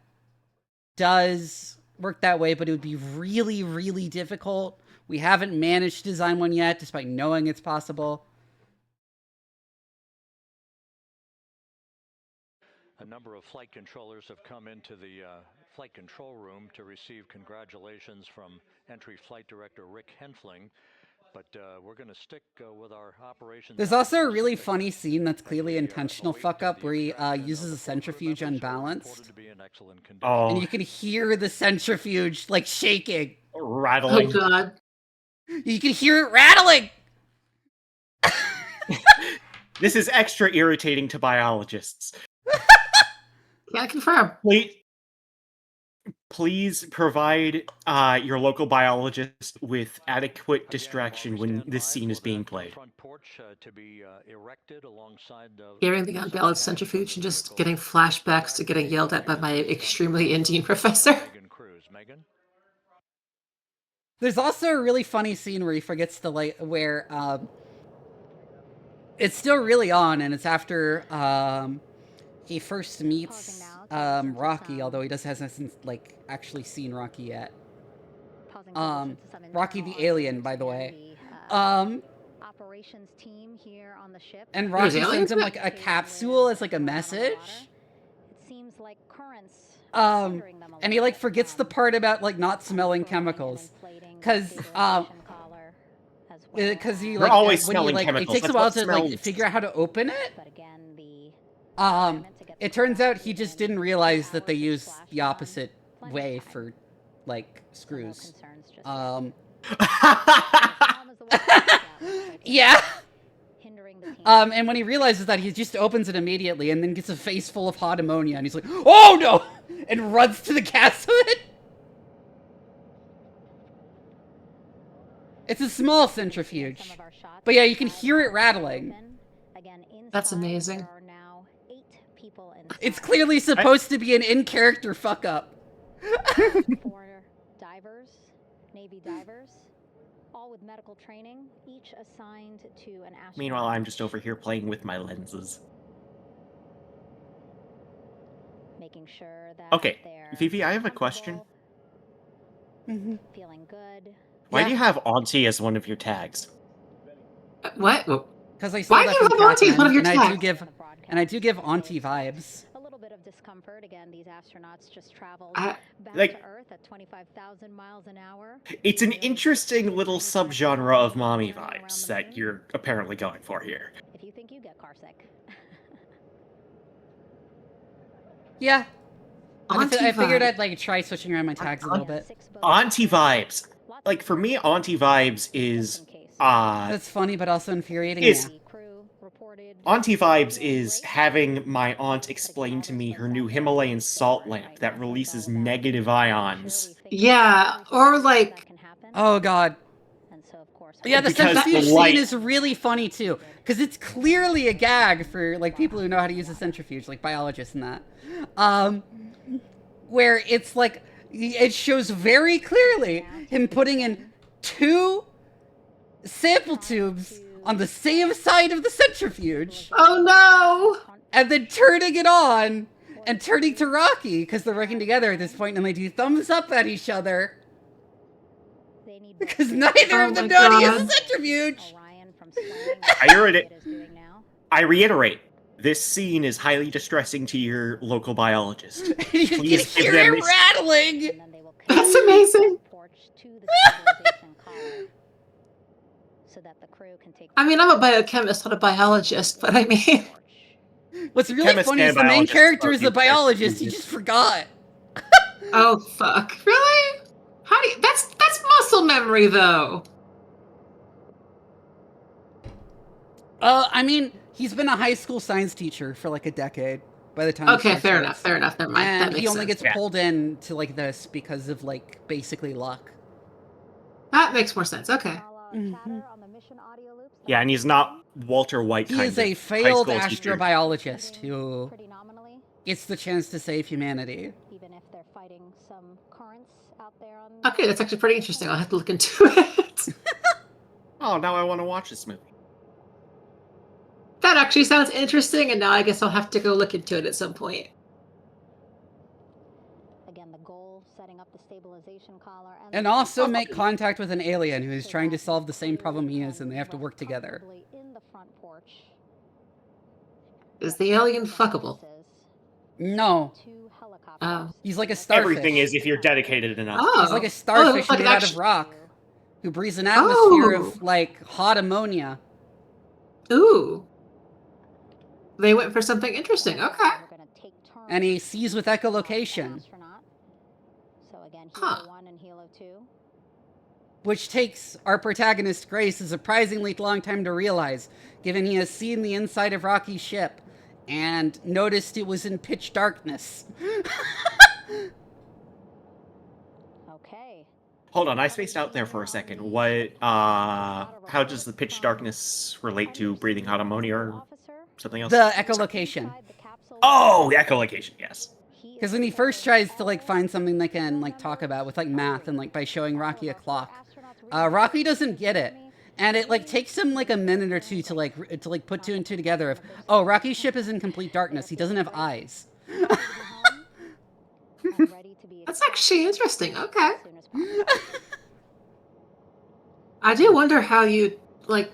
S1: does work that way, but it would be really, really difficult. We haven't managed to design one yet, despite knowing it's possible.
S5: A number of flight controllers have come into the flight control room to receive congratulations from entry flight director Rick Henfling, but we're going to stick with our operations.
S1: There's also a really funny scene that's clearly intentional fuck up where he uses a centrifuge unbalanced.
S15: Oh.
S1: And you can hear the centrifuge like shaking.
S15: Rattling.
S8: Oh god.
S1: You can hear it rattling!
S15: This is extra irritating to biologists.
S8: Can't confirm.
S15: Please provide your local biologist with adequate distraction when this scene is being played.
S8: Hearing the unbalanced centrifuge and just getting flashbacks to getting yelled at by my extremely Indian professor.
S1: There's also a really funny scene where he forgets to light, where It's still really on, and it's after he first meets Rocky, although he hasn't like actually seen Rocky yet. Rocky the alien, by the way.
S4: Operations team here on the ship.
S1: And Rocky sends him like a capsule as like a message.
S4: It seems like currents.
S1: And he like forgets the part about like not smelling chemicals, because he like
S15: always
S1: when he,
S15: smelling
S1: like,
S15: chemicals.
S1: it takes a while to like figure out how to open it. It turns out he just didn't realize that they use the opposite way for like screws. Yeah. And when he realizes that, he just opens it immediately and then gets a face full of hot ammonia, and he's like, "Oh no!" and runs to the castle. It's a small centrifuge, but yeah, you can hear it rattling.
S8: That's amazing.
S1: It's clearly supposed to be an in-character fuck-up.
S4: 4 divers, Navy divers, all with medical training, each assigned to an astronaut.
S15: Meanwhile, I'm just over here playing with my lenses.
S4: Making sure that
S15: Okay,
S4: they're
S15: Vivi, I have a question.
S4: feeling good.
S15: Why do you have Auntie as one of your tags?
S8: What?
S1: Because I
S8: Why do you have Auntie as one of your tags?
S1: I do give Auntie vibes.
S4: A little bit of discomfort. Again, these astronauts just traveled
S15: like-
S4: back to Earth at 25,000 miles an hour.
S15: It's an interesting little subgenre of mommy vibes that you're apparently going for here.
S4: If you think you get carsick.
S1: Yeah. I figured
S8: vibe.
S1: I'd like try switching around my tags a little bit.
S15: Auntie vibes. Like, for me, Auntie vibes is,
S1: That's funny, but also infuriating.
S15: Auntie vibes is having my aunt explain to me her new Himalayan salt lamp that releases negative ions.
S8: Yeah, or like...
S1: Oh god. Yeah, the
S15: Because
S1: centrifuge
S15: the light-
S1: scene is really funny too, because it's clearly a gag for like people who know how to use a centrifuge, like biologists and that. Where it's like, it shows very clearly him putting in 2 sample tubes on the same side of the centrifuge.
S8: Oh no!
S1: And then turning it on and turning to Rocky, because they're working together at this point, and they do thumbs up at each other. Because neither of them know how to use a centrifuge.
S15: I reiterate, this scene is highly distressing to your local biologist.
S1: You can hear it rattling.
S8: That's amazing. I mean, I'm a biochemist, not a biologist, but I mean...
S1: What's really funny is the main character is a biologist. You just forgot.
S8: Oh, fuck. Really? How do you... That's muscle memory, though.
S1: I mean, he's been a high school science teacher for like a decade by the time.
S8: Okay, fair enough, never mind.
S1: And
S8: That makes
S1: he only
S8: sense.
S1: gets pulled in to like this because of like basically luck.
S8: That makes more sense, okay.
S15: Yeah, and he's not Walter White
S1: He
S15: kind
S1: is
S15: of
S1: a
S15: high
S1: failed
S15: school teacher.
S1: astrobiologist who gets the chance to save humanity.
S4: Even if they're fighting some currents out there on...
S8: Okay, that's actually pretty interesting. I'll have to look into it.
S15: Oh, now I want to watch this movie.
S8: That actually sounds interesting, and now I guess I'll have to go look into it at some point.
S4: Again, the goal, setting up the stabilization collar,
S1: And also make contact with an alien who is trying to solve the same problem he is, and they have to work together.
S4: in the front porch.
S8: Is the alien fuckable?
S1: No.
S8: Oh.
S1: He's like a starfish.
S15: Everything is if you're dedicated enough.
S8: Oh.
S1: He's like a starfish
S8: like
S1: made
S8: an
S1: out of rock who breathes an atmosphere of like hot ammonia.
S8: Ooh. They went for something interesting. Okay.
S1: And he sees with echolocation.
S4: So again, Hilo 1 and Hilo 2.
S1: Which takes our protagonist Grace a surprisingly long time to realize, given he has seen the inside of Rocky's ship and noticed it was in pitch darkness.
S4: Okay.
S15: Hold on, I spaced out there for a second. What, how does the pitch darkness relate to breathing hot ammonia or something else?
S1: The echolocation.
S15: Oh, the echolocation, yes.
S1: Because when he first tries to like find something they can like talk about with like math and like by showing Rocky a clock, Rocky doesn't get it. And it like takes him like a minute or two to like put two and two together of, oh, Rocky's ship is in complete darkness. He doesn't have eyes.
S8: That's actually interesting. Okay. I do wonder how you like.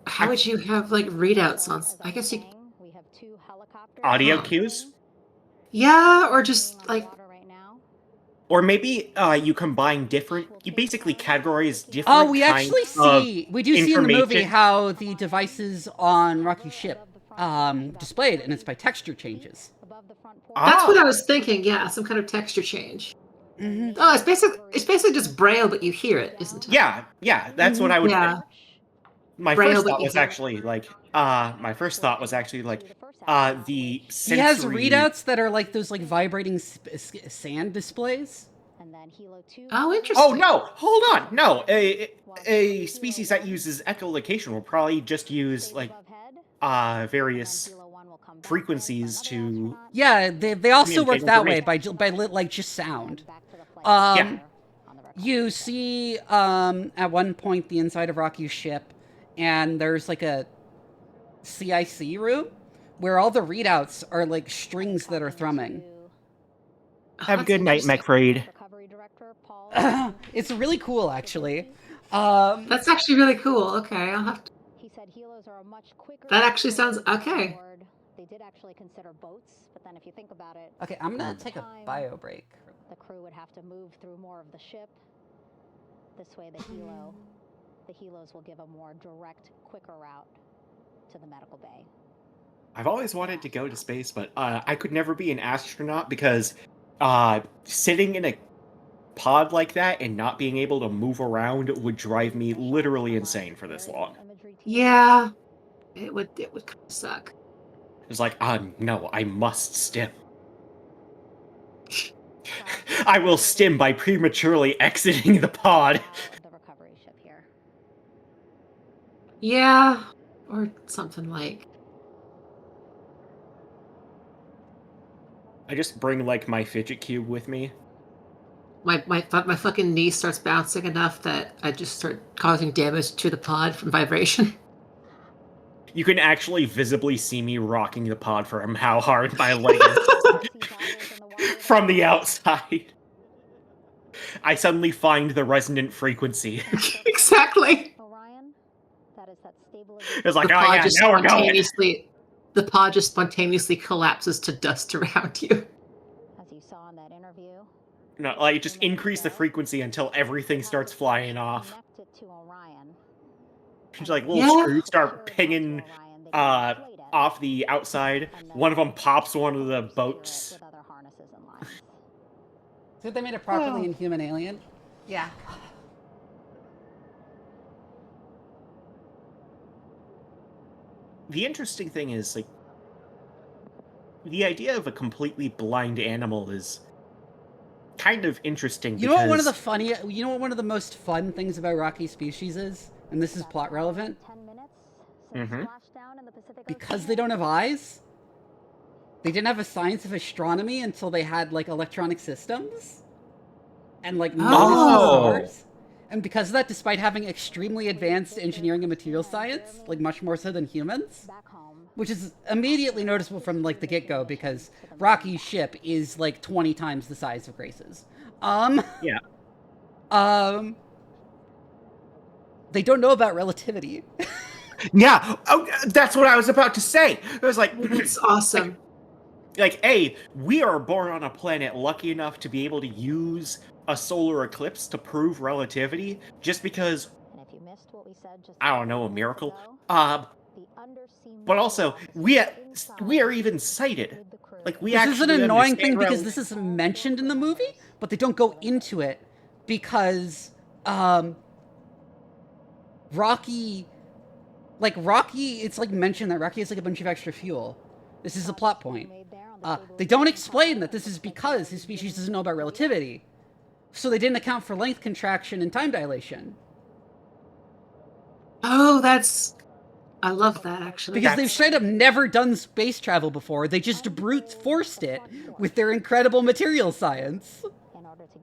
S8: How would you have like readouts on? I guess you.
S15: Audio cues.
S8: Yeah, or just like.
S15: Or maybe you combine different. You basically categorize different.
S1: Oh, we actually see. We do see in the movie how the devices on Rocky's ship displayed, and it's by texture changes.
S8: That's what I was thinking. Yeah, some kind of texture change.
S1: Mm-hmm.
S8: Oh, it's basically just braille, but you hear it, isn't it?
S15: Yeah, that's what I would.
S8: Yeah.
S15: My
S8: Braille,
S15: first thought was actually like. The sensory...
S1: He has readouts that are like those like vibrating sand displays.
S8: Oh, interesting.
S15: Oh no! Hold on. No, a species that uses echolocation will probably just use like various frequencies to.
S1: Yeah, they also work that way by like just sound. You see at one point the inside of Rocky's ship, and there's like a CIC room where all the readouts are like strings that are thrumming.
S15: Have a good night, McFreed.
S1: It's really cool, actually.
S8: That's actually really cool. Okay, I'll have to. That actually sounds okay.
S4: They did actually consider boats, but then if you think about it,
S1: okay, I'm gonna take a bio break.
S4: The crew would have to move through more of the ship. This way, the helos will give a more direct, quicker route to the medical bay.
S15: I've always wanted to go to space, but I could never be an astronaut because sitting in a pod like that and not being able to move around would drive me literally insane for this long.
S8: Yeah, it would kind of suck.
S15: It's like, no, I must stim. I will stim by prematurely exiting the pod.
S4: The recovery ship here.
S8: Yeah, or something like.
S15: I just bring like my fidget cube with me.
S8: My fucking knee starts bouncing enough that I just start causing damage to the pod from vibration.
S15: You can actually visibly see me rocking the pod from how hard my leg is from the outside. I suddenly find the resonant frequency.
S8: Exactly.
S15: It's like, oh yeah, now we're going.
S8: The pod just spontaneously collapses to dust around you.
S4: As you saw in that interview.
S15: No, like just increase the frequency until everything starts flying off. Just like little screws start pinging off the outside. One of them pops one of the boats.
S1: So they made it properly in Human Alien? Yeah.
S15: The interesting thing is, like, the idea of a completely blind animal is kind of interesting.
S1: You know what one of the most fun things about Rocky's species is? And this is plot relevant?
S15: Mm-hmm.
S1: Because they don't have eyes? They didn't have a science of astronomy until they had, like, electronic systems? And, like, stars? And because of that, despite having extremely advanced engineering and material science, like much more so than humans, which is immediately noticeable from like the get-go because Rocky's ship is like 20 times the size of Grace's.
S15: Yeah.
S1: They don't know about relativity.
S15: Yeah. Oh, that's what I was about to say. It was like,
S8: it's awesome.
S15: Like, we are born on a planet lucky enough to be able to use a solar eclipse to prove relativity just because, I don't know, a miracle. But also, we are even sighted. Like, we
S1: this is an annoying thing because this is mentioned in the movie, but they don't go into it because Rocky, it's like mentioned that Rocky has like a bunch of extra fuel. This is a plot point. They don't explain that this is because his species doesn't know about relativity. So they didn't account for length contraction and time dilation.
S8: Oh, I love that, actually.
S1: Because they've straight up never done space travel before. They just brute forced it with their incredible material science.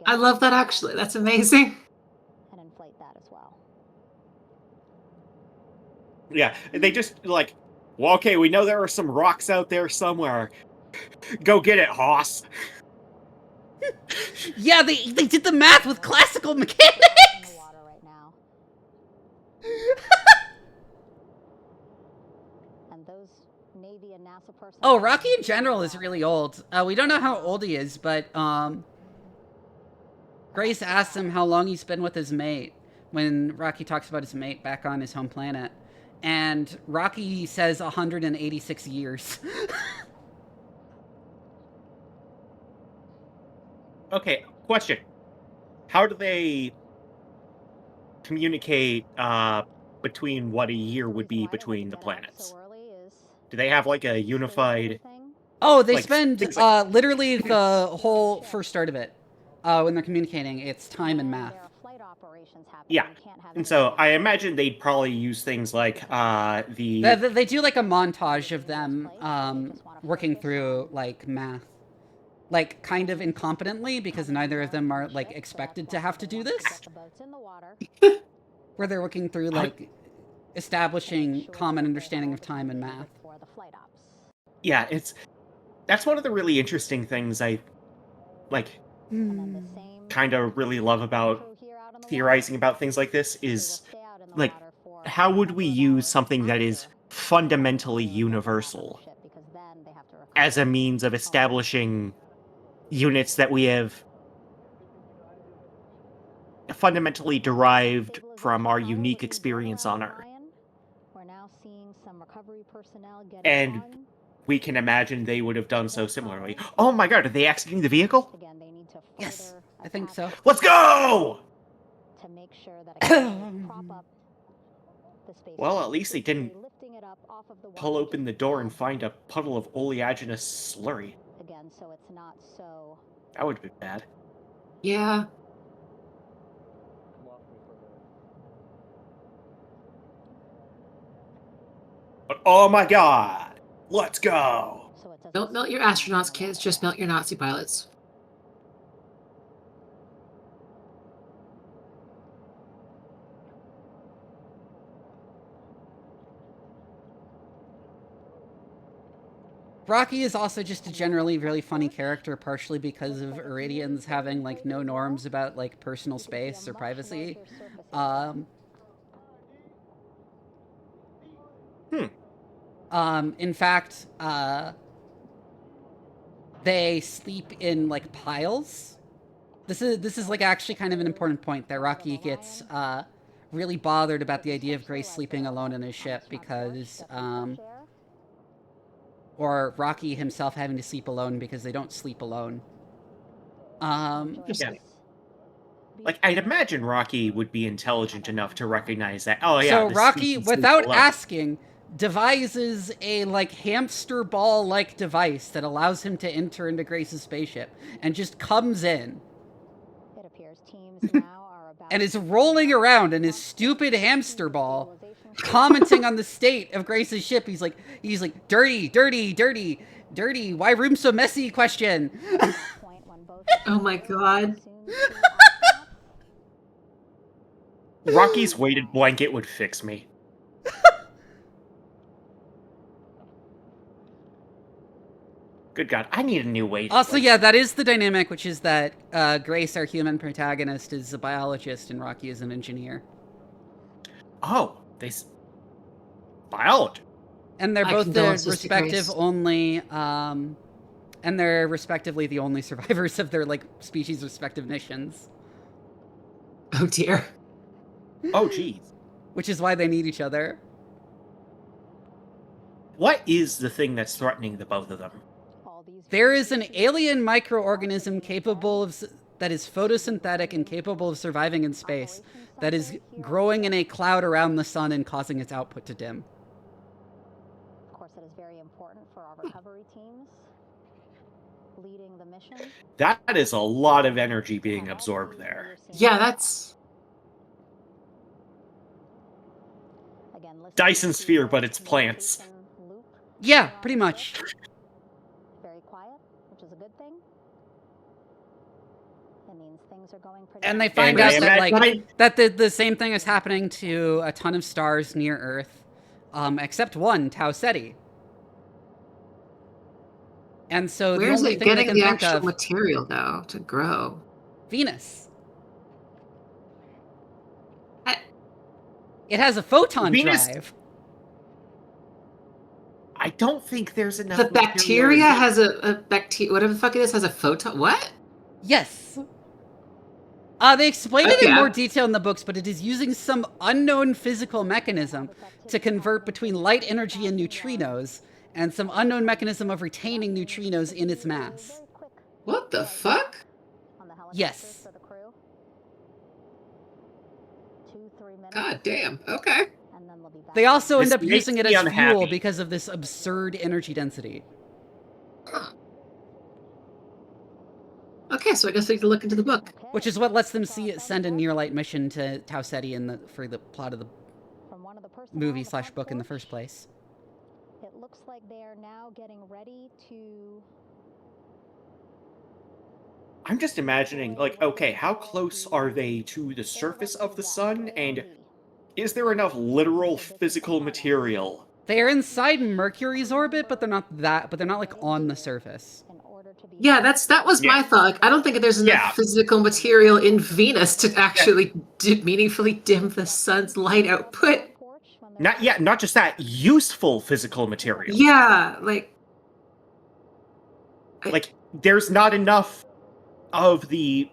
S8: I love that, actually. That's amazing.
S4: And inflate that as well.
S15: Yeah, they just like, well, okay, we know there are some rocks out there somewhere. Go get it, Hoss.
S1: Yeah, they did the math with classical mechanics.
S4: And those Navy and NASA personnel.
S1: Oh, Rocky in general is really old. We don't know how old he is, but Grace asks him how long he's been with his mate when Rocky talks about his mate back on his home planet. And Rocky says 186 years.
S15: Okay, question. How do they communicate between what a year would be between the planets? Do they have like a unified...
S1: Oh, they
S15: like,
S1: spend literally the whole first start of it when they're communicating. It's time and math.
S15: Yeah, and so I imagine they'd probably use things like
S1: They do like a montage of them working through like math. Like kind of incompetently because neither of them are like expected to have to do this. Where they're working through like establishing common understanding of time and math.
S15: Yeah, that's one of the really interesting things I like kind of really love about theorizing about things like this is like how would we use something that is fundamentally universal as a means of establishing units that we have fundamentally derived from our unique experience on Earth. And we can imagine they would have done so similarly. Oh my god, are they exiting the vehicle?
S1: Yes, I think so.
S15: Let's go! Well, at least they didn't pull open the door and find a puddle of oleaginous slurry. That would have been bad.
S8: Yeah.
S15: But oh my god! Let's go!
S8: Don't melt your astronauts, kids. Just melt your Nazi pilots.
S1: Rocky is also just a generally really funny character, partially because of Iridians having like no norms about like personal space or privacy. In fact, they sleep in like piles. This is like actually kind of an important point that Rocky gets really bothered about the idea of Grace sleeping alone in his ship because or Rocky himself having to sleep alone because they don't sleep alone.
S15: Yeah. Like, I'd imagine Rocky would be intelligent enough to recognize that. Oh, yeah.
S1: So Rocky, without asking, devises a, like, hamster ball-like device that allows him to enter into Grace's spaceship and just comes in.
S4: It appears teams now are about
S1: and is rolling around in his stupid hamster ball, commenting on the state of Grace's ship. He's like, dirty, dirty, dirty, dirty. Why room so messy? Question.
S8: Oh my god.
S15: Rocky's weighted blanket would fix me. Good God, I need a new weight.
S1: Also, yeah, that is the dynamic, which is that Grace, our human protagonist, is a biologist and Rocky is an engineer.
S15: Oh, biology.
S1: And they're both the respective only, and they're respectively the only survivors of their, like, species' respective nations.
S8: Oh, dear.
S15: Oh, geez.
S1: Which is why they need each other.
S15: What is the thing that's threatening the both of them?
S1: There is an alien microorganism that is photosynthetic and capable of surviving in space, that is growing in a cloud around the sun and causing its output to dim.
S4: Of course, it is very important for our recovery teams leading the mission.
S15: That is a lot of energy being absorbed there.
S8: Yeah, that's...
S15: Dyson sphere, but it's plants.
S1: Yeah, pretty much.
S4: Very quiet, which is a good thing. It means things are going pretty.
S1: And they find out that, like, that the same thing is happening to a ton of stars near Earth. except one, Tau Ceti. And so
S8: Where's
S1: the only
S8: it
S1: thing they
S8: getting
S1: can
S8: the
S1: think
S8: actual
S1: of,
S8: material, though, to grow?
S1: Venus. It has a photon
S15: Venus-
S1: drive.
S15: I don't think there's enough.
S8: The bacteria has a bacteria, whatever the fuck it is, has a photon. What?
S1: Yes. They explain it in more detail in the books, but it is using some unknown physical mechanism to convert between light energy and neutrinos, and some unknown mechanism of retaining neutrinos in its mass.
S8: What the fuck?
S1: Yes.
S8: God damn. Okay.
S1: They also end
S15: This
S1: up using it
S15: makes
S1: as
S15: me
S1: fuel
S15: unhappy.
S1: because of this absurd energy density.
S8: Okay, so I guess we need to look into the book.
S1: Which is what lets them send a near-light mission to Tau Ceti for the plot of the movie/book in the first place.
S4: It looks like they are now getting ready to...
S15: I'm just imagining, like, okay, how close are they to the surface of the sun, and is there enough literal physical material?
S1: They are inside Mercury's orbit, but they're not like on the surface.
S8: Yeah, that was my thought. Like, I don't think there's enough physical material in Venus to actually meaningfully dim the sun's light output.
S15: Not just that, useful physical material.
S8: Yeah, like
S15: there's not enough of the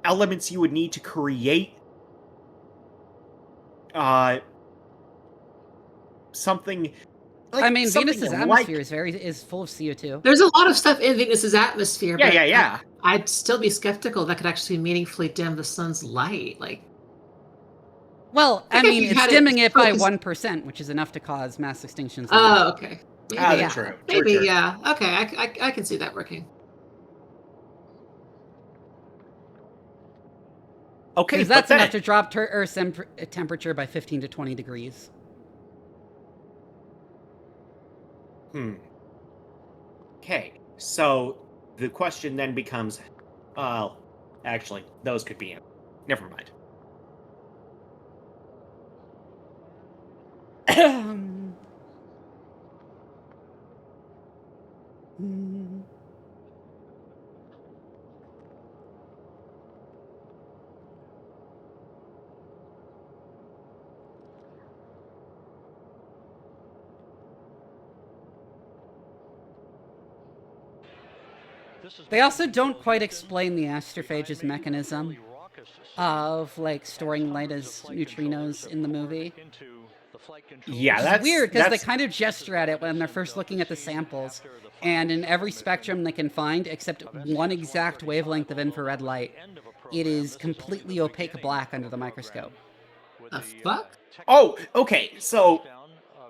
S15: elements you would need to create something. Like,
S1: I mean,
S15: something
S1: Venus's
S15: like-
S1: atmosphere is full of CO2.
S8: there's a lot of stuff in Venus's atmosphere.
S15: Yeah,
S8: but
S15: yeah.
S8: I'd still be skeptical that could actually meaningfully dim the sun's light. Like,
S1: well, I mean,
S8: if you
S1: it's
S8: had it
S1: dimming it by
S8: focused-
S1: 1%, which is enough to cause mass extinctions.
S8: Oh, okay. Maybe,
S15: true.
S8: Maybe,
S15: True.
S8: yeah. Okay, I can see that working.
S15: Okay,
S1: Because that's
S15: but then,
S1: enough to drop Earth's temperature by 15 to 20 degrees.
S15: Okay, so the question then becomes, actually, those could be it. Never mind.
S1: They also don't quite explain the astrophage's mechanism of, like, storing light as neutrinos in the movie.
S15: Yeah,
S1: It's weird, because they kind of gesture at it when they're first looking at the samples, and in every spectrum they can find, except one exact wavelength of infrared light, it is completely opaque black under the microscope.
S8: The fuck?
S15: Oh, okay, so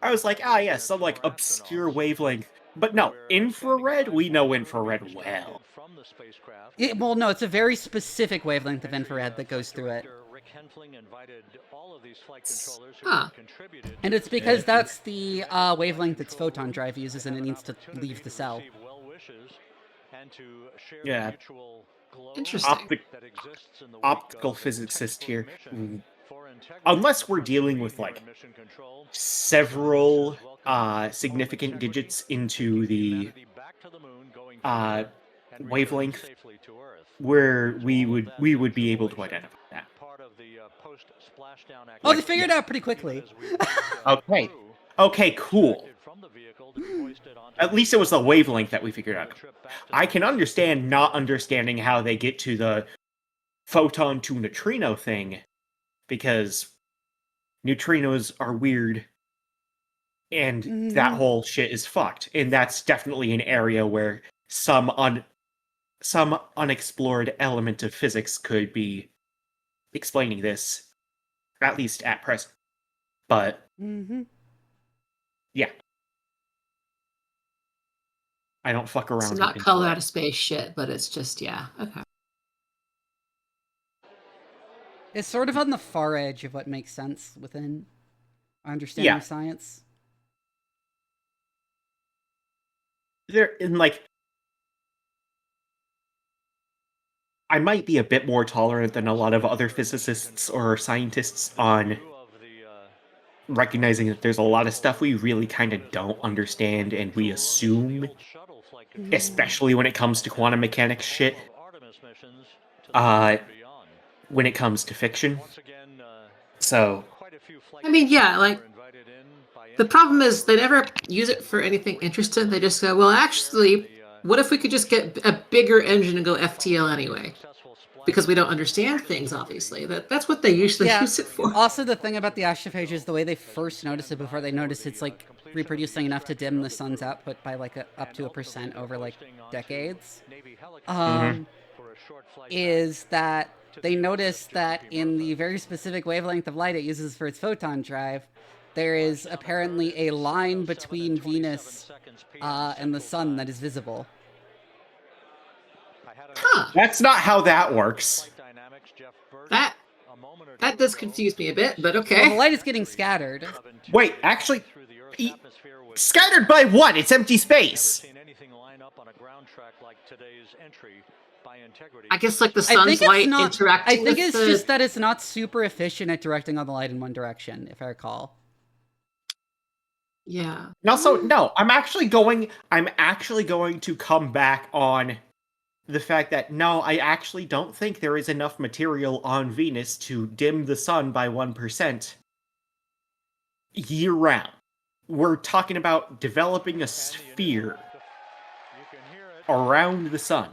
S15: I was like, yes, some, like, obscure wavelength. But no, infrared, we know infrared well.
S1: Well, no, it's a very specific wavelength of infrared that goes through it.
S8: Huh.
S1: And it's because that's the wavelength its photon drive uses, and it needs to leave the cell.
S15: Yeah.
S8: Interesting.
S15: Optical physicist here. Unless we're dealing with, like, several significant digits into the wavelength, where we would be able to identify that.
S1: Oh, they figured it out pretty quickly.
S15: Okay, cool. At least it was the wavelength that we figured out. I can understand not understanding how they get to the photon to neutrino thing, because neutrinos are weird, and that whole shit is fucked. And that's definitely an area where some unexplored element of physics could be explaining this, at least at present. But yeah, I don't fuck around.
S8: It's
S15: with
S8: not
S15: infrared.
S8: color out of space shit, but it's just, yeah, okay.
S1: It's sort of on the far edge of what makes sense within our understanding of science.
S15: There, in like, I might be a bit more tolerant than a lot of other physicists or scientists on recognizing that there's a lot of stuff we really kind of don't understand, and we assume, especially when it comes to quantum mechanics shit, when it comes to fiction. So,
S8: I mean, yeah, like, the problem is they never use it for anything interesting. They just go, well, actually, what if we could just get a bigger engine and go FTL anyway? Because we don't understand things, obviously. That's what they usually use it for.
S1: Also, the thing about the astrophage is the way they first notice it before they notice it's like reproducing enough to dim the sun's output by like up to 1% over like decades. Is that they notice that in the very specific wavelength of light it uses for its photon drive, there is apparently a line between Venus and the sun that is visible.
S8: Huh.
S15: That's not how that works.
S8: That does confuse me a bit, but okay.
S1: Well, the light is getting scattered.
S15: Wait, actually, scattered by what? It's empty space.
S8: I guess like the sun's light interacting.
S1: I think it's just that it's not super efficient at directing all the light in one direction, if I recall.
S8: Yeah.
S15: And also, no, I'm actually going to come back on the fact that, no, I actually don't think there is enough material on Venus to dim the sun by 1% year-round. We're talking about developing a sphere around the sun.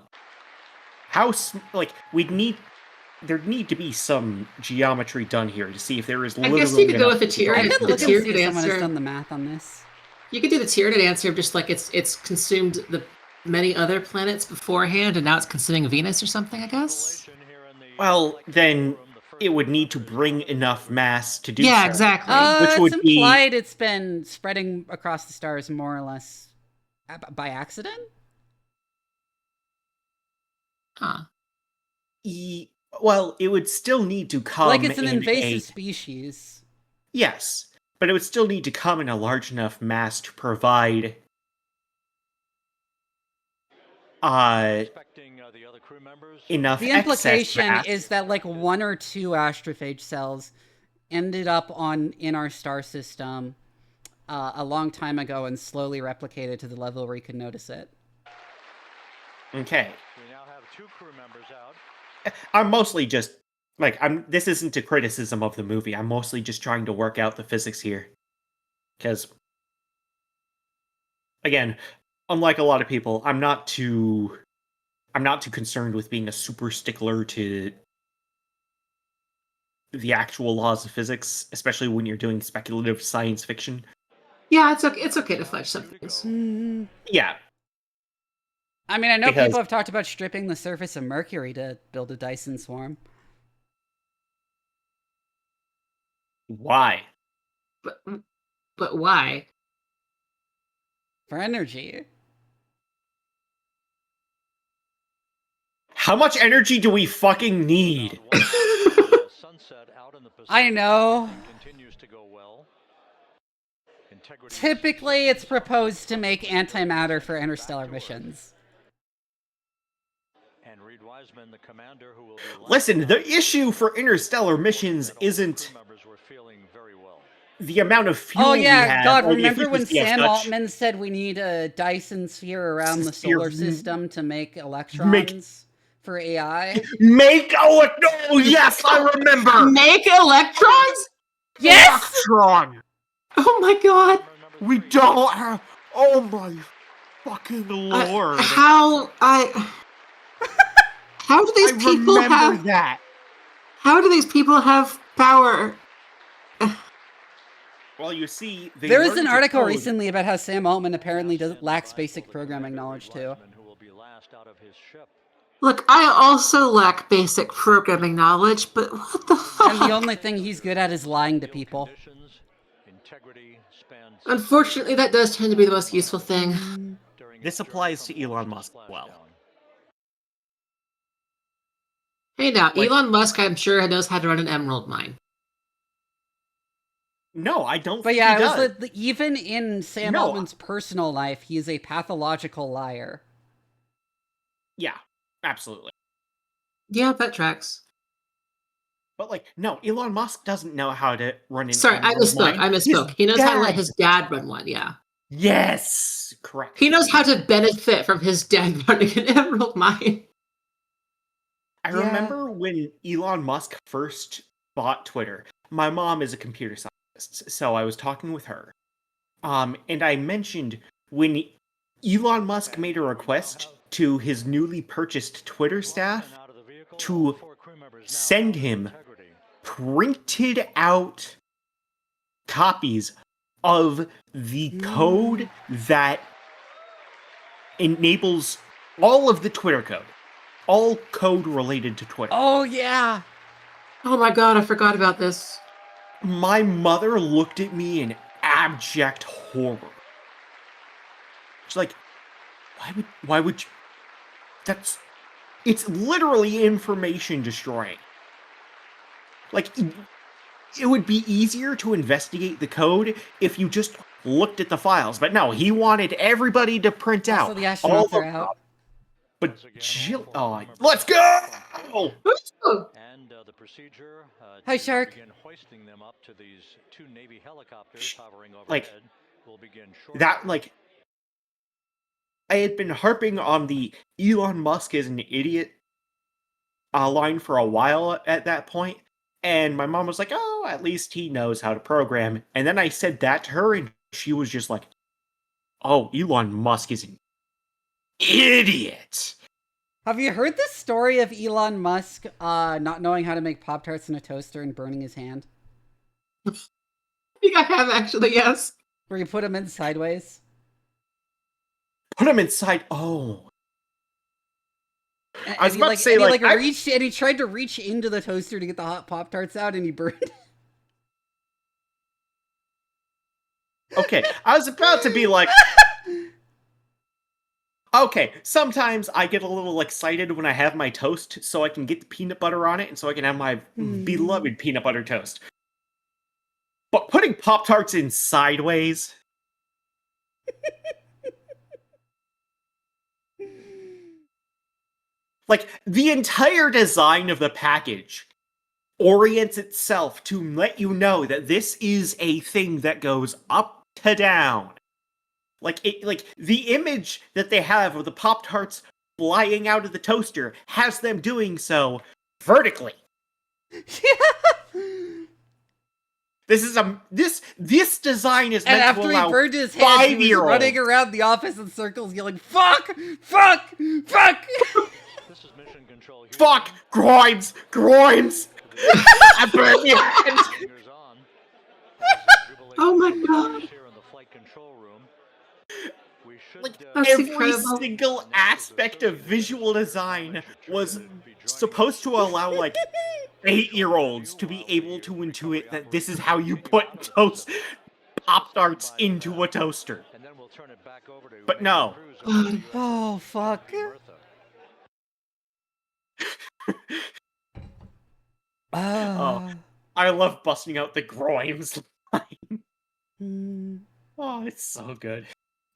S15: There'd need to be some geometry done here to see if there is literally.
S8: I guess you could go with the Tyranid
S1: I could look and see if someone
S8: answer.
S1: has done the math on this.
S8: You could do the Tyranid answer of just like it's consumed the many other planets beforehand, and now it's consuming Venus or something, I guess.
S15: Well, then it would need to bring enough mass to do so.
S8: Yeah, exactly.
S15: Which would
S1: it's implied it's been spreading across the stars more or less by accident?
S8: Huh.
S15: Well, it would still need to come
S1: like it's an invasive species.
S15: Yes, but it would still need to come in a large enough mass to provide enough.
S1: The implication is that like 1 or 2 astrophage cells ended up in our star system a long time ago and slowly replicated to the level where you could notice it.
S15: Okay.
S5: We now have 2 crew members out.
S15: I'm mostly just this isn't a criticism of the movie. I'm mostly just trying to work out the physics here. Because again, unlike a lot of people, I'm not too concerned with being a super stickler to the actual laws of physics, especially when you're doing speculative science fiction.
S8: Yeah, it's okay to fudge some things.
S15: Yeah.
S1: I mean, I know people have talked about stripping the surface of Mercury to build a Dyson swarm.
S15: Why?
S8: But why?
S1: For energy.
S15: How much energy do we fucking need?
S1: I know. Typically, it's proposed to make antimatter for interstellar missions.
S15: Listen, the issue for interstellar missions isn't the amount of fuel we have.
S1: God, remember when Sam Altman said we need a Dyson sphere around the solar system to make electrons for AI?
S15: No, yes, I remember!
S8: Make electrons?
S1: Yes!
S15: Electron!
S8: Oh my god!
S15: We don't have... Oh my fucking lord.
S8: How do these people have...
S15: that.
S8: How do these people have power?
S15: Well, you see...
S1: There was an article recently about how Sam Altman apparently lacks basic programming knowledge, too.
S8: Look, I also lack basic programming knowledge, but what the fuck?
S1: And the only thing he's good at is lying to people.
S8: Unfortunately, that does tend to be the most useful thing.
S15: This applies to Elon Musk as well.
S8: Hey now, Elon Musk, I'm sure, knows how to run an emerald mine.
S15: No, I don't
S1: But
S15: think
S1: yeah,
S15: he does.
S1: Even in Sam Altman's personal life, he is a pathological liar.
S15: Yeah, absolutely.
S8: Yeah, that tracks.
S15: But like, no, Elon Musk doesn't know how to run an
S8: Sorry, I
S15: emerald
S8: misspoke.
S15: mine.
S8: I misspoke. He knows how to let his dad run one. Yeah.
S15: Yes, correct.
S8: He knows how to benefit from his dad running an emerald mine.
S15: I remember when Elon Musk first bought Twitter. My mom is a computer scientist, so I was talking with her. And I mentioned when Elon Musk made a request to his newly purchased Twitter staff to send him printed out copies of the code that enables all of the Twitter code. All code related to Twitter.
S1: Oh, yeah.
S8: Oh my god, I forgot about this.
S15: My mother looked at me in abject horror. She's like, why would you? It's literally information destroying. Like, it would be easier to investigate the code if you just looked at the files. But no, he wanted everybody to print out.
S1: So the astronauts are out.
S15: But Jill, let's go!
S5: And the procedure.
S1: Hi, Shark.
S5: Begin hoisting them up to these 2 Navy helicopters hovering overhead.
S15: Like
S5: will begin shortly.
S15: that. Like I had been harping on the Elon Musk is an idiot line for a while at that point, and my mom was like, "Oh, at least he knows how to program." And then I said that to her, and she was just like, "Oh, Elon Musk is an idiot."
S1: Have you heard the story of Elon Musk not knowing how to make Pop-Tarts in a toaster and burning his hand?
S8: I think I have, actually, yes.
S1: Where you put him in sideways?
S15: Put him inside. Oh.
S1: And
S15: I was
S1: he,
S15: about
S1: like,
S15: to say,
S1: and
S15: like,
S1: he reached, and he tried to reach into the toaster to get the hot Pop-Tarts out, and he burned.
S15: Okay, I was about to be like, okay, sometimes I get a little excited when I have my toast so I can get the peanut butter on it and so I can have my beloved peanut butter toast. But putting Pop-Tarts in sideways... like, the entire design of the package orients itself to let you know that this is a thing that goes up to down. Like the image that they have of the Pop-Tarts flying out of the toaster has them doing so vertically. This is this design is meant
S1: And
S15: to
S1: after
S15: allow
S1: he burned his hand, he was
S15: 5-year-olds.
S1: running around the office in circles yelling, "Fuck! Fuck! Fuck!"
S5: This is mission control here.
S15: Fuck! Grimes! Grimes! I burned your hand!
S8: Oh my god.
S5: Here in the flight control room. We should,
S15: Like,
S8: That's
S15: every
S8: incredible.
S15: single aspect of visual design was supposed to allow, like, 8-year-olds to be able to intuit that this is how you put toast Pop-Tarts into a toaster.
S5: And then we'll turn it back over to
S15: But no.
S1: Oh, fuck.
S15: Oh, I love busting out the Grimes line. Oh, it's so good.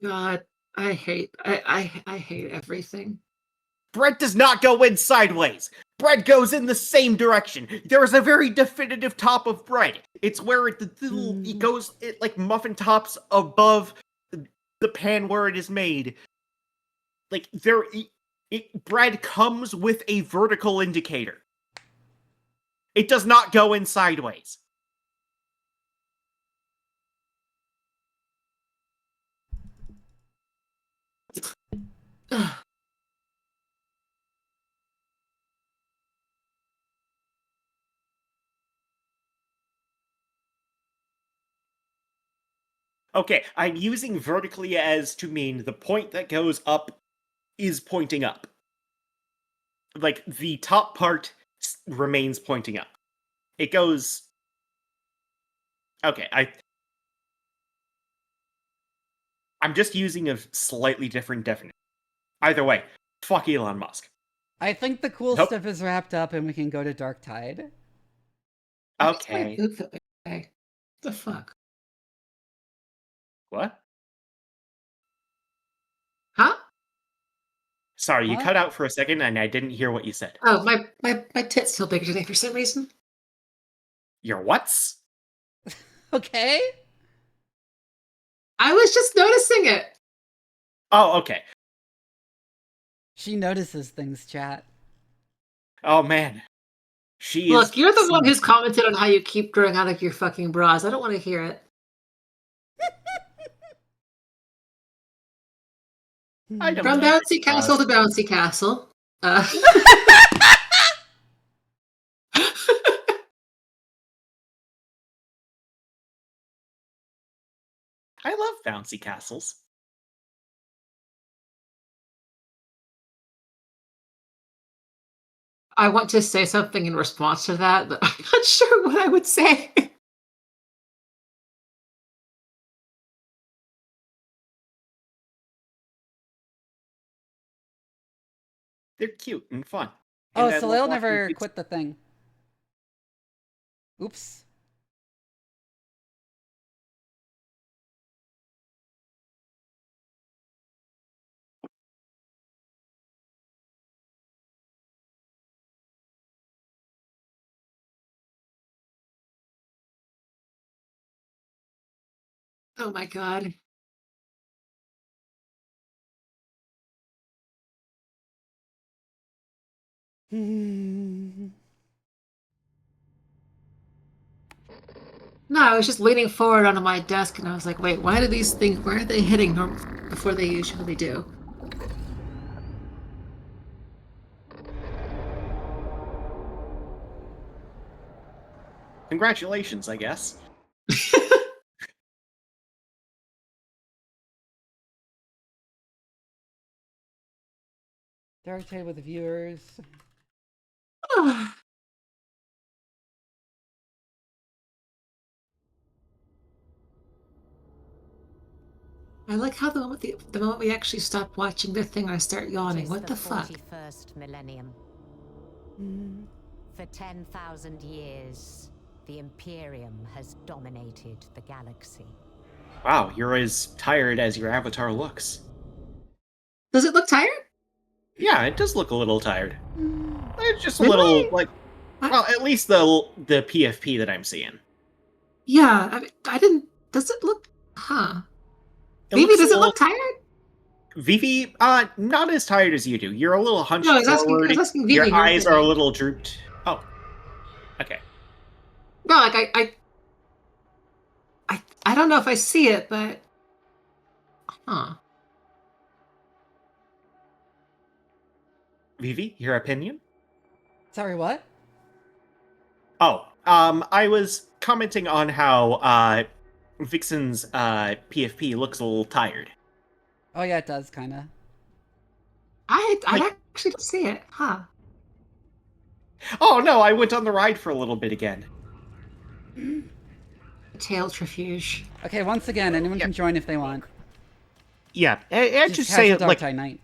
S8: God, I hate I hate everything.
S15: Bread does not go in sideways. Bread goes in the same direction. There is a very definitive top of bread. It's where it goes like muffin tops above the pan where it is made. Like bread comes with a vertical indicator. It does not go in sideways. Okay, I'm using vertically as to mean the point that goes up is pointing up. Like, the top part remains pointing up. It goes... Okay, I'm just using a slightly different definition. Either way, fuck Elon Musk.
S1: I think the cool stuff is wrapped up and we can go to Darktide.
S15: Okay.
S8: Okay. The fuck?
S15: What?
S8: Huh?
S15: Sorry, you
S1: What?
S15: cut out for a second and I didn't hear what you said.
S8: Oh, my tits feel bigger today for some reason.
S15: Your what's?
S1: Okay.
S8: I was just noticing it.
S15: Oh, okay.
S1: She notices things, chat.
S15: Oh, man.
S8: Look, you're the one who's commented on how you keep growing out of your fucking bras. I don't want to hear it. From bouncy castle to bouncy castle.
S15: I love bouncy castles.
S8: I want to say something in response to that, but I'm not sure what I would say.
S15: They're cute and fun.
S1: Oh,
S15: And I
S1: so
S15: love
S1: they'll
S15: watching
S1: never
S15: kids-
S1: quit the thing. Oops.
S8: Oh my god. No, I was just leaning forward onto my desk and I was like, wait, why are they hitting before they usually do?
S15: Congratulations, I guess.
S1: Darktide with the viewers.
S8: I like how the moment we actually stop watching the thing, I start yawning. What the fuck?
S2: 41st millennium. For 10,000 years, the Imperium has dominated the galaxy.
S15: Wow, you're as tired as your avatar looks.
S8: Does it look tired?
S15: Yeah, it does look a little tired. It's just a
S8: Really?
S15: little, like, well, at least the PFP that I'm seeing.
S8: Yeah, I didn't. Does it look? Huh. Vivi,
S15: looks
S8: does
S15: a
S8: it look tired?
S15: Vivi, not as tired as you do. You're a little hunched
S8: No, I was
S15: forward.
S8: asking Vivi,
S15: your
S8: her
S15: eyes are a
S8: opinion.
S15: little drooped. Oh, okay.
S8: No, like I don't know if I see it, but huh.
S15: Vivi, your opinion?
S1: Sorry, what?
S15: Oh, I was commenting on how Vixen's PFP looks a little tired.
S1: Oh yeah, it does kinda.
S8: I actually don't see it, huh?
S15: Oh no, I went on the ride for a little bit again.
S8: Tailtrifuge.
S1: Okay, once again, anyone can join if they want.
S15: Yeah, I just say it like
S1: Darktide night.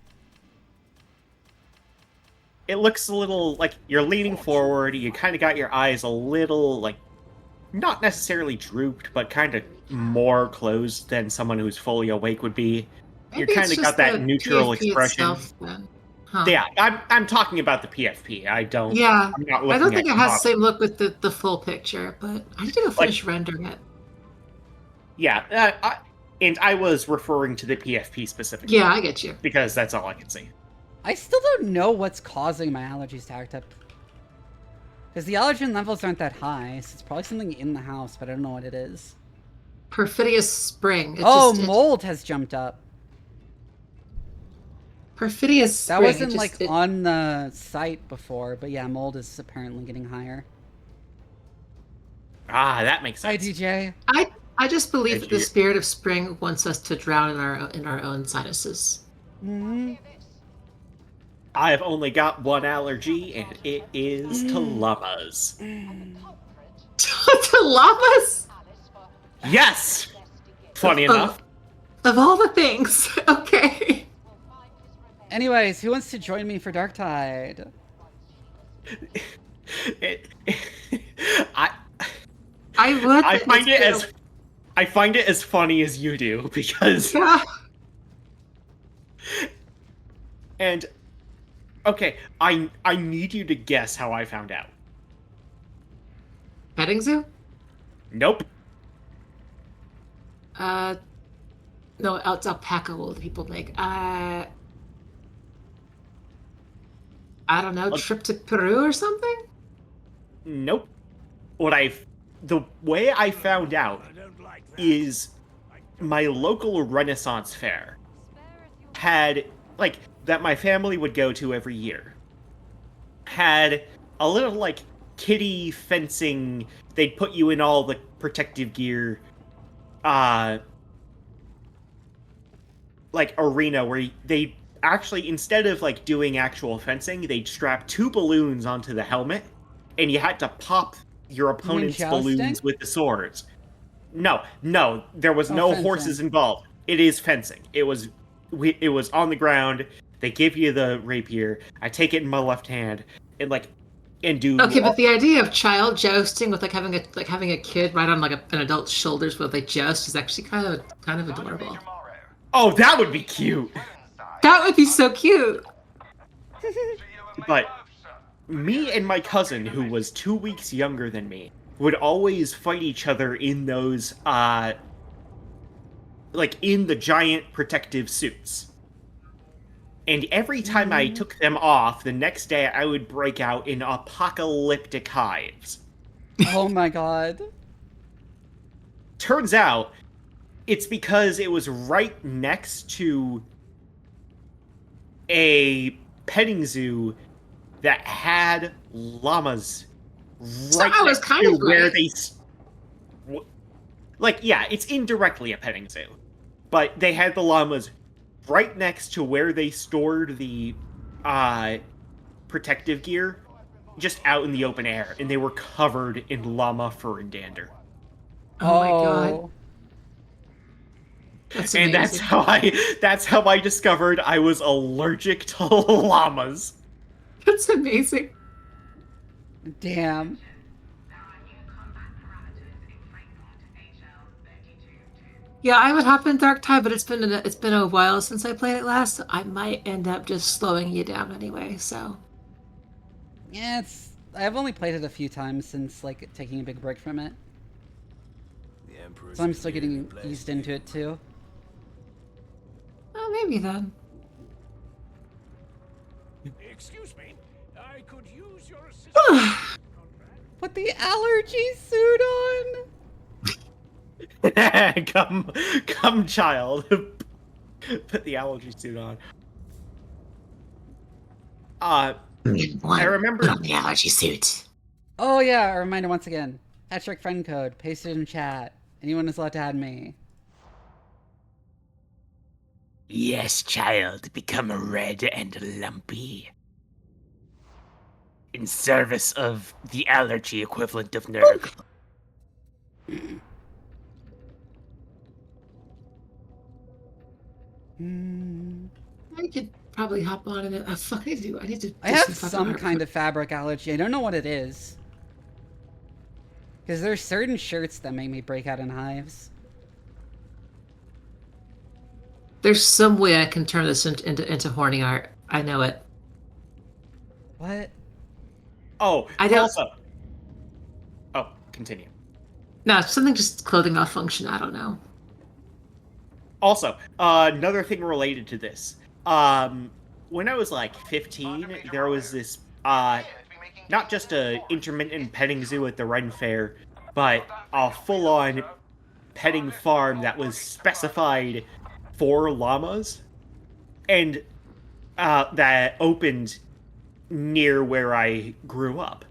S15: it looks a little like you're leaning forward. You kind of got your eyes a little like not necessarily drooped, but kind of more closed than someone who's fully awake would be.
S8: Maybe
S15: You're kind
S8: it's
S15: of
S8: just
S15: got that
S8: the
S15: neutral
S8: PFP
S15: expression.
S8: itself, then. Huh.
S15: Yeah, I'm talking about the PFP. I don't.
S8: Yeah,
S15: I'm not
S8: I don't think
S15: looking
S8: it
S15: at
S8: has the
S15: model.
S8: same look with the full picture, but I need to go finish rendering it.
S15: Yeah, and I was referring to the PFP specifically.
S8: Yeah, I get you.
S15: Because that's all I can see.
S1: I still don't know what's causing my allergies to act up. Because the allergen levels aren't that high, so it's probably something in the house, but I don't know what it is.
S8: Perfidious spring.
S1: Mold has jumped up.
S8: Perfidious spring.
S1: That wasn't like on the site before, but yeah, mold is apparently getting higher.
S15: Ah, that makes sense.
S1: Hi, DJ.
S8: I just believe that the spirit of spring wants us to drown in our own sinuses.
S15: I've only got one allergy, and it is to llamas.
S8: To llamas?
S15: Yes! Funny enough.
S8: Of all the things. Okay.
S1: Anyways, who wants to join me for Darktide?
S15: I find it as funny as you do because and okay, I need you to guess how I found out.
S8: Petting zoo?
S15: Nope.
S8: No, it's alpaca wool that people make. I don't know, trip to Peru or something?
S15: Nope. The way I found out is my local Renaissance fair had, like, that my family would go to every year, had a little, like, kiddie fencing. They'd put you in all the protective gear, like, arena where they actually, instead of, like, doing actual fencing, they'd strap 2 balloons onto the helmet, and you had to pop your opponent's balloons with the swords. No, there was no
S1: fencing.
S15: Horses involved. It is fencing. It was on the ground. They give you the rapier. I take it in my left hand and do.
S8: Okay, but the idea of child jousting with having a kid right on an adult's shoulders while they joust is actually kind of adorable.
S15: Oh, that would be cute.
S8: That would be so cute.
S15: But me and my cousin, who was 2 weeks younger than me, would always fight each other in those, in the giant protective suits. And every time I took them off, the next day I would break out in apocalyptic hives.
S1: Oh my god.
S15: Turns out, it's because it was right next to a petting zoo that had llamas right next to where they... it's indirectly a petting zoo. But they had the llamas right next to where they stored the protective gear, just out in the open air, and they were covered in llama fur and dander.
S8: Oh my god.
S15: And that's how I discovered I was allergic to llamas.
S8: That's amazing.
S1: Damn.
S8: Yeah, I would hop in Darktide, but it's been a while since I played it last. I might end up just slowing you down anyway. So.
S1: Yeah, I've only played it a few times since taking a big break from it. So I'm still getting eased into it too.
S8: Oh, maybe then.
S16: Excuse me, I could use your assistance.
S1: Put the allergy suit on.
S15: Come, child. Put the allergy suit on. I remember
S13: the allergy suit.
S1: Oh yeah, a reminder once again. # friend code, paste it in chat. Anyone is allowed to add me.
S13: Yes, child, become red and lumpy. In service of the allergy equivalent of Nurgle.
S8: I could probably hop on it. I need to.
S1: I have some kind of fabric allergy. I don't know what it is. Because there's certain shirts that make me break out in hives.
S8: There's some way I can turn this into horny art. I know it.
S1: What?
S15: Oh,
S8: I don't.
S15: Also. Oh, continue.
S8: No, something just clothing malfunction. I don't know.
S15: Also, another thing related to this. When I was 15, there was this, not just a intermittent petting zoo at the Ren Fair, but a full-on petting farm that was specified for llamas, and that opened near where I grew up.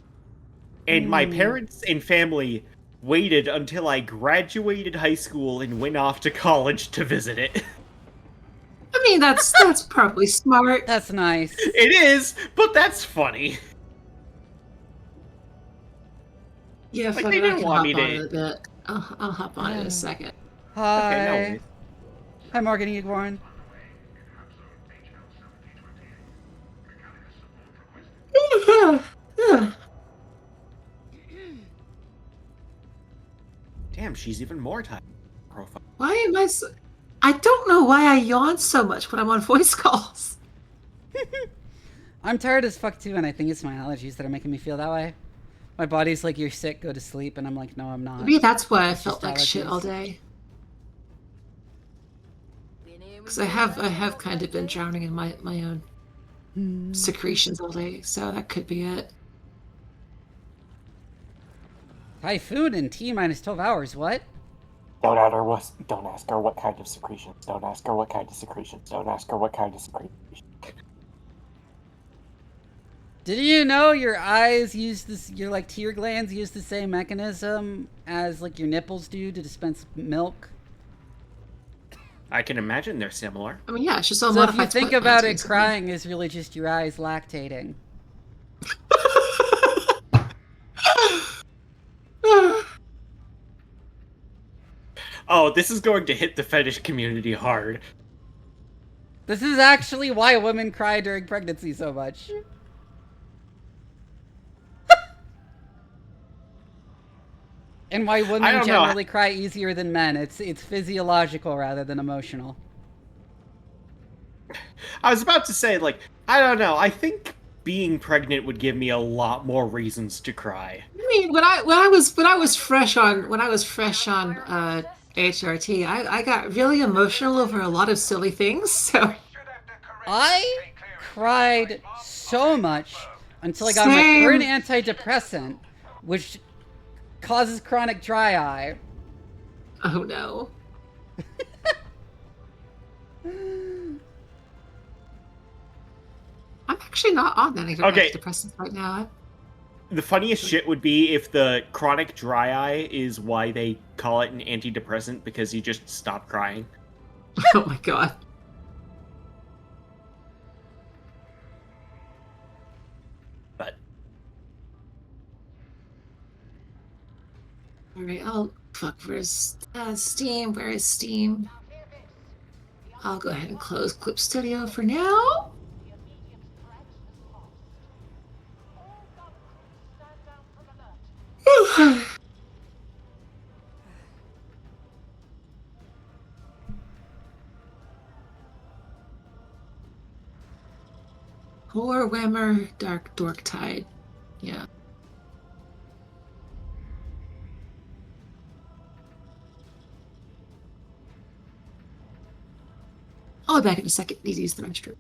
S15: And my parents and family waited until I graduated high school and went off to college to visit it.
S8: I mean, that's probably smart.
S1: That's nice.
S15: It is, but that's funny.
S8: Yeah,
S15: they didn't want me
S8: to. I'll hop on in a second.
S1: Hi.
S15: Okay, no worries.
S1: Hi, Morgan Igborn.
S15: Damn, she's even more tight. Profile.
S8: Why am I so... I don't know why I yawn so much when I'm on voice calls.
S1: I'm tired as fuck too, and I think it's my allergies that are making me feel that way. My body's like, you're sick, go to sleep, and I'm like, no, I'm not.
S8: Maybe that's why I
S1: It's
S8: felt
S1: just
S8: like shit
S1: allergies.
S8: all day. Because I have kind of been drowning in my own secretions all day, so that could be it.
S1: Typhoon in T-minus 12 hours, what?
S15: Don't ask her what kind of secretions. Don't ask her what kind of secretions. Don't ask her what kind of secretions.
S1: Did you know your eyes use this, your like tear glands use the same mechanism as like your nipples do to dispense milk?
S15: I can imagine they're similar.
S8: I mean, yeah, it's just all
S1: So if you
S8: modified
S1: think
S8: sweat
S1: about
S8: glands,
S1: it,
S8: basically.
S1: crying is really just your eyes lactating.
S15: Oh, this is going to hit the fetish community hard.
S1: This is actually why women cry during pregnancy so much. And why women generally cry easier than men. It's physiological rather than emotional.
S15: I was about to say, like, I don't know. I think being pregnant would give me a lot more reasons to cry.
S8: I mean, when I was fresh on HRT, I got really emotional over a lot of silly things. So
S1: I cried so much until I got my current antidepressant, which causes chronic dry eye.
S8: Oh no. I'm actually not on any antidepressants right now.
S15: The funniest shit would be if the chronic dry eye is why they call it an antidepressant, because you just stop crying.
S8: Oh my god.
S15: But
S8: alright, where's Steam? Where is Steam? I'll go ahead and close Clip Studio for now. Poor Whammer, Darktide. Yeah. I'll be back in a second. Need to use the restroom.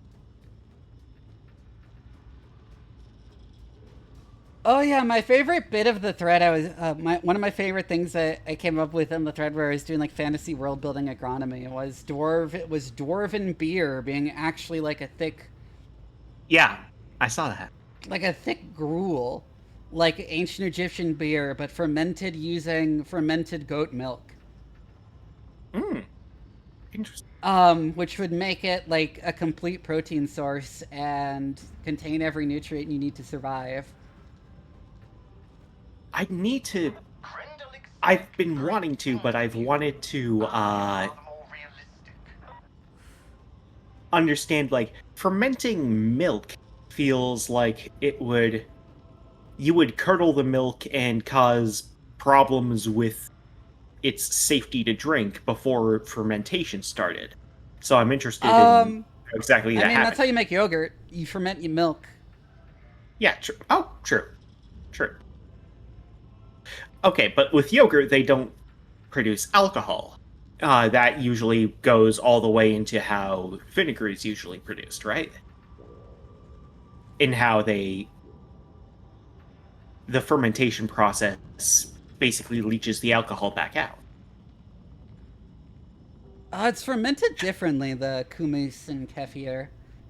S1: Oh yeah, my favorite bit of the thread, one of my favorite things that I came up with in the thread where I was doing like fantasy world building agronomy was dwarven beer being actually like a thick.
S15: Yeah, I saw that.
S1: Like a thick gruel, like ancient Egyptian beer, but fermented using fermented goat milk.
S15: Interesting.
S1: Which would make it like a complete protein source and contain every nutrient you need to survive.
S15: I've been wanting to, but I've wanted to understand, like, fermenting milk feels like you would curdle the milk and cause problems with its safety to drink before fermentation started. So I'm interested in exactly that.
S1: I mean, that's how you make yogurt. You ferment your milk.
S15: Yeah, true. Oh, true. Okay, but with yogurt, they don't produce alcohol. That usually goes all the way into how vinegar is usually produced, right? In how the fermentation process basically leaches the alcohol back out.
S1: It's fermented differently, the kumis and kefir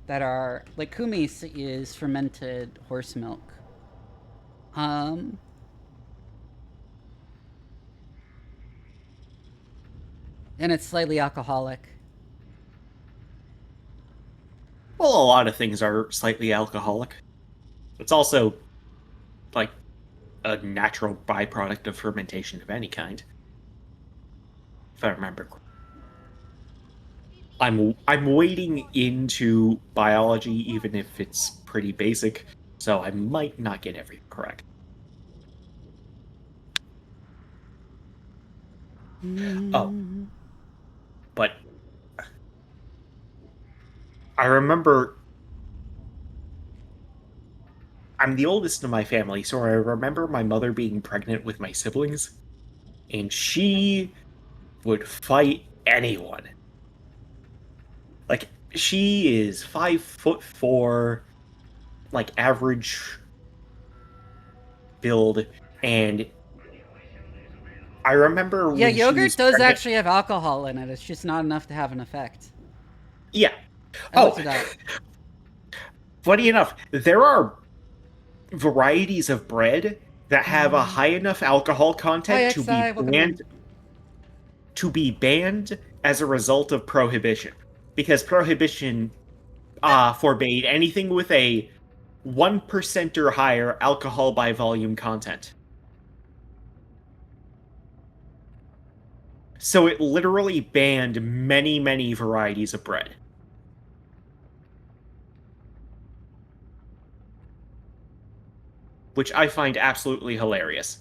S1: that are... Like, kumis is fermented horse milk. And it's slightly alcoholic.
S15: Well, a lot of things are slightly alcoholic. It's also, like, a natural byproduct of fermentation of any kind. If I remember. I'm wading into biology, even if it's pretty basic, so I might not get everything correct. Oh. But I remember I'm the oldest in my family, so I remember my mother being pregnant with my siblings, and she would fight anyone. Like, she is 5'4", like average build, and I remember
S1: Yeah,
S15: when she
S1: yogurt
S15: was
S1: does
S15: pregnant-
S1: actually have alcohol in it. It's just not enough to have an effect.
S15: Yeah.
S1: I looked it up.
S15: Funny enough, there are varieties of bread that have a high enough alcohol content
S1: Hi, XI, welcome in.
S15: to be banned as a result of prohibition, because prohibition forbade anything with a 1% or higher alcohol by volume content. So it literally banned many, many varieties of bread. Which I find absolutely hilarious.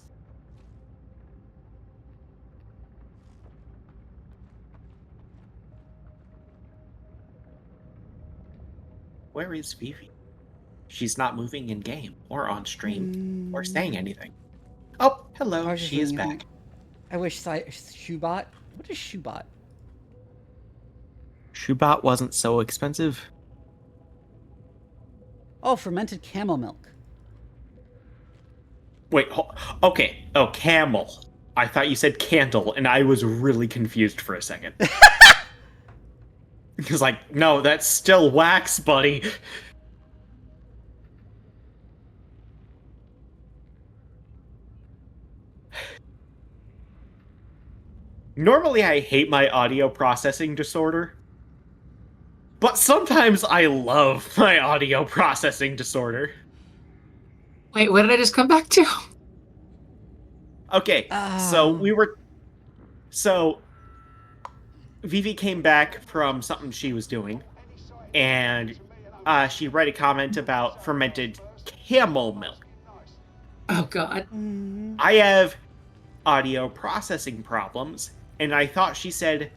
S15: Where is Vivi? She's not moving in game, or on stream, or saying anything. Oh, hello, she is back.
S1: I wish Shoebot. What is Shoebot?
S17: Shoebot wasn't so expensive.
S1: Oh, fermented camel milk.
S15: Wait, okay. Oh, camel. I thought you said candle, and I was really confused for a second. Because, like, no, that's still wax, buddy. Normally, I hate my audio processing disorder. But sometimes I love my audio processing disorder.
S8: Wait, what did I just come back to?
S15: Okay, so Vivi came back from something she was doing, and she read a comment about fermented camel milk.
S8: Oh, God.
S15: I have audio processing problems, and I thought she said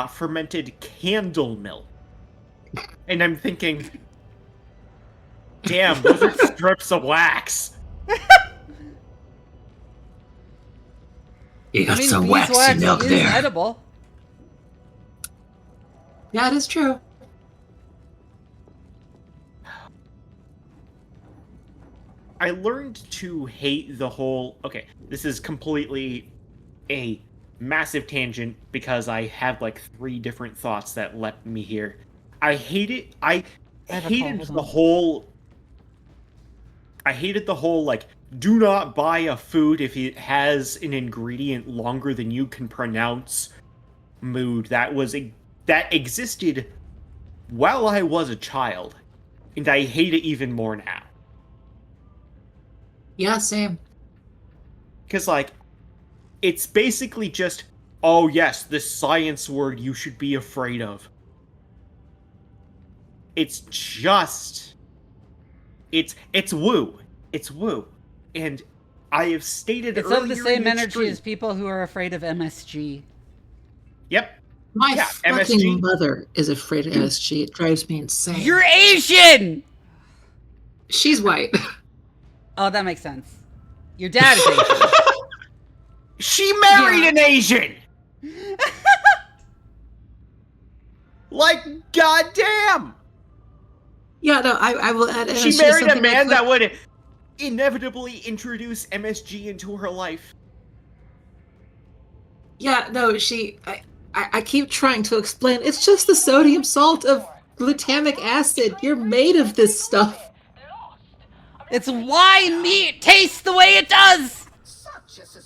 S15: fermented candle milk. And I'm thinking, damn, those are strips of wax.
S8: You got some waxy milk
S1: is
S8: there.
S1: Edible.
S8: Yeah, it is true.
S15: I learned to hate the whole... Okay, this is completely a massive tangent because I have like 3 different thoughts that led me here. I hated the whole, like, do not buy a food if it has an ingredient longer than you can pronounce mood that existed while I was a child, and I hate it even more now.
S8: Yeah, same.
S15: Because, like, it's basically just, oh yes, this science word you should be afraid of. It's just... It's woo. It's woo. And I have stated
S1: it's
S15: earlier
S1: of the same
S15: in
S1: energy
S15: stream,
S1: as people who are afraid of MSG.
S15: Yep.
S8: My fucking
S15: MSG.
S8: mother is afraid of MSG. It drives me insane.
S1: You're Asian!
S8: She's white.
S1: Oh, that makes sense. Your dad is Asian.
S15: She married an Asian! Like, goddamn!
S8: Yeah, no, I will add MSG.
S15: She married a man that would inevitably introduce MSG into her life.
S8: Yeah, no, I keep trying to explain. It's just the sodium salt of glutamic acid. You're made of this stuff.
S1: It's why meat tastes the way it does!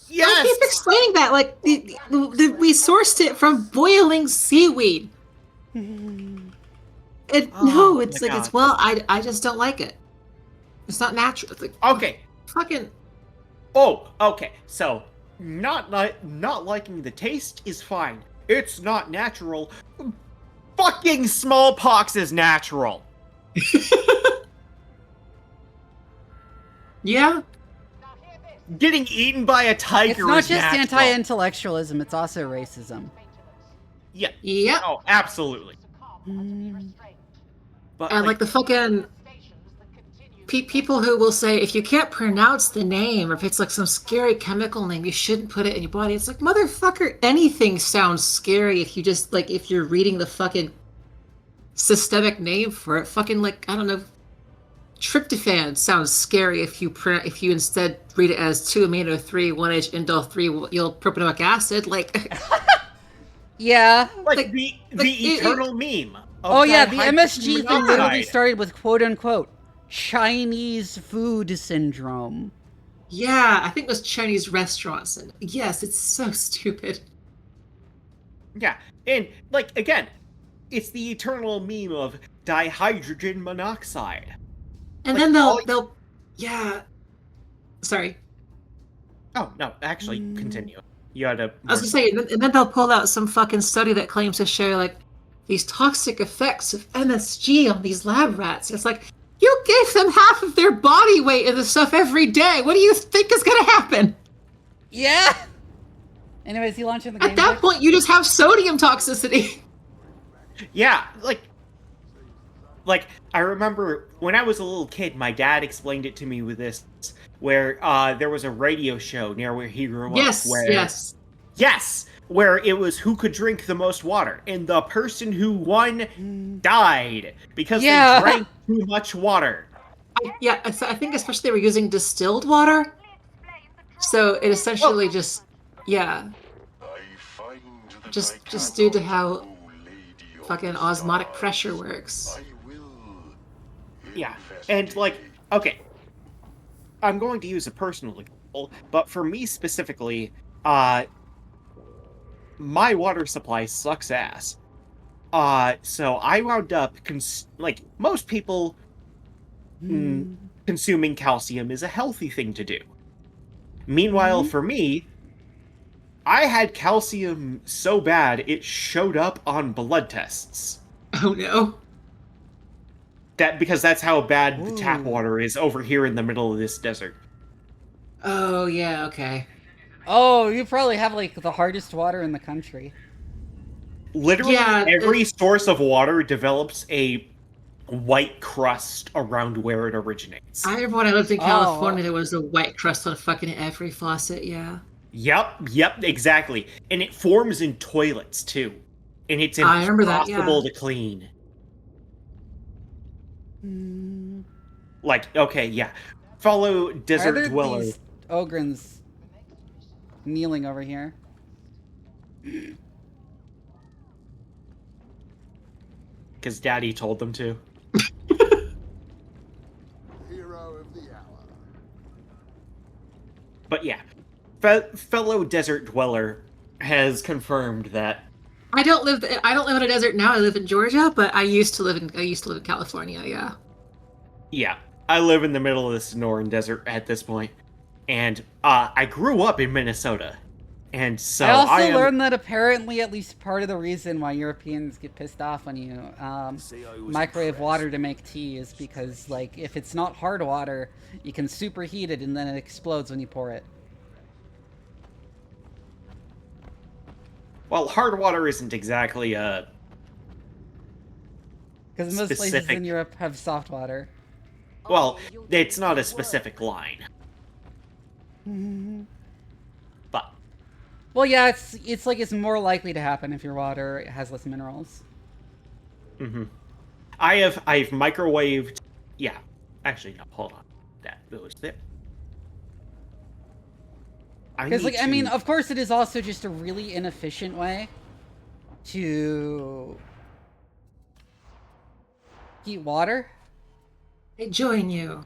S8: Yes! I keep explaining that. Like, we sourced it from boiling seaweed. No, it's like, it's, well, I just don't like it. It's not natural. It's like,
S15: okay.
S8: Fucking...
S15: Oh, okay. So, not liking the taste is fine. It's not natural. Fucking smallpox is natural.
S8: Yeah.
S15: Getting eaten by a tiger
S1: It's not
S15: is
S1: just
S15: natural.
S1: anti-intellectualism, it's also racism.
S15: Yeah.
S8: Yeah.
S15: Oh, absolutely.
S8: But and like the fucking people who will say if you can't pronounce the name or if it's like some scary chemical name, you shouldn't put it in your body. It's like, motherfucker, anything sounds scary if you just like if you're reading the fucking systemic name for it. Fucking like, I don't know, tryptophan sounds scary if you instead read it as 2-amino-3 1H indole 3 propanoic acid. Like
S1: yeah,
S15: like the eternal meme.
S1: Oh yeah, the MSG thing literally started with quote unquote Chinese food syndrome.
S8: Yeah, I think it was Chinese restaurants. And yes, it's so stupid.
S15: Yeah, and like again, it's the eternal meme of dihydrogen monoxide.
S8: And
S15: like,
S8: then they'll yeah. Sorry.
S15: Oh no, actually continue. You had to.
S8: I was gonna say, and then they'll pull out some fucking study that claims to show like these toxic effects of MSG on these lab rats. It's like, you gave them half of their body weight in this stuff every day. What do you think is gonna happen?
S1: Yeah. Anyways, he launching the game.
S8: At that point, you just have sodium toxicity.
S15: Yeah, like I remember when I was a little kid, my dad explained it to me with this, where there was a radio show near where he grew up. Yes, where it was who could drink the most water, and the person who won died because they drank too much water.
S8: I think especially they were using distilled water, so it essentially just due to how fucking osmotic pressure works.
S15: Yeah, and like, okay, I'm going to use a personal example, but for me specifically, my water supply sucks ass. So I wound up, like most people, consuming calcium is a healthy thing to do. Meanwhile, for me, I had calcium so bad it showed up on blood tests.
S8: Oh no.
S15: Because that's how bad the tap water is over here in the middle of this desert.
S8: Oh yeah, okay.
S1: Oh, you probably have like the hardest water in the country.
S15: Literally, every source of water develops a white crust around where it originates.
S8: I remember when I lived in California, there was a white crust on fucking every faucet, yeah.
S15: Yep, exactly. And it forms in toilets, too. And it's impossible to clean. Like, okay, yeah. Follow Desert Dweller.
S1: These Ogrins kneeling over here.
S15: Because Daddy told them to.
S16: Hero of the hour.
S15: But yeah, fellow Desert Dweller has confirmed that
S8: I don't live in a desert now. I live in Georgia, but I used to live in California. Yeah.
S15: Yeah, I live in the middle of the Sonoran Desert at this point, and I grew up in Minnesota, and so
S1: I also learned that apparently at least part of the reason why Europeans get pissed off when you microwave water to make tea is because, like, if it's not hard water, you can superheat it and then it explodes when you pour it.
S15: Well, hard water isn't exactly a
S1: because most places in Europe have soft water.
S15: Well, it's not a specific line. But
S1: well, yeah, it's like it's more likely to happen if your water has less minerals.
S15: I've microwaved. Yeah, actually, no. Hold on. That goes there.
S1: Because, like, I mean, of course, it is also just a really inefficient way to heat water.
S8: They join you.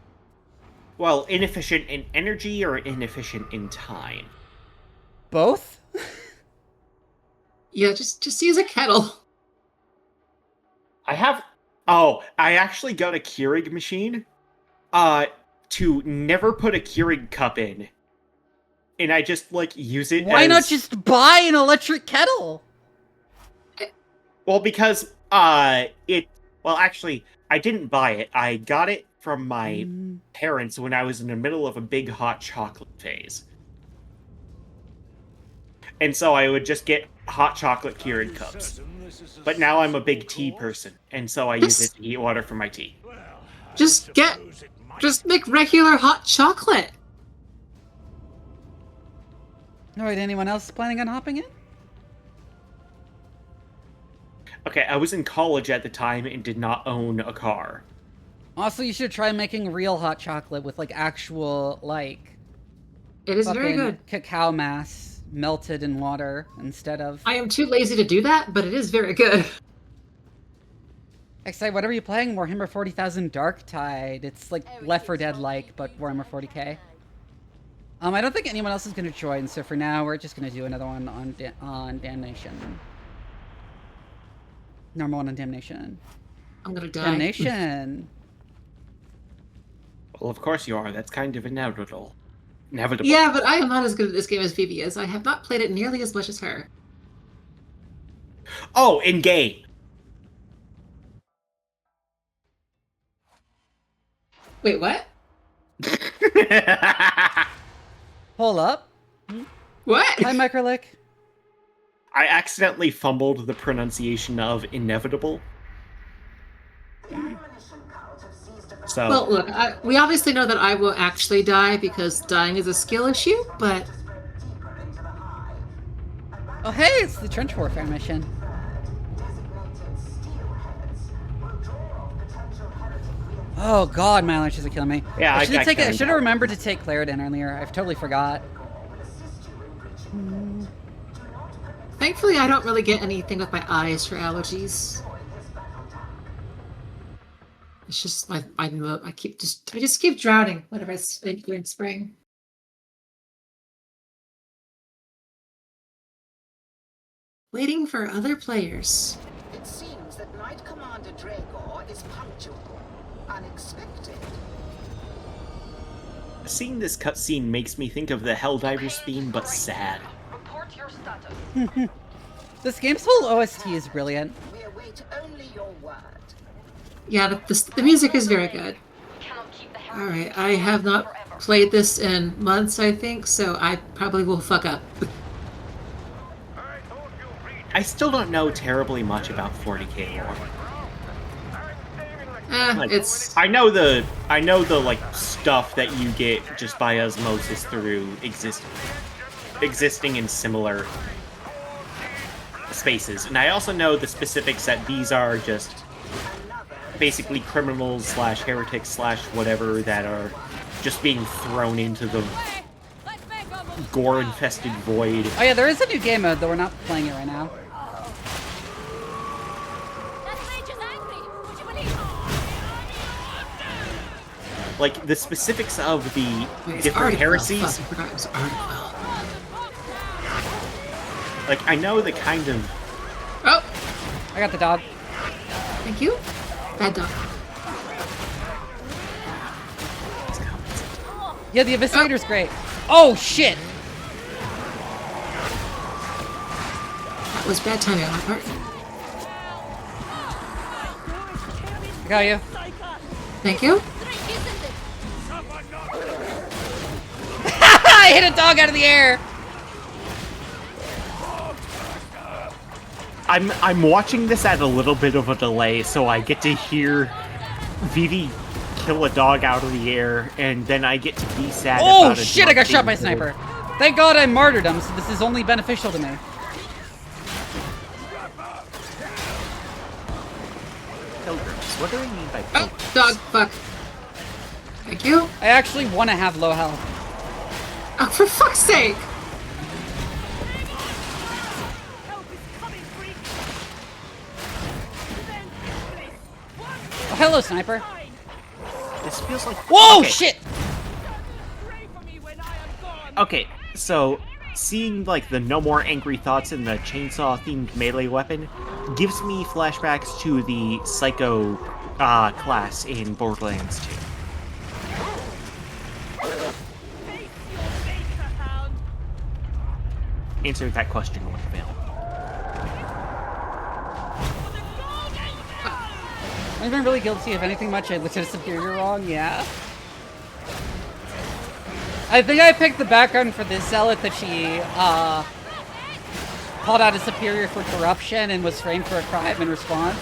S15: Well, inefficient in energy or inefficient in time?
S1: Both?
S8: Yeah, just use a kettle.
S15: I actually got a Keurig machine to never put a Keurig cup in. And I just, like, use it
S1: Why not just buy an electric kettle?
S15: Well, because, actually, I didn't buy it. I got it from my parents when I was in the middle of a big hot chocolate phase. And so I would just get hot chocolate Keurig cups. But now I'm a big tea person, and so I use it to heat water for my tea.
S8: Just get Just make regular hot chocolate.
S1: Alright, anyone else planning on hopping in?
S15: Okay, I was in college at the time and did not own a car.
S1: Also, you should try making real hot chocolate with, like, actual, like...
S8: It is very good.
S1: Cacao mass melted in water instead of...
S8: I am too lazy to do that, but it is very good.
S1: Excite, what are you playing? Warhammer 40,000 Darktide. It's, like, Left 4 Dead-like, but Warhammer 40k. I don't think anyone else is going to join, so for now, we're just going to do another one on Damnation. Normal one on Damnation.
S8: I'm gonna die.
S1: Damnation!
S15: Well, of course you are. That's kind of inevitable. Inevitable.
S8: Yeah, but I am not as good at this game as Vivi is. I have not played it nearly as much as her.
S15: Oh, in-game!
S8: Wait, what?
S1: Hold up.
S8: What?
S1: Hi, Microlick.
S15: I accidentally fumbled the pronunciation of inevitable. So.
S8: Well, look, we obviously know that I will actually die because dying is a skill issue, but...
S1: Oh, hey, it's the trench warfare mission. Oh god, my lunches are killing me.
S15: Yeah,
S1: I should have remembered to take Claritin earlier. I've totally forgot.
S8: Thankfully, I don't really get anything with my eyes for allergies. It's just I just keep drowning whenever it's in spring. Waiting for other players.
S18: It seems that Knight Commander Dragor is punctual. Unexpected.
S15: Seeing this cutscene makes me think of the Helldivers theme, but sad.
S18: Report your status.
S1: This game's whole OST is brilliant.
S18: We await only your word.
S8: Yeah, the music is very good. Alright, I have not played this in months, I think, so I probably will fuck up.
S15: I still don't know terribly much about 40k lore.
S8: It's...
S15: I know the like stuff that you get just by osmosis through existing in similar spaces, and I also know the specifics that these are just basically criminals / heretics / whatever that are just being thrown into the gore-infested void.
S1: Oh yeah, there is a new game mode, though we're not playing it right now.
S15: Like, the specifics of the different heresies. Like, I know the kind of...
S1: Oh! I got the dog.
S8: Thank you. Bad dog.
S1: Yeah, the Eviscerator's great. Oh, shit!
S8: That was bad timing on my part.
S1: I got you.
S8: Thank you.
S1: I hit a dog out of the air!
S15: I'm watching this at a little bit of a delay, so I get to hear Vivi kill a dog out of the air, and then I get to be sad about it.
S1: Oh shit, I got shot by a sniper. Thank god I martyred him, so this is only beneficial to me.
S17: Pilgrims. What do we mean by pilgrims?
S8: Oh, dog, fuck. Thank you.
S1: I actually want to have low health.
S8: Oh, for fuck's sake!
S1: Oh, hello, sniper.
S15: This feels like...
S1: Whoa,
S15: okay.
S1: Shit!
S15: Okay, so seeing like the No More Angry Thoughts in the chainsaw-themed melee weapon gives me flashbacks to the Psycho class in Borderlands 2. Answer that question with Bill.
S1: I've been really guilty of anything much. I looked at a superior wrong, yeah. I think I picked the background for this zealot that she called out a superior for corruption and was framed for a crime in response.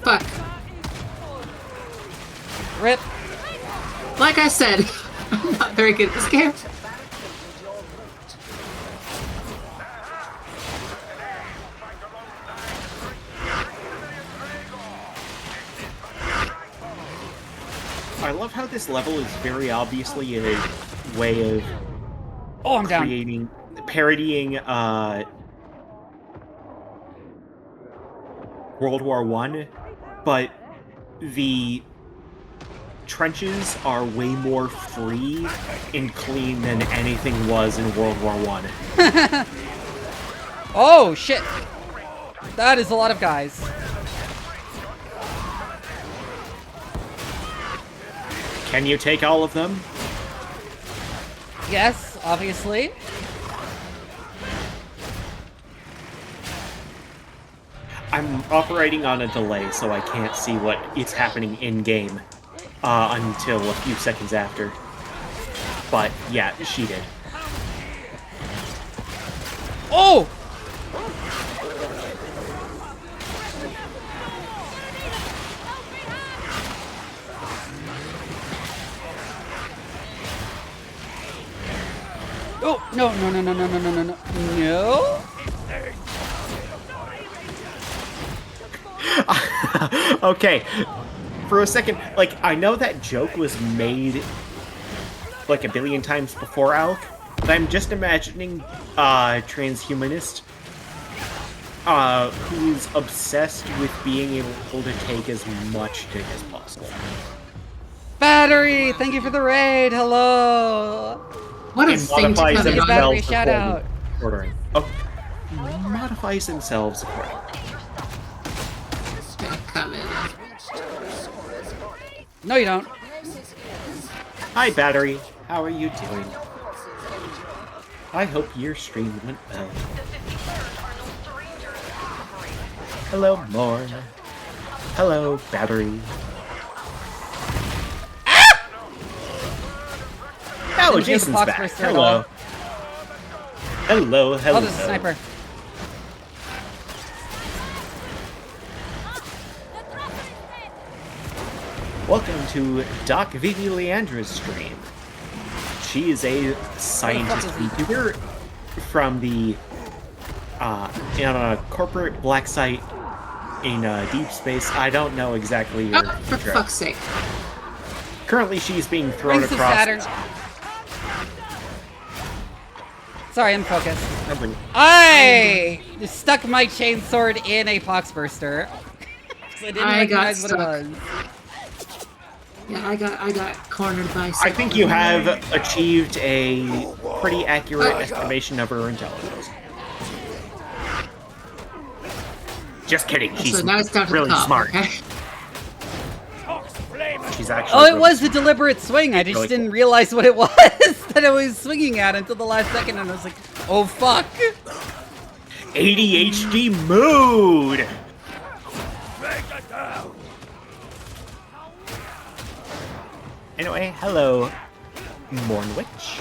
S8: Fuck.
S1: Rip.
S8: Like I said, I'm not very good at this game.
S15: I love how this level is very obviously a way of
S1: I'm
S15: parodying World War I, but the trenches are way more free and clean than anything was in World War I.
S1: Oh, shit. That is a lot of guys.
S15: Can you take all of them?
S1: Yes, obviously.
S15: I'm operating on a delay, so I can't see what is happening in-game until a few seconds after. But, yeah, she did.
S1: Oh! Oh, no, no, no, no, no, no, no, no, no. No?
S15: Okay, for a second, like, I know that joke was made like a billion times before Alec, but I'm just imagining a transhumanist who's obsessed with being able to take as much dick as possible.
S1: Battery, thank you for the raid. Hello.
S8: What a
S15: And
S8: thing to
S15: modifies
S8: come in on.
S1: Battery,
S15: themselves
S1: shout out.
S15: accordingly. Oh, modifies themselves accordingly.
S8: Come in.
S1: No, you don't.
S15: Hi, Battery. How are you doing? I hope your stream went well. Hello, Morn. Hello, Battery. Oh,
S1: Didn't hear the
S15: Jason's
S1: box
S15: back.
S1: burster at
S15: Hello.
S1: all.
S15: Hello, hello.
S1: Oh, there's a sniper.
S15: Welcome to Doc Vivi Leandra's stream. She is a scientist VTuber from the in a corporate black site in deep space. I don't know exactly her
S8: For
S15: address.
S8: fuck's sake.
S15: Currently, she's being thrown
S1: Rings of
S15: across.
S1: Saturn. Sorry, I'm focused.
S15: Remember-
S1: I just stuck my chainsword in a poxburster. I didn't
S8: I got
S1: recognize what it
S8: stuck.
S1: was.
S8: Yeah, I got cornered by.
S15: I think you have achieved a pretty accurate estimation of her intelligence. Just kidding. She's
S8: So now it's down to
S15: really
S8: the cop,
S15: smart.
S8: Okay?
S15: She's actually.
S1: Oh, it
S15: really
S1: was a deliberate swing. I just
S15: Really
S1: didn't
S15: cool.
S1: realize what it was that I was swinging at until the last second, and I was like, "Oh fuck!"
S15: ADHD mood. Anyway, hello, Mornwich.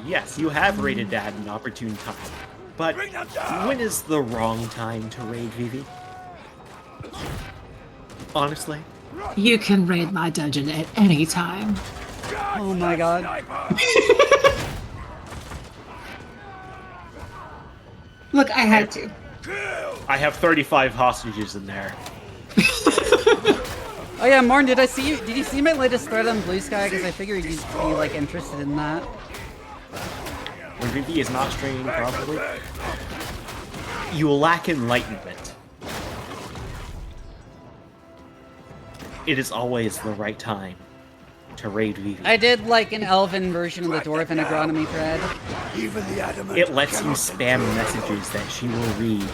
S15: Yes, you have raided at an opportune time, but when is the wrong time to raid Vivi? Honestly?
S8: You can raid my dungeon at any time.
S1: Oh my god.
S8: Look, I had to.
S15: I have 35 hostages in there.
S1: Oh yeah, Morn, did you see my latest thread on Blue Sky? Because I figured you'd be like interested in that.
S15: When Vivi is not streaming properly, you lack enlightenment. It is always the right time to raid Vivi.
S1: I did like an elven version of the Dwarven agronomy thread.
S15: It lets you spam messages that she will read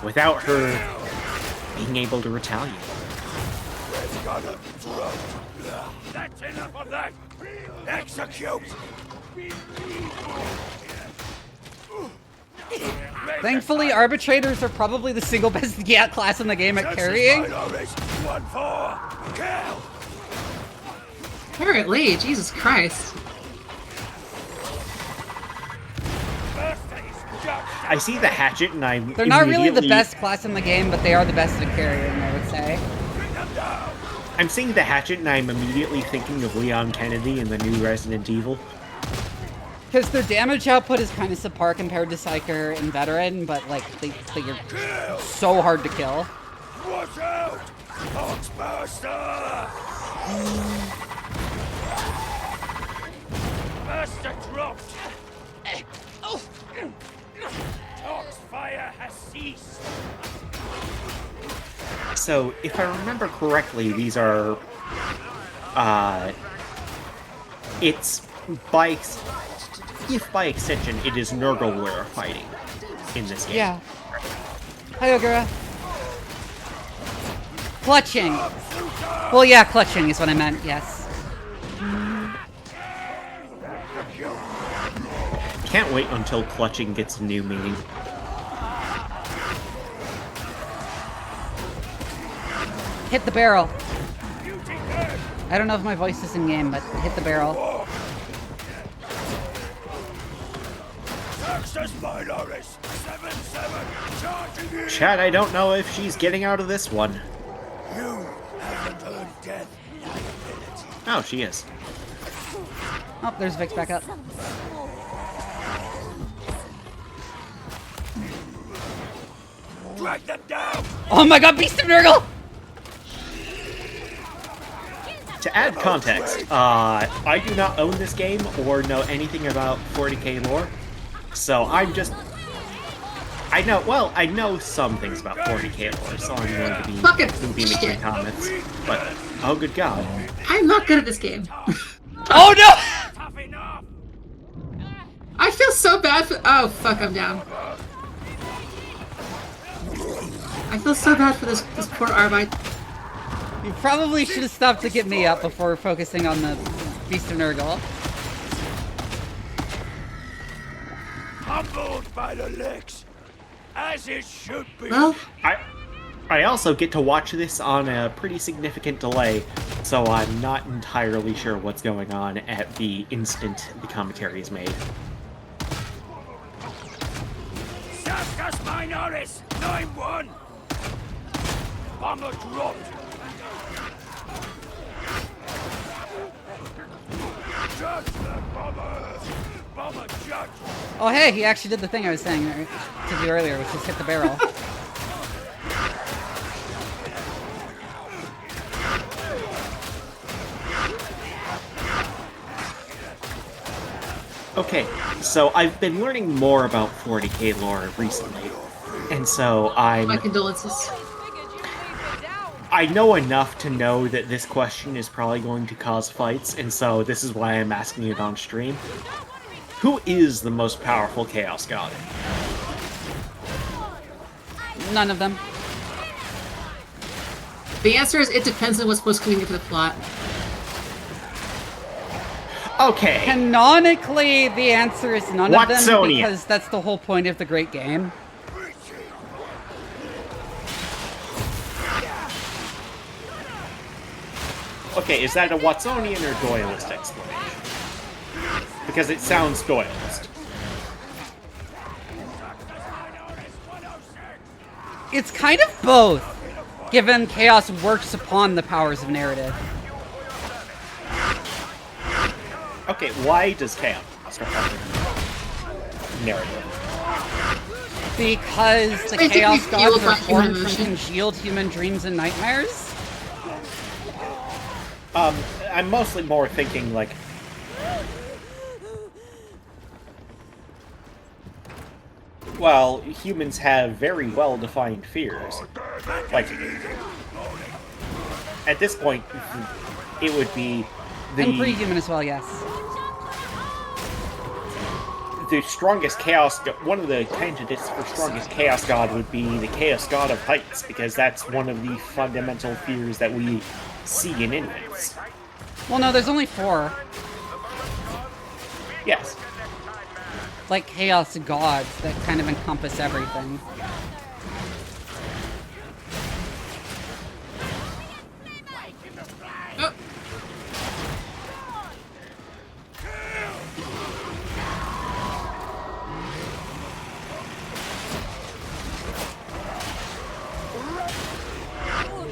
S15: without her being able to retaliate.
S16: That's enough of that! Execute!
S1: Thankfully, arbitrators are probably the single best class in the game at carrying.
S8: Apparently, Jesus Christ.
S15: I see the hatchet and
S1: They're not really the best class in the game, but they are the best at carrying, I would say.
S15: I'm seeing the hatchet and I'm immediately thinking of Leon Kennedy in the new Resident Evil.
S1: Because their damage output is kind of subpar compared to Psyker and Veteran, but like they are so hard to kill.
S16: Watch out! Oxbuster! Buster dropped! Tox fire has ceased!
S15: So, if I remember correctly, these are... it's by... If by extension, it is Nurgle we're fighting in this game.
S1: Yeah. Hi, Ogura. Clutching. Well, yeah, clutching is what I meant, yes.
S15: Can't wait until clutching gets a new meaning.
S1: Hit the barrel. I don't know if my voice is in game, but hit the barrel.
S15: Chad, I don't know if she's getting out of this one.
S16: You haven't earned death.
S15: Oh, she is.
S1: Oh, there's Vix back up.
S16: Drag them down.
S1: Oh my god, Beast of Nurgle!
S15: To add context, I do not own this game or know anything about 40k lore, so I'm just... I know some things about 40k lore, so I'm going to be making comments, but, oh good god.
S8: I'm not good at this game.
S1: Oh no!
S8: I feel so bad for... Oh, fuck, I'm down. I feel so bad for this poor Arbite.
S1: You probably should have stopped to get me up before focusing on the Beast of Nurgle.
S16: Humbled by the licks, as it should be.
S8: Well,
S15: I also get to watch this on a pretty significant delay, so I'm not entirely sure what's going on at the instant the commentary is made.
S16: Saskas Minoris, 9-1. Bomber dropped. Judge the bomber. Bomber judge.
S1: Oh hey, he actually did the thing I was saying to do earlier, which is hit the barrel.
S15: Okay, so I've been learning more about 40k lore recently, and so
S8: my condolences.
S15: I know enough to know that this question is probably going to cause fights, and so this is why I'm asking it on stream. Who is the most powerful Chaos God?
S1: None of them.
S8: The answer is it depends on what's supposed to come into the plot.
S15: Okay.
S1: Canonically, the answer is none of them,
S15: Watsonia.
S1: because that's the whole point of the great game.
S15: Okay, is that a Watsonian or Doyleist explanation? Because it sounds Doyleist.
S1: It's kind of both, given Chaos works upon the powers of narrative.
S15: Okay, why does Chaos start having narrative?
S1: Because the Chaos Gods are formed from congealed human dreams and nightmares?
S15: I'm mostly more thinking, like... Well, humans have very well-defined fears. Like, at this point, it would be the...
S1: And pre-human as well, yes.
S15: The strongest Chaos... One of the candidates for strongest Chaos God would be the Chaos God of Heights, because that's one of the fundamental fears that we see in infants.
S1: Well, no, there's only 4.
S15: Yes.
S1: like chaos gods that kind of encompass everything.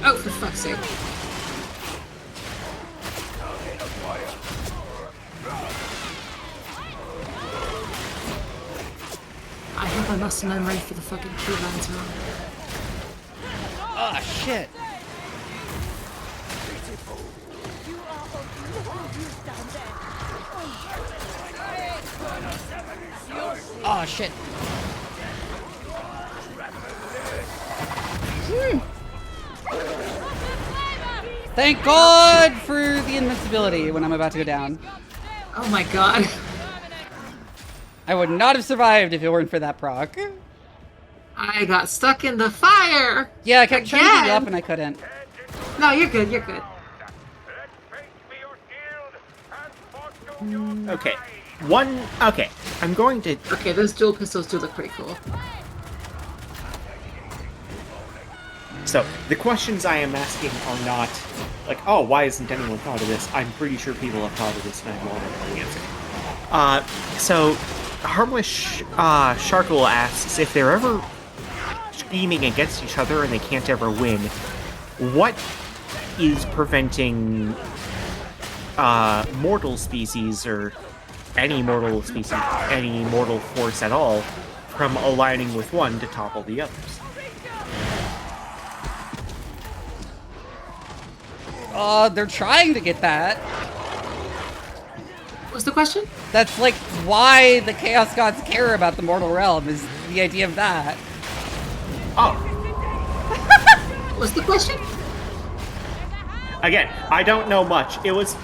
S8: Oh, for fuck's sake. I hope my muscle memory for the fucking keybinds wrong.
S1: Ah, shit. Oh, shit. Thank God for the invincibility when I'm about to go down.
S8: Oh my god.
S1: I would not have survived if it weren't for that proc.
S8: I got stuck in the fire!
S1: Yeah, I kept trying to get you up and I couldn't.
S8: No, you're good, you're good.
S15: Okay. Okay, I'm going to...
S8: Okay, those dual pistols do look pretty cool.
S15: So, the questions I am asking are not, like, oh, why hasn't anyone thought of this? I'm pretty sure people have thought of this and I want to know the answer. So, Harmless Sharkle asks, if they're ever scheming against each other and they can't ever win, what is preventing mortal species, or any mortal species, any mortal force at all, from aligning with one to topple the others?
S1: They're trying to get that.
S8: What's the question?
S1: That's like why the Chaos Gods care about the mortal realm, is the idea of that.
S15: Oh.
S8: What's the question?
S15: Again, I don't know much. It was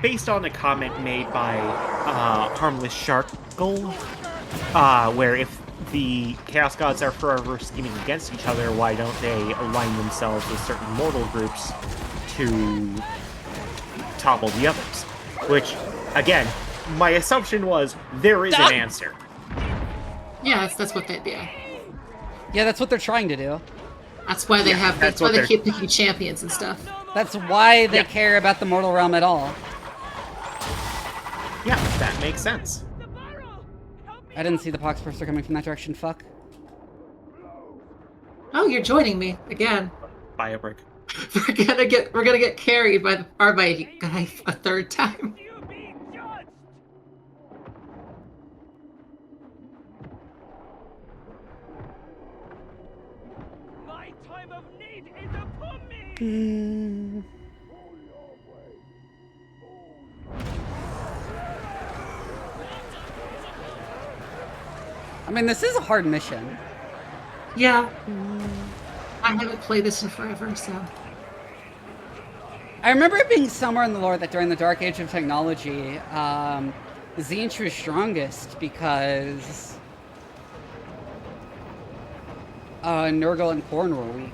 S15: based on a comment made by Harmless Sharkle, where if the Chaos Gods are forever scheming against each other, why don't they align themselves with certain mortal groups to topple the others? Which, again, my assumption was there is an answer.
S8: Yeah, that's what they do.
S1: Yeah, that's what they're trying to do.
S8: That's why they have. That's why they keep picking champions and stuff.
S1: That's why they care about the mortal realm at all.
S15: Yeah, that makes sense.
S1: I didn't see the Poxburster coming from that direction. Fuck.
S8: Oh, you're joining me again.
S15: Biobrick.
S8: We're gonna get carried by the Arbite guy a third time.
S16: My time of need is upon me.
S1: I mean, this is a hard mission.
S8: Yeah. I haven't played this in forever, so...
S1: I remember it being somewhere in the lore that during the Dark Age of Technology, Tzeentch was strongest because Nurgle and Khorne were weak.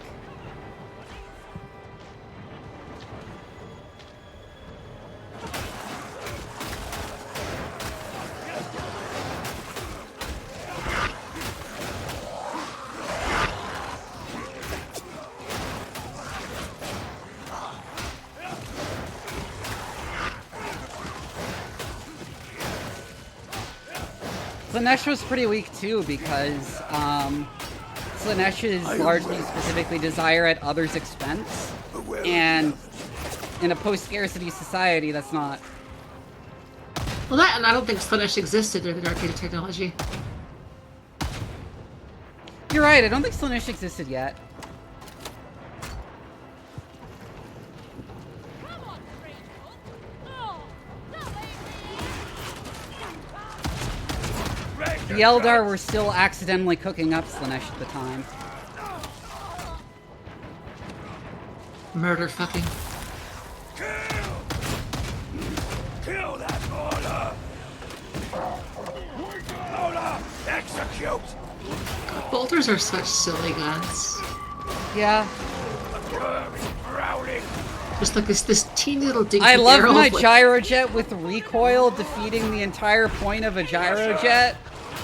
S1: Slaanesh was pretty weak too because Slaanesh is largely specifically desire at others' expense, and in a post-scarcity society, that's not.
S8: Well, that, and I don't think Slaanesh existed during the Dark Age of Technology.
S1: You're right, I don't think Slaanesh existed yet. The Eldar were still accidentally cooking up Slaanesh at the time.
S8: Murder fucking.
S16: Kill that order! Order! Execute!
S8: Bolters are such silly guns.
S1: Yeah.
S16: The worm is prowling.
S8: Just like this teeny little dinky
S1: I love
S8: barrel
S1: my
S8: of, like,
S1: gyrojet with recoil defeating the entire point of a gyrojet.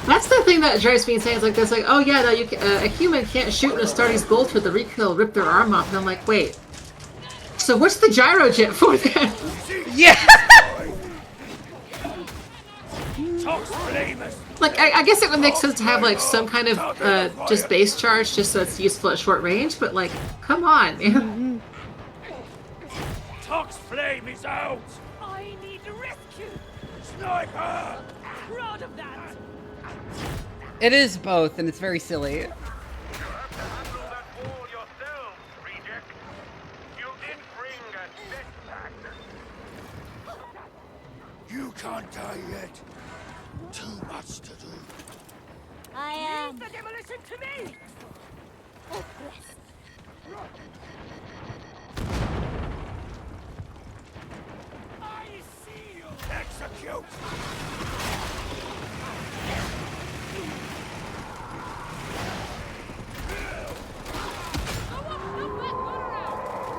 S8: That's the thing that drives me insane. It's like, oh yeah, no, a human can't shoot an Astartes bolt with the recoil, rip their arm off. And I'm like, wait. So what's the gyrojet for then?
S1: Yeah!
S8: Like, I guess it would make sense to have, like, some kind of, just base charge just so it's useful at short range, but, like, come on, man.
S16: Tox flame is out! I need rescue! Sniper! Proud of that!
S1: It is both, and it's very silly.
S16: You can't die yet. Too much to do.
S2: I am.
S16: Leave the demolition to me!
S2: Oh, bless.
S16: I see you! Execute!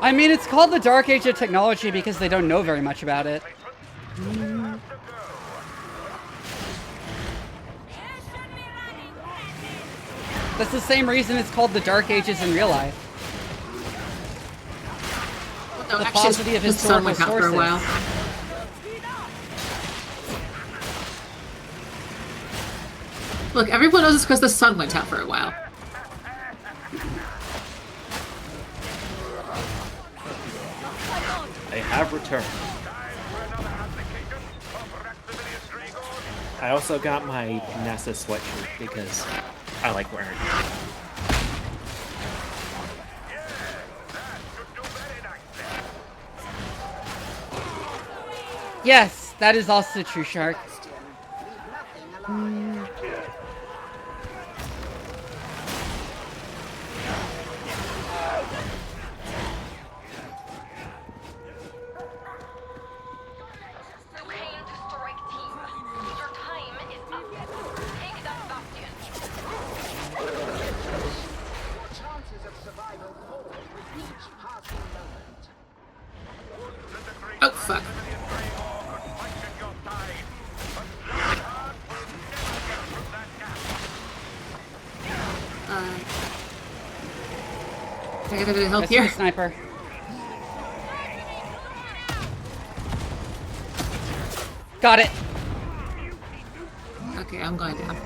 S1: I mean, it's called the Dark Age of Technology because they don't know very much about it. That's the same reason it's called the Dark Ages in real life.
S8: No,
S1: the
S8: actually,
S1: paucity of
S8: the sun
S1: historical
S8: went out for a
S1: sources.
S8: while. Look, everyone knows it's because the sun went out for a while.
S15: I have returned. I also got my NASA sweatshirt because I like wearing it.
S1: Yes, that is also true, Shark.
S8: Oh, fuck. I got a bit of help
S1: I see
S8: here.
S1: the sniper. Got it.
S8: Okay, I'm going down.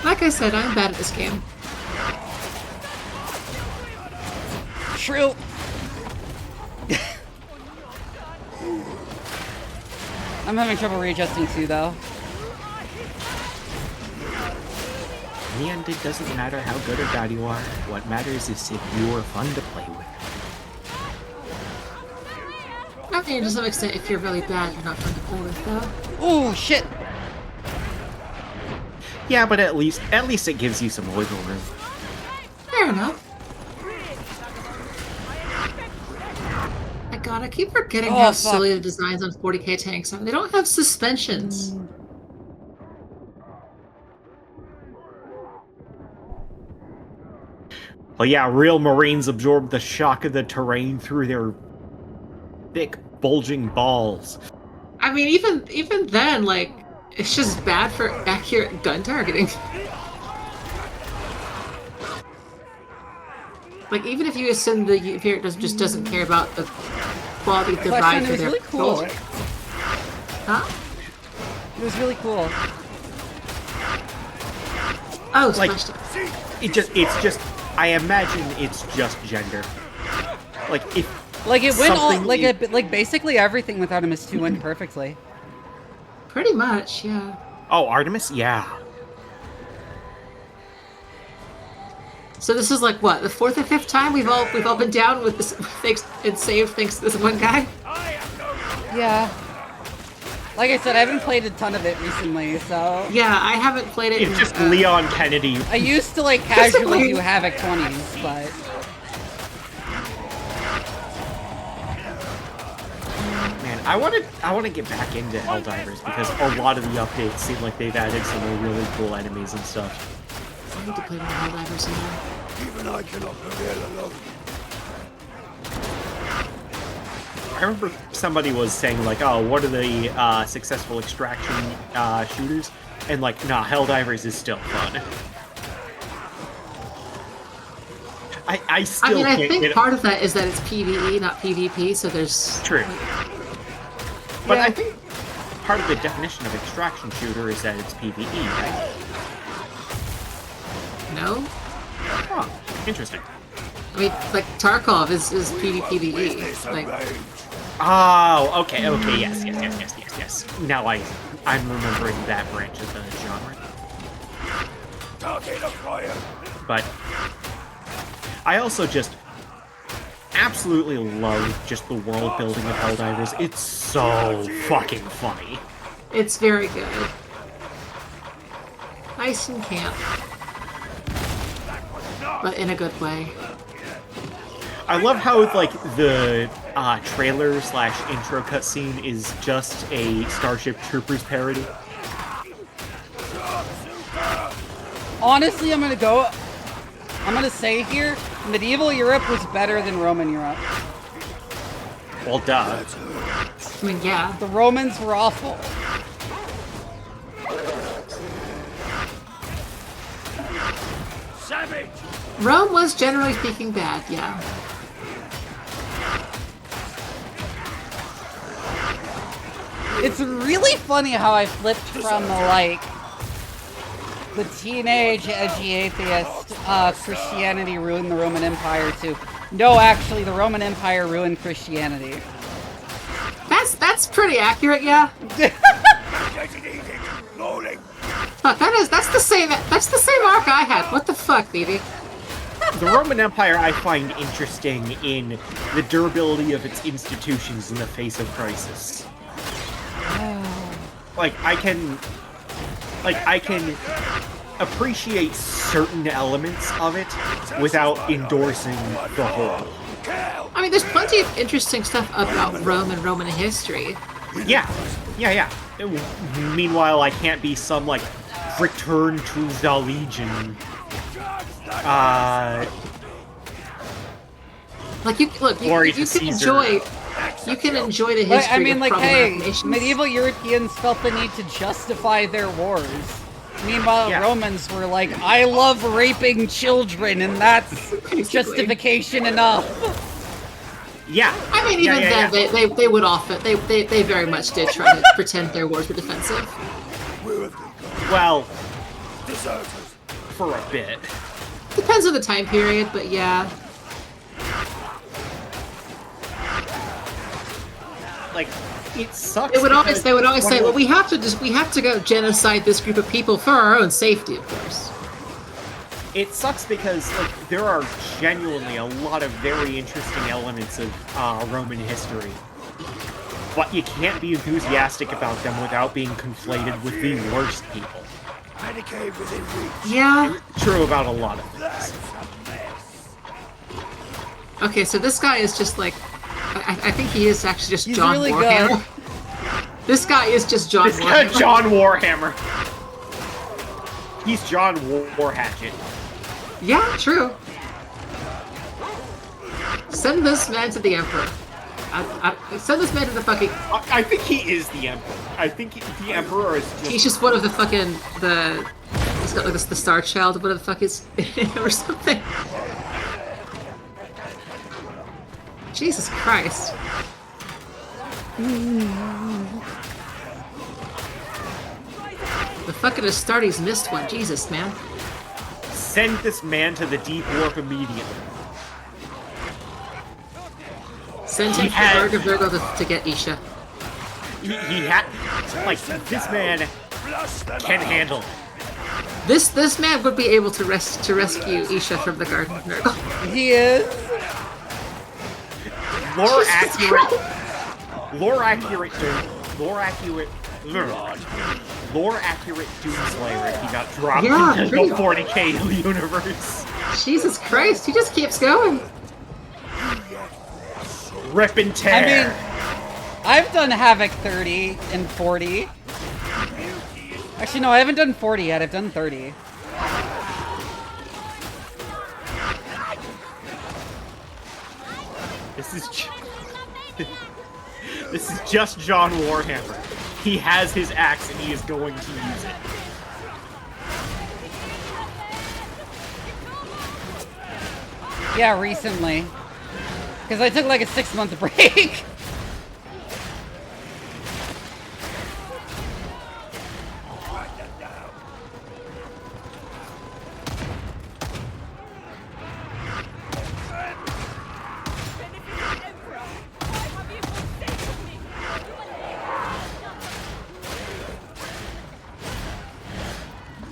S8: Like I said, I'm bad at this game.
S1: True. I'm having trouble readjusting too, though.
S13: In the end, it doesn't matter how good or bad you are. What matters is if you are fun to play with.
S8: I mean, to some extent, if you're really bad, you're not fun to play with, though.
S1: Oh, shit.
S13: Yeah, but at least it gives you some wiggle room.
S8: Fair enough. My god, I keep forgetting
S1: Oh,
S8: how
S1: fuck.
S8: silly the designs on 40k tanks are. They don't have suspensions.
S15: Well, yeah, real Marines absorb the shock of the terrain through their thick, bulging balls.
S8: I mean, even then, like, it's just bad for accurate gun targeting. Like, even if you assume the Unit just doesn't care about the quality of the
S1: Question,
S8: ride
S1: it
S8: for
S1: was
S8: their
S1: really cool.
S8: soldier. Huh?
S1: It was really cool.
S8: Oh,
S15: Like,
S8: smashed it.
S15: I imagine it's just gender. It
S1: went all
S15: something
S1: like basically everything with Artemis 2 went perfectly.
S8: Pretty much, yeah.
S15: Oh, Artemis? Yeah.
S8: So this is like what, the 4th or 5th time we've all been down with this thanks to this one guy?
S1: Yeah. Like I said, I haven't played a ton of it recently, so...
S8: Yeah, I haven't played it.
S15: It's just Leon Kennedy.
S1: I used to, like, casually do Havoc 20s, but...
S15: Man, I want to get back into Helldivers because a lot of the updates seem like they've added some really cool enemies and stuff.
S8: I need to play more Helldivers now.
S16: Even I cannot prevail alone.
S15: I remember somebody was saying, like, oh, what are the successful extraction shooters? And, like, nah, Helldivers is still fun. I still
S8: I
S15: can't
S8: think
S15: get
S8: part of that is that it's PvE, not PvP, so there's...
S15: True. But I think part of the definition of extraction shooter is that it's PvE, right?
S8: No?
S15: Huh. Interesting.
S8: I mean, like, Tarkov is PvPvE. Like...
S15: Oh, okay, yes. Now I'm remembering that branch of the genre. But I also just absolutely love just the world building of Helldivers. It's so fucking funny.
S8: It's very good. Nice and camp. But in a good way.
S15: I love how, like, the trailer/intro cutscene is just a Starship Troopers parody.
S1: Honestly, I'm gonna say here, medieval Europe was better than Roman Europe.
S15: Well, duh.
S8: I mean, yeah.
S1: The Romans were awful.
S16: Savage!
S8: Rome was, generally speaking, bad, yeah.
S1: It's really funny how I flipped from the teenage edgy atheist Christianity ruined the Roman Empire to no, actually the Roman Empire ruined Christianity.
S8: That's pretty accurate, yeah. Fuck, that's the same arc I had. What the fuck, Vivi?
S15: The Roman Empire I find interesting in the durability of its institutions in the face of crisis. I can appreciate certain elements of it without endorsing the whole.
S8: I mean, there's plenty of interesting stuff about Rome and Roman history.
S15: Yeah. Meanwhile, I can't be some, like, return to the Legion.
S8: Like, you can enjoy the history.
S1: I mean,
S8: of
S1: hey,
S8: nations.
S1: medieval Europeans felt the need to justify their wars. Meanwhile, Romans were like, I love raping children, and that's justification enough.
S15: Yeah.
S8: I mean, even then, they would often, they very much did try to pretend their wars were defensive.
S15: Well, for a bit.
S8: Depends on the time period, but yeah.
S15: Like, it sucks.
S8: They would always say, well, we have to go genocide this group of people for our own safety, of course.
S15: It sucks because, like, there are genuinely a lot of very interesting elements of Roman history. But you can't be enthusiastic about them without being conflated with the worst people.
S8: Yeah.
S15: It's true about a lot of things.
S8: Okay, so this guy is just like, I think he is actually just
S1: He's
S8: John
S1: really
S8: Warhammer.
S1: good.
S8: This guy is just John Warhammer.
S15: John Warhammer. He's John Warhatchet.
S8: Yeah, true. Send this man to the Emperor. Send this man to the fucking...
S15: I think he is the Emperor. I think the Emperor is just...
S8: He's just one of the fucking... He's got like the Star Child, whatever the fuck is... or something. Jesus Christ. The fucking Astartes missed one. Jesus, man.
S15: Send this man to the deep warp immediately.
S8: Send him to Virgo to get Isha.
S15: He had... Like, this man can handle it.
S8: This man would be able to rescue Isha from the Garden of Nurgle.
S1: He is.
S15: Lore accurate Doomslayer if he got dropped into the 40k universe.
S8: Jesus Christ, he just keeps going.
S15: Rip and tear.
S1: I mean, I've done Havoc 30 and 40. Actually, no, I haven't done 40 yet. I've done 30.
S15: This is this is just John Warhammer. He has his axe and he is going to use it.
S1: Yeah, recently. Because I took like a 6-month break.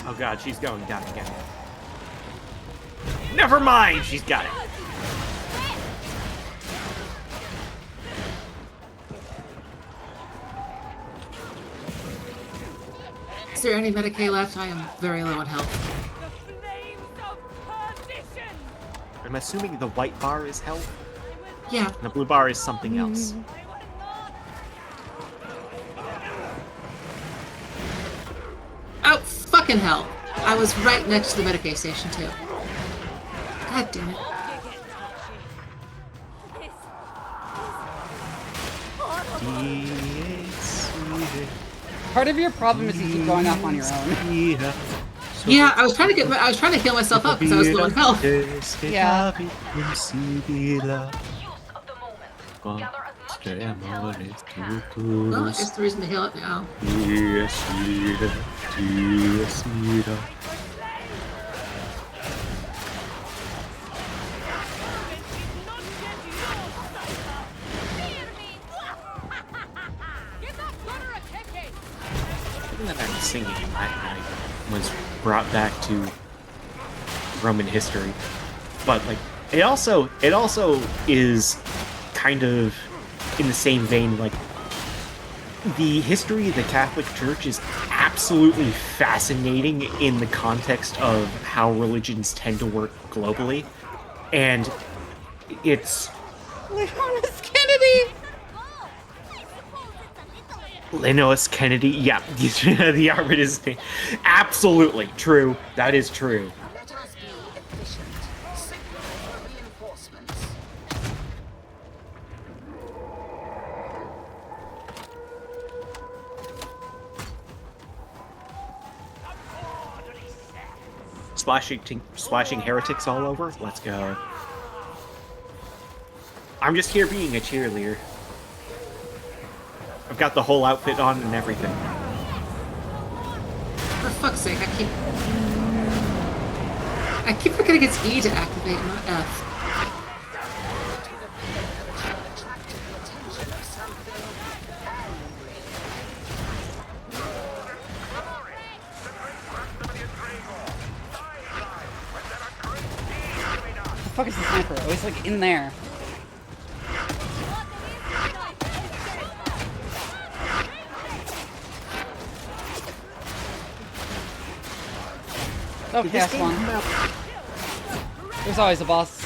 S15: Oh god, she's going down again. Never mind, she's got it.
S8: Is there any Medicaid left? I am very low on health.
S13: I'm assuming the white bar is health.
S8: Yeah.
S13: And the blue bar is something else.
S8: Oh, fucking hell. I was right next to the Medicaid station, too. God damn it.
S1: Part of your problem is you keep going off on your own.
S8: Yeah, I was trying to heal myself up because I was low on health.
S1: Yeah.
S8: Well, I guess the reason to heal it now.
S13: That I'm singing I was brought back to Roman history, but like it also is kind of in the same vein. Like the history of the Catholic Church is absolutely fascinating in the context of how religions tend to work globally, and it's
S1: Leonis Kennedy.
S13: Leonis Kennedy, yeah, the Arbit is absolutely true. That is true.
S18: Let us be efficient. Signal for reinforcements.
S13: Splashing heretics all over? Let's go. I'm just here being a cheerleader. I've got the whole outfit on and everything.
S8: For fuck's sake, I keep forgetting it's E to activate, not F.
S1: The fuck is the sniper? Oh, he's like in there. Oh, cast one. There's always a boss.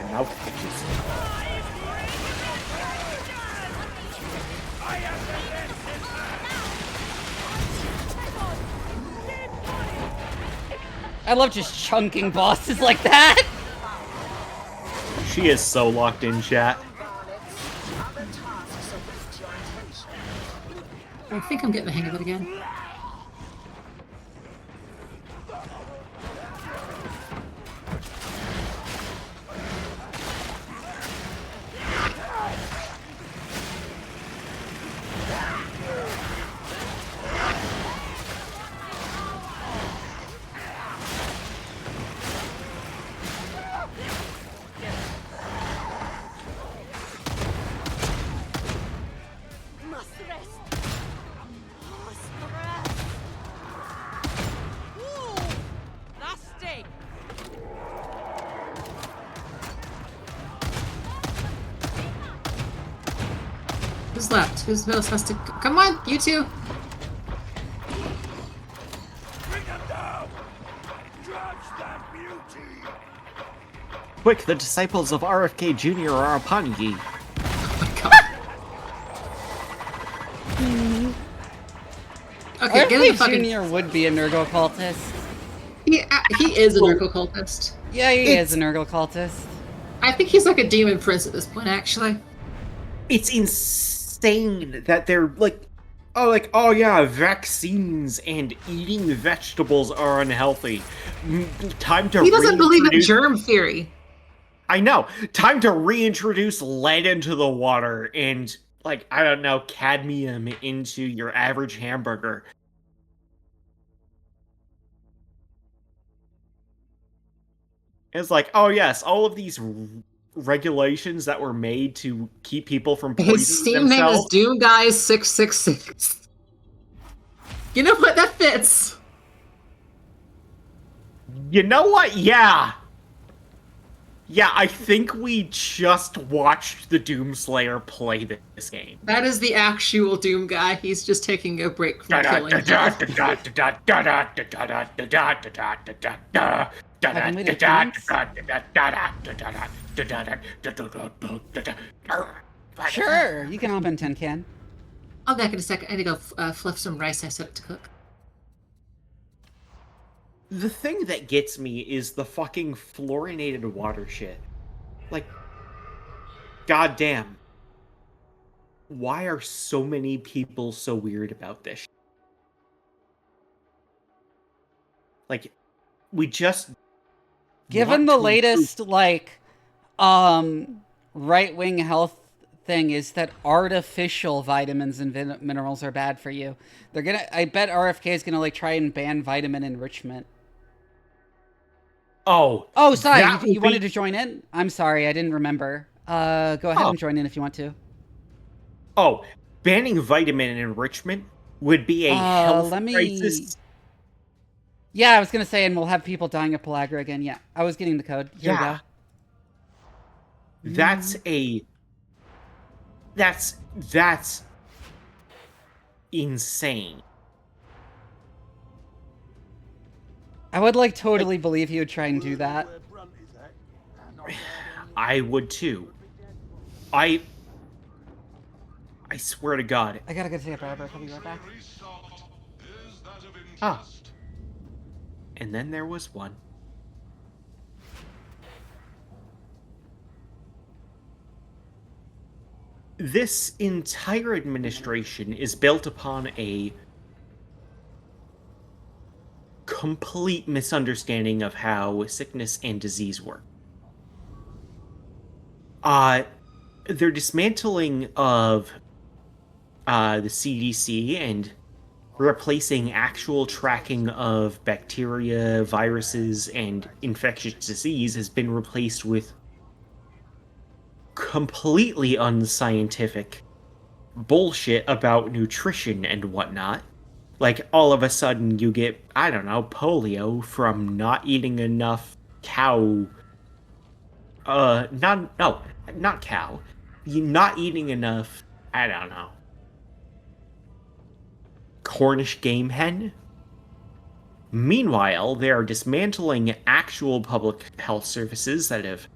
S13: Mouth itches.
S1: I love just chunking bosses like that.
S15: She is so locked in, chat.
S8: I think I'm getting the hang of it again. Who's left? Who's else has to... Come on, you two!
S13: Quick, the disciples of RFK Jr. are upon ye.
S8: Okay, get in the fucking...
S1: Junior would be a Nergo cultist.
S8: He is a Nurgle cultist.
S1: Yeah, he is a Nurgle cultist.
S8: I think he's like a demon prince at this point, actually.
S15: It's insane that they're like, oh yeah, vaccines and eating vegetables are unhealthy. Time to
S8: He doesn't believe in germ theory.
S15: I know. Time to reintroduce lead into the water and, like, I don't know, cadmium into your average hamburger. It's like, oh yes, all of these regulations that were made to keep people from poisoning
S8: His Steam name is DoomGuy666. You know what? That fits.
S15: You know what? Yeah. Yeah, I think we just watched the Doomslayer play this game.
S8: That is the actual Doom guy. He's just taking a break from killing.
S1: Sure, you can hop in Tin Can.
S8: I'll be back in a second. I need to go fluff some rice I set to cook.
S15: The thing that gets me is the fucking fluorinated water shit. Like, goddamn. Why are so many people so weird about this? Like, we just...
S1: Given the latest, like, right-wing health thing is that artificial vitamins and minerals are bad for you. They're gonna... I bet RFK is gonna, like, try and ban vitamin enrichment.
S15: Oh,
S1: sorry. You wanted to join in? I'm sorry, I didn't remember. Go ahead and join in if you want to.
S15: Oh, banning vitamin enrichment would be a health crisis.
S1: Yeah, I was gonna say, and we'll have people dying of pellagra again. Yeah, I was getting the code. Here we go.
S15: That's insane.
S1: I would like totally believe he would try and do that.
S15: I would too. I swear to God.
S1: I gotta go see a barber. I'll be right back.
S15: Ah. And then there was one. This entire administration is built upon a complete misunderstanding of how sickness and disease work. Their dismantling of the CDC and replacing actual tracking of bacteria, viruses, and infectious disease has been replaced with completely unscientific bullshit about nutrition and whatnot. Like, all of a sudden you get, I don't know, polio from not eating enough cow. Not cow. You're not eating enough, I don't know, Cornish game hen? Meanwhile, they are dismantling actual public health services that have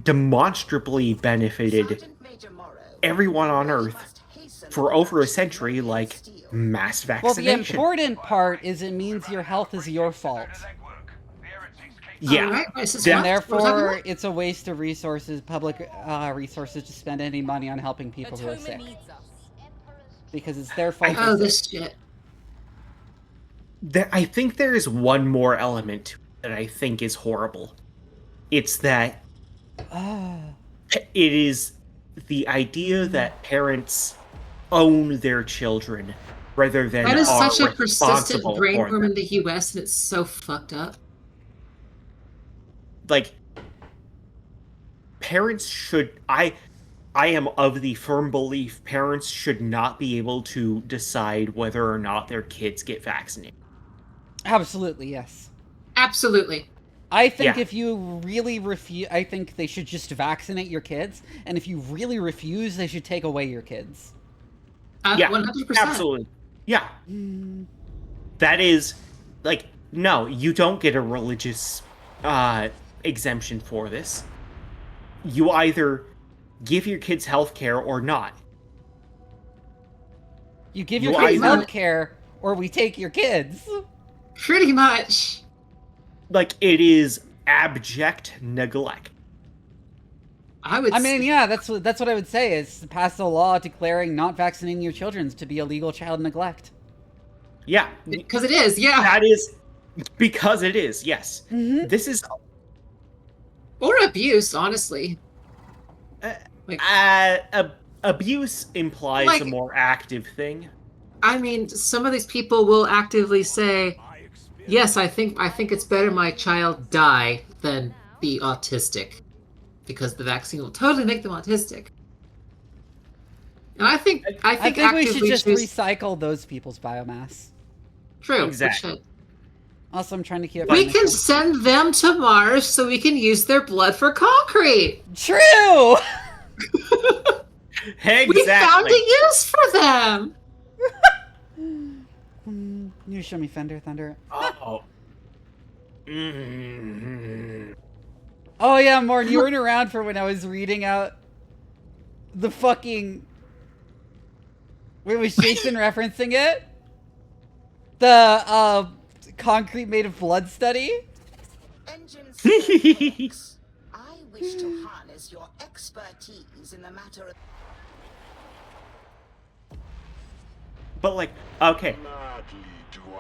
S15: demonstrably benefited everyone on Earth for over a century, like mass vaccination.
S1: Well, the important part is it means your health is your fault.
S15: Yeah.
S1: And therefore, it's a waste of resources, public resources, to spend any money on helping people who are sick. Because it's their fault.
S8: Oh, this shit.
S15: I think there is one more element that I think is horrible. It's that it is the idea that parents own their children rather than
S8: that is
S15: are
S8: such a persistent
S15: responsible
S8: brain
S15: for
S8: worm
S15: them.
S8: in the US, and it's so fucked up.
S15: Like, parents should... I am of the firm belief parents should not be able to decide whether or not their kids get vaccinated.
S1: Absolutely, yes.
S8: Absolutely.
S1: I think if you really refuse, I think they should just vaccinate your kids, and if you really refuse, they should take away your kids.
S15: Yeah,
S8: 100%.
S15: absolutely. Yeah. That is, like, no, you don't get a religious exemption for this. You either give your kids health care or not.
S1: You give your kids health care, or we take your kids.
S8: Pretty much.
S15: Like, it is abject neglect.
S1: I mean, yeah, that's what I would say, is to pass a law declaring not vaccinating your children to be illegal child neglect.
S15: Yeah.
S8: Because it is, yeah.
S15: That is because it is, yes.
S1: Mm-hmm.
S15: This is...
S8: Or abuse, honestly.
S15: Abuse implies
S8: Like-
S15: a more active thing.
S8: I mean, some of these people will actively say, yes, I think it's better my child die than be autistic, because the vaccine will totally make them autistic. And I think
S1: we should just recycle those people's biomass.
S8: True.
S15: Exactly.
S1: Also, I'm trying to keep.
S8: We can send them to Mars so we can use their blood for concrete.
S1: True.
S15: Exactly.
S8: We found a use for them.
S1: You show me Thunder.
S15: Oh.
S1: Oh yeah, Morn, you weren't around for when I was reading out the fucking... Wait, was Jason referencing it? The concrete made of blood study?
S18: Engine 6, I wish to harness your expertise in the matter of...
S15: But like, okay,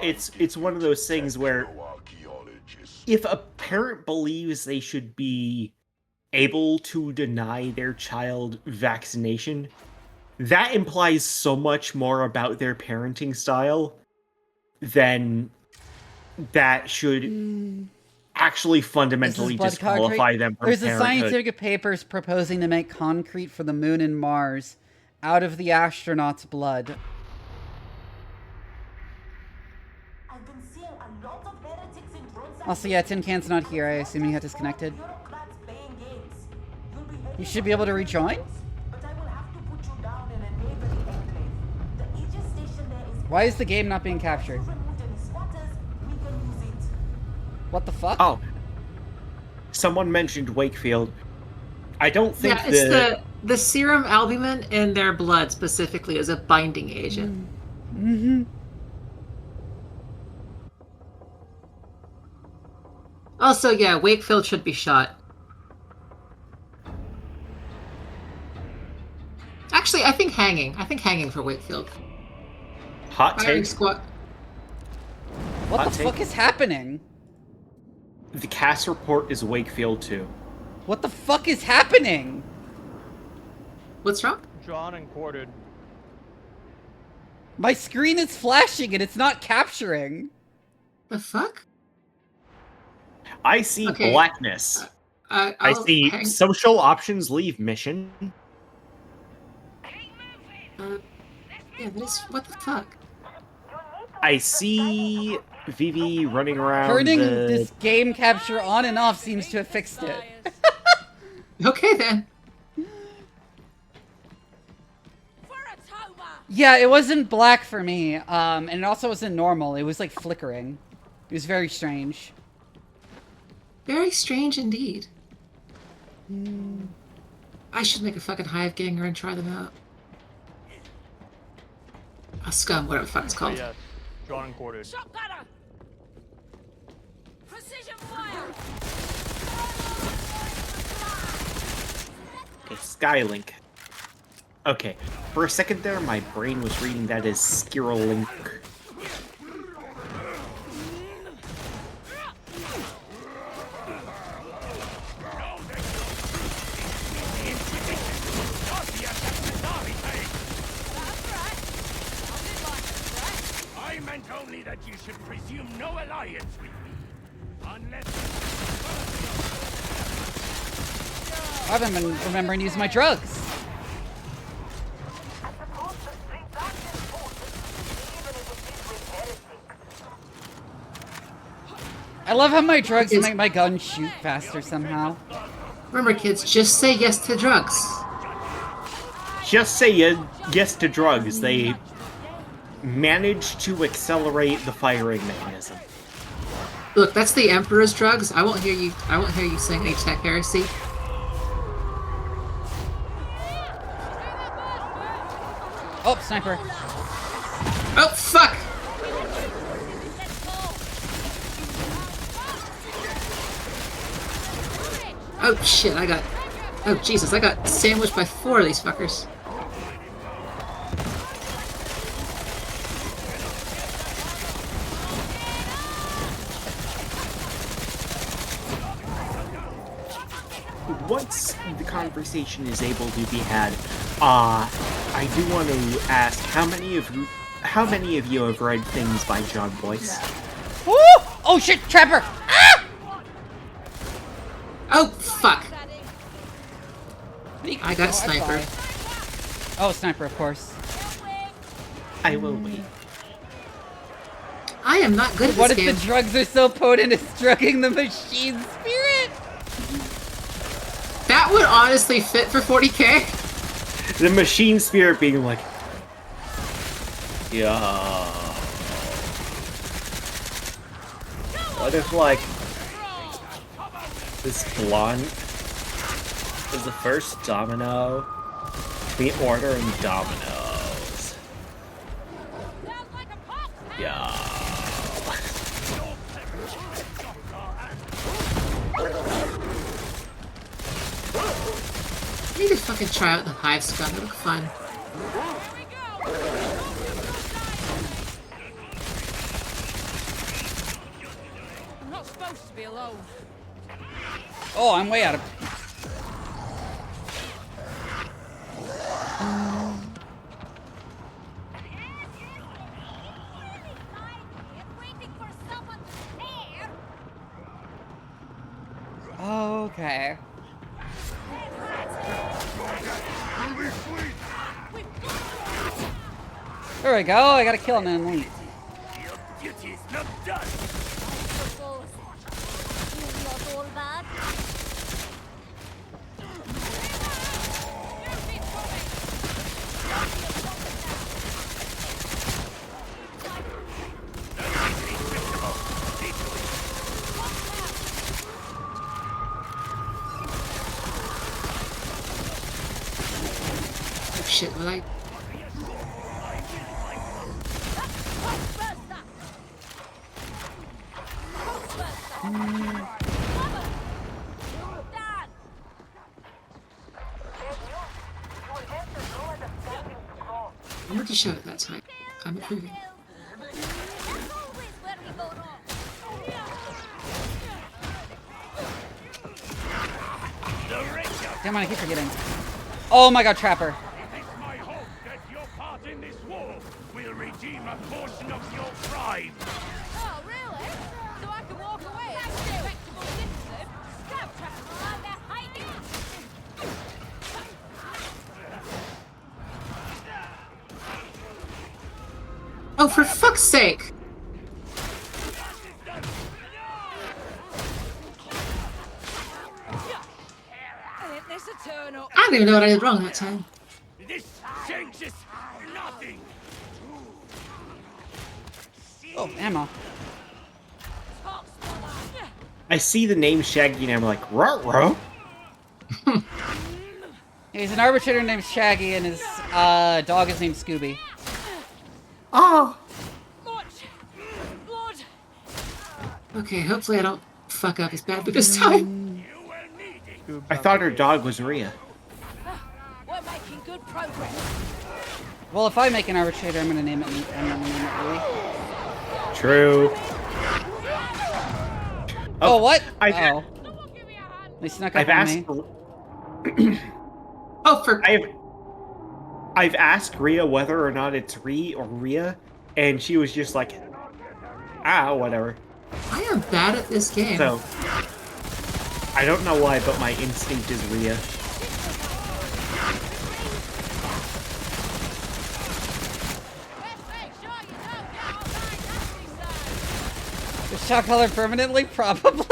S15: it's one of those things where if a parent believes they should be able to deny their child vaccination, that implies so much more about their parenting style than that should actually fundamentally disqualify them from
S1: There's
S15: parenthood.
S1: a scientific paper proposing to make concrete for the moon and Mars out of the astronauts' blood. Also, yeah, Tin Can's not here. I assume he got disconnected. You should be able to rejoin? Why is the game not being captured? What the fuck?
S15: Oh. Someone mentioned Wakefield. I don't think
S8: Yeah, it's the serum albumin in their blood specifically is a binding agent.
S1: Mm-hmm.
S8: Also, yeah, Wakefield should be shot. Actually, I think hanging. I think hanging for Wakefield.
S15: Hot
S8: Firing
S15: take.
S8: squad.
S1: What
S15: Hot
S1: the
S15: take.
S1: fuck is happening?
S15: The cast report is Wakefield 2.
S1: What the fuck is happening?
S8: What's wrong?
S19: Drawn and quartered.
S1: My screen is flashing and it's not capturing.
S8: The fuck?
S15: I see
S8: Okay.
S15: blackness. I see social options leave mission.
S8: Yeah, what the fuck?
S15: I see Vivi running around.
S1: Turning
S15: the...
S1: this game capture on and off seems to have fixed it.
S8: Okay then.
S1: Yeah, it wasn't black for me, and it also wasn't normal. It was like flickering. It was very strange.
S8: Very strange indeed. I should make a fucking hive ganger and try them out. A scum, whatever the fuck it's called.
S19: Yes. Drawn and quartered.
S15: Okay, Skylink. Okay, for a second there, my brain was reading that as Skirlink.
S16: I meant only that you should presume no alliance with me. Unless...
S1: I haven't been remembering to use my drugs. I love how my drugs make my gun shoot faster somehow.
S8: Remember, kids, just say yes to drugs.
S15: Just say yes to drugs. They manage to accelerate the firing mechanism.
S8: Look, that's the Emperor's drugs. I won't hear you saying any tech heresy.
S1: Oh, sniper.
S8: Oh, fuck! Oh shit, oh Jesus, I got sandwiched by 4 of these fuckers.
S13: Once the conversation is able to be had, I do want to ask how many of you have read things by John Boyce?
S1: Woo! Oh shit, Trapper! Ah!
S8: Oh fuck! I got sniper.
S1: Oh, sniper, of course.
S13: I will wait.
S8: I am not good at this
S1: What if
S8: game.
S1: the drugs are so potent it's drugging the machine spirit?
S8: That would honestly fit for 40k.
S13: The machine spirit being like, yeah. What if, like, this blunt is the first domino between Order and Dominoes? Yeah.
S8: I need to fucking try out the hive scum. It'll look fun.
S16: I'm not supposed to be alone.
S1: Oh, I'm way out of... Okay. There we go. I gotta kill him and leave.
S16: Your duty's not done.
S8: Oh shit, will I? I'm not to show it that time. I'm approving.
S1: Damn, I keep forgetting. Oh my god, Trapper.
S16: It's my hope that your part in this war will redeem a portion of your crime. Oh, really? So I can walk away as a respectable citizen? Scout trappers are out there hiding.
S8: Oh, for fuck's sake! I don't even know what I did wrong that time.
S16: This changes nothing.
S1: Oh, ammo.
S13: I see the name Shaggy and I'm like, ruh-roh.
S1: He's an arbitrator named Shaggy and his dog is named Scooby.
S8: Oh! Okay, hopefully I don't fuck up as badly this time.
S13: I thought her dog was Rhea.
S16: We're making good progress.
S1: Well, if I make an arbitrator, I'm gonna name it Louis.
S13: True.
S1: Oh, what?
S13: I've
S1: They snuck up on me.
S8: Oh, for
S13: I've asked Rhea whether or not it's Rhea or Rhea, and she was just like, whatever.
S8: I am bad at this game.
S13: So, I don't know why, but my instinct is Rhea.
S1: The shot color permanently? Probably.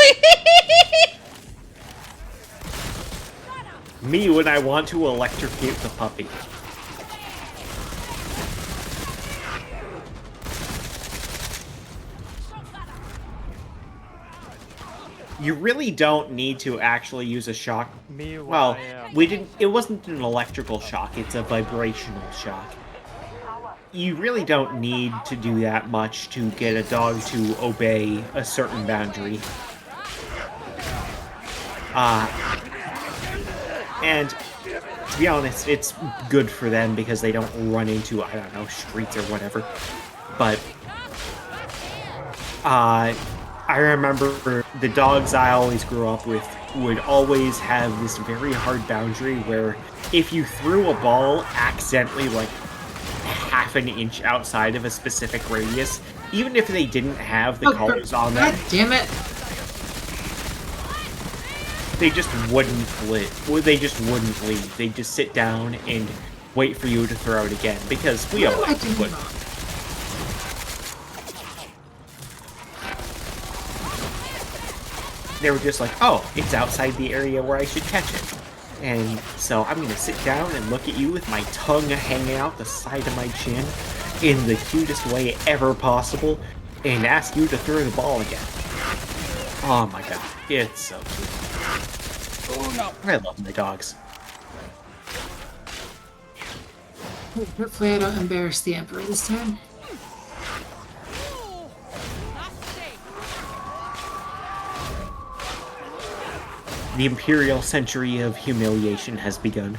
S13: Me when I want to electrocute the puppy. You really don't need to actually use a shock. Well, we didn't. It wasn't an electrical shock. It's a vibrational shock. You really don't need to do that much to get a dog to obey a certain boundary.
S15: And to be honest, it's good for them because they don't run into, I don't know, streets or whatever. But I remember the dogs I always grew up with would always have this very hard boundary where if you threw a ball accidentally like half an inch outside of a specific radius, even if they didn't have the collars on them,
S8: God damn it!
S15: they just wouldn't leave. They just wouldn't leave. They'd just sit down and wait for you to throw it again because we all would. They were just like, oh, it's outside the area where I should catch it. And so I'm going to sit down and look at you with my tongue hanging out the side of my chin in the cutest way ever possible and ask you to throw the ball again. Oh my god, it's so cute. Oh no. I love my dogs.
S8: Hopefully I don't embarrass the Emperor this time.
S15: The Imperial Century of Humiliation has begun.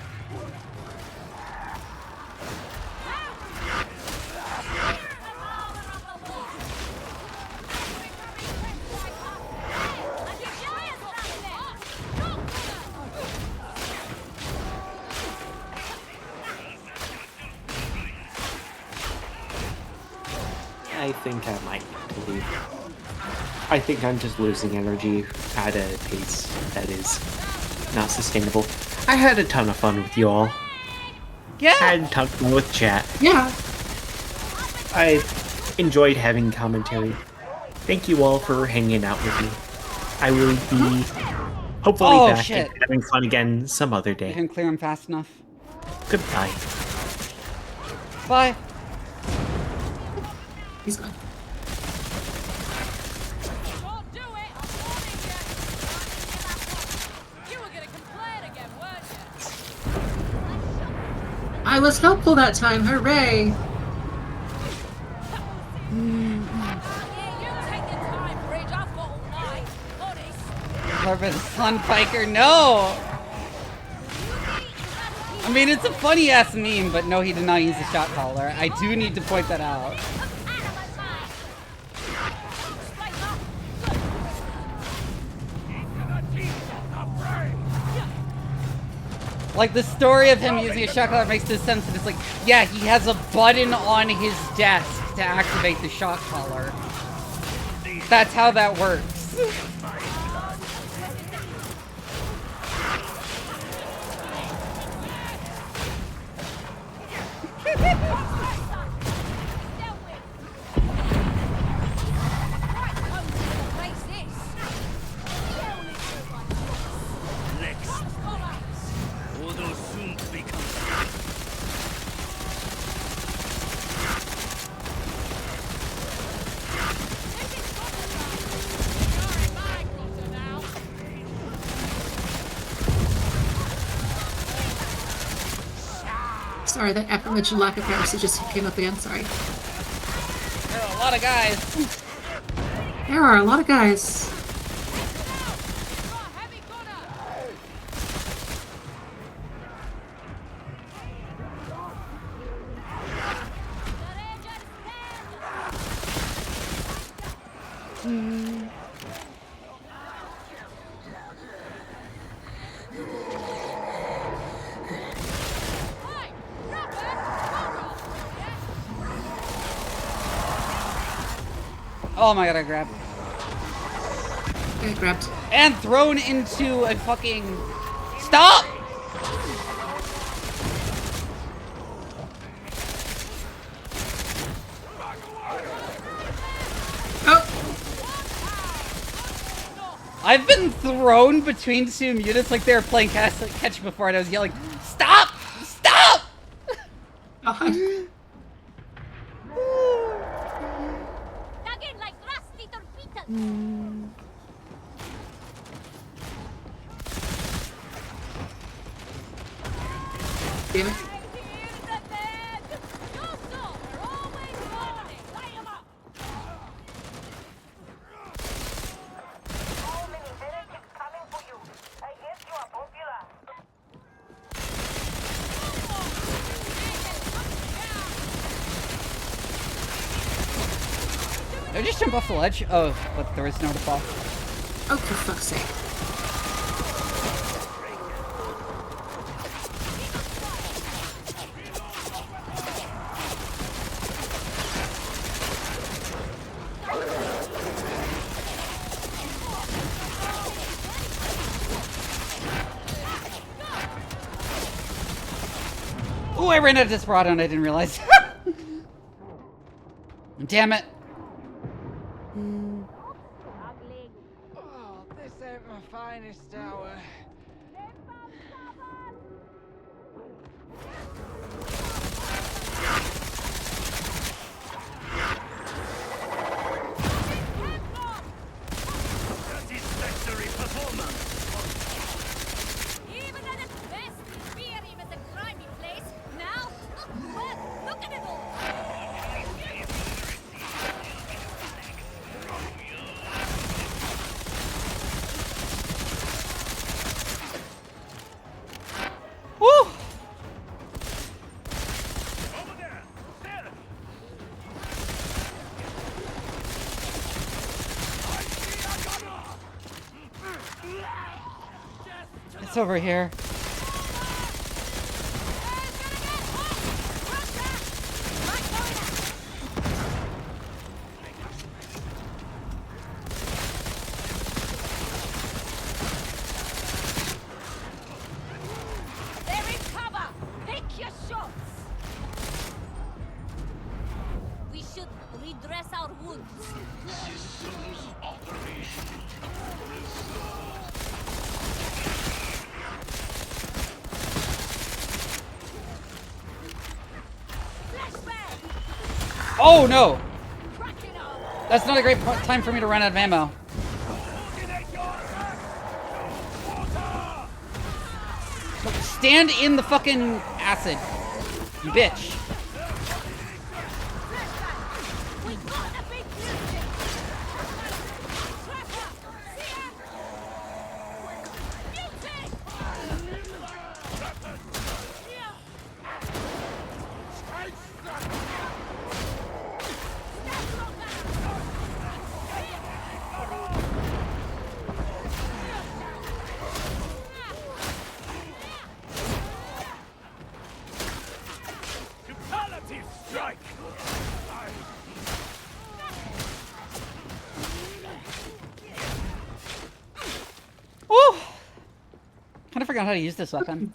S15: I think I might leave. I think I'm just losing energy at a pace that is not sustainable. I had a ton of fun with you all.
S1: Yeah.
S15: I had a ton of fun with chat.
S8: Yeah.
S15: I enjoyed having commentary. Thank you all for hanging out with me. I will be hopefully back and having fun again some other day.
S1: I can clear him fast enough.
S15: Goodbye.
S1: Bye.
S8: He's gone. I was helpful that time, hooray!
S1: Corbin Sunpiker, no! I mean, it's a funny ass meme, but no, he did not use the shot caller. I do need to point that out. Like, the story of him using a shot caller makes this sense that it's like, yeah, he has a button on his desk to activate the shot caller. That's how that works.
S8: Sorry, that aforementioned lack of privacy just came up again, sorry.
S1: There are a lot of guys.
S8: There are a lot of guys.
S1: Oh my god, I grabbed.
S8: Okay, grabbed.
S1: And thrown into a fucking... Stop!
S8: Oh!
S1: I've been thrown between two mutants like they were playing catch before and I was yelling, STOP! STOP!
S8: Oh. Damn it.
S1: Did I just jump off the ledge? Oh, but there is no to fall.
S8: Oh, for fuck's sake.
S1: Oh, I ran out of Desperado and I didn't realize. Damn it.
S16: Oh, this ain't my finest hour. Satisfactory performance.
S2: Even at its best, Imperium is a grimy place. Now, well, look at it all.
S1: Woo! It's over here.
S2: They're in cover. Pick your shots. We should redress our wounds.
S1: Oh no! That's not a great time for me to run out of ammo. Stand in the fucking acid, you bitch.
S16: Superlative strike.
S1: Woo! Kind of forgot how to use this weapon.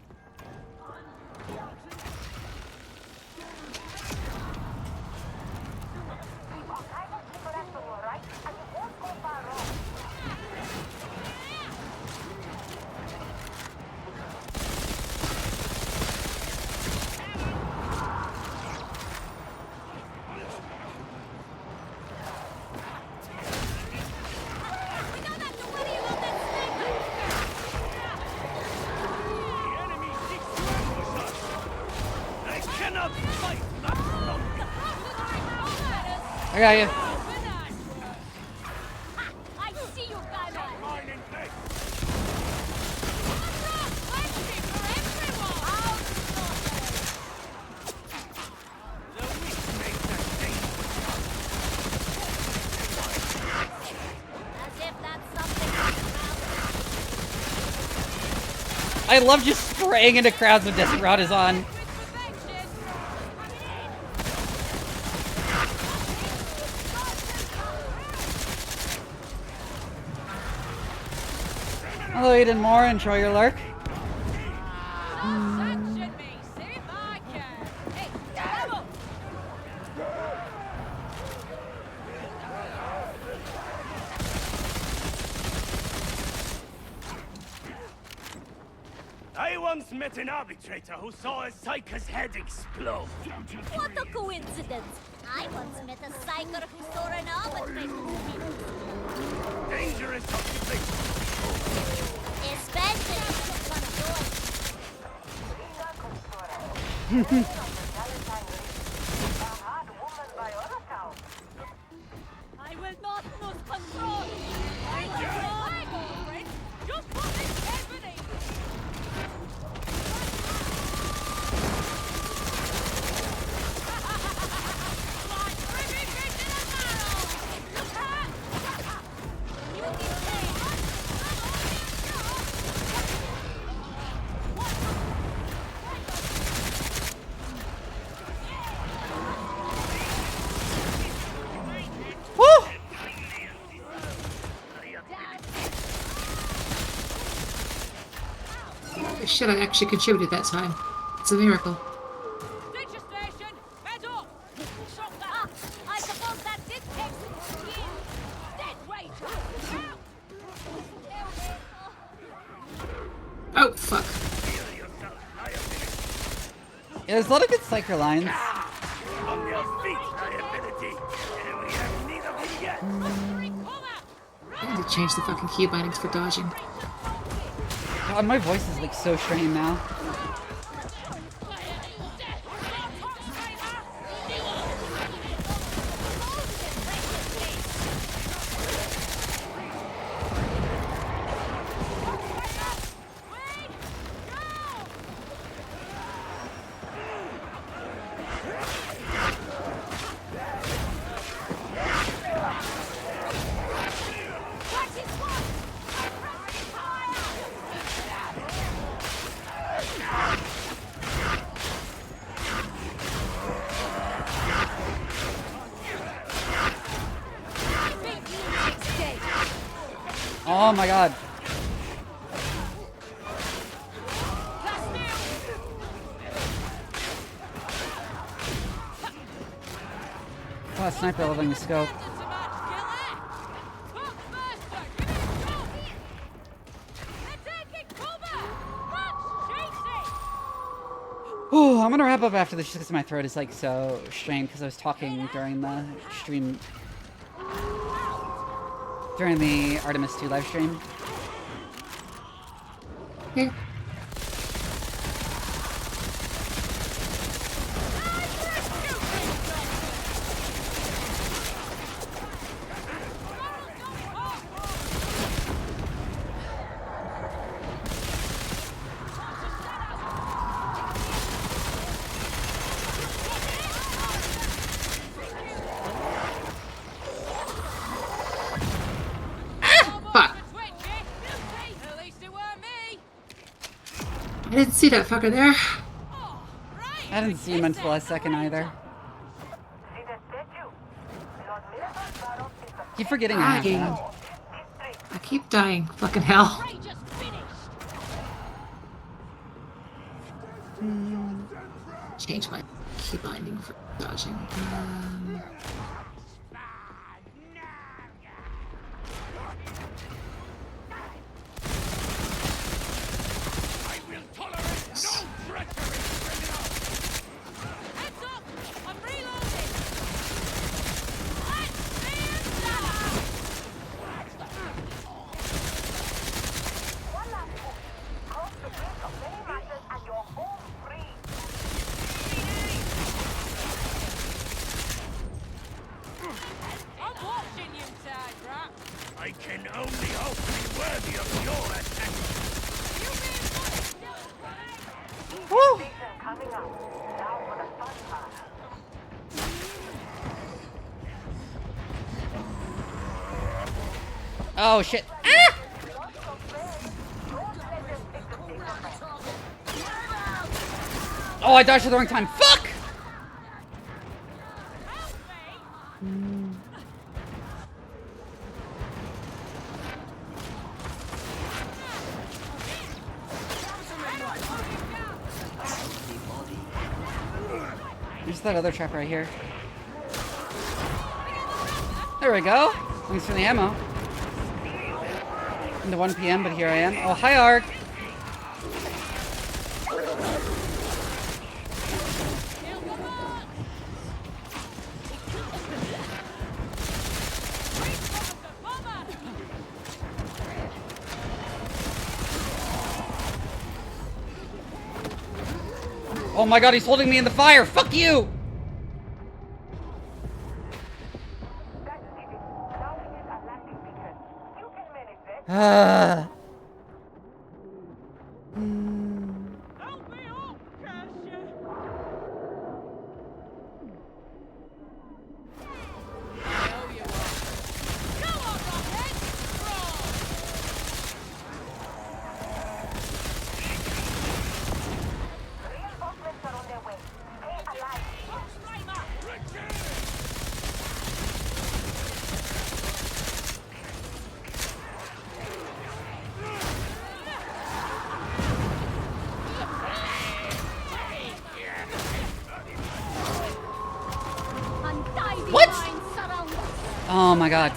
S1: I got you.
S2: I see you, Gaiman.
S1: I love just spraying into crowds with Desperados on. Hello, Eden Moore. Enjoy your lurk.
S16: I once met an arbitrator who saw a psyker's head explode.
S2: What a coincidence! I once met a psyker who saw an arbitrator.
S16: Dangerous occupation.
S2: Especially I will not lose control. I will not cooperate. Just put this happening.
S8: shit, I actually contributed that time. It's a miracle.
S16: Danger station! Head up! Shut that! I suppose that did take some skill. Dead weight!
S8: Oh, fuck.
S1: Yeah, there's a lot of good psycher lines.
S16: On your feet, liability! And we have need of you yet!
S8: I need to change the fucking key bindings for dodging.
S1: God, my voice is like so strained now. Oh my god. Oh, sniper leveling the scope. Oh, I'm gonna wrap up after this because my throat is like so strained because I was talking during the stream. During the Artemis 2 live stream.
S8: Yeah. I didn't see that fucker there.
S1: I didn't see him until last second either. Keep forgetting I have that.
S8: I keep dying. Fucking hell. Change my key binding for dodging.
S16: I can only hope to be worthy of your attack.
S1: Woo! Oh shit. Ah! Oh, I dodged at the wrong time. Fuck! There's that other trap right here. There we go. Thanks for the ammo. Into 1 PM, but here I am. Oh, hi, Ark. Oh my god, he's holding me in the fire! Fuck you! Ah. Oh my god.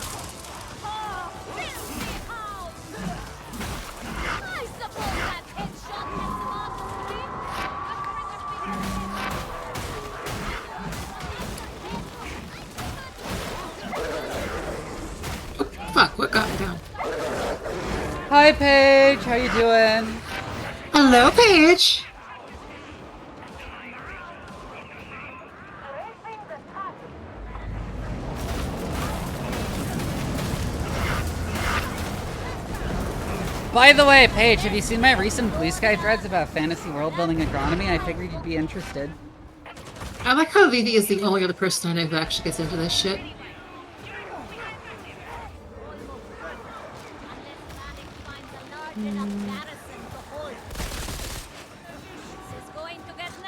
S8: Fuck, what got me down?
S1: Hi, Paige. How you doing?
S8: Hello, Paige.
S1: By the way, Paige, have you seen my recent Blue Sky threads about fantasy world building agronomy? I figured you'd be interested.
S8: I like how Vivi is the only other person I know who actually gets into this shit.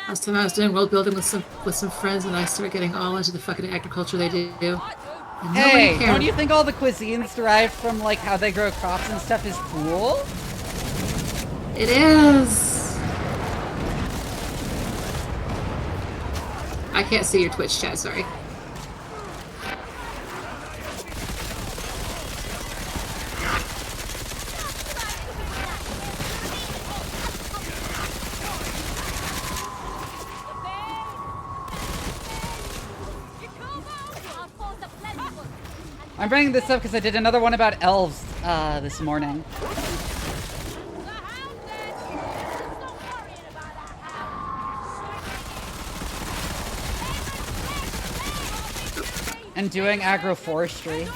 S8: Last time I was doing world building with some friends, and I started getting all into the fucking agriculture they do. And
S1: Hey, don't you think all the cuisines derived from like how they grow crops and stuff is cool?
S8: It is. I can't see your Twitch chat, sorry.
S1: I'm bringing this up because I did another one about elves this morning. And doing agroforestry.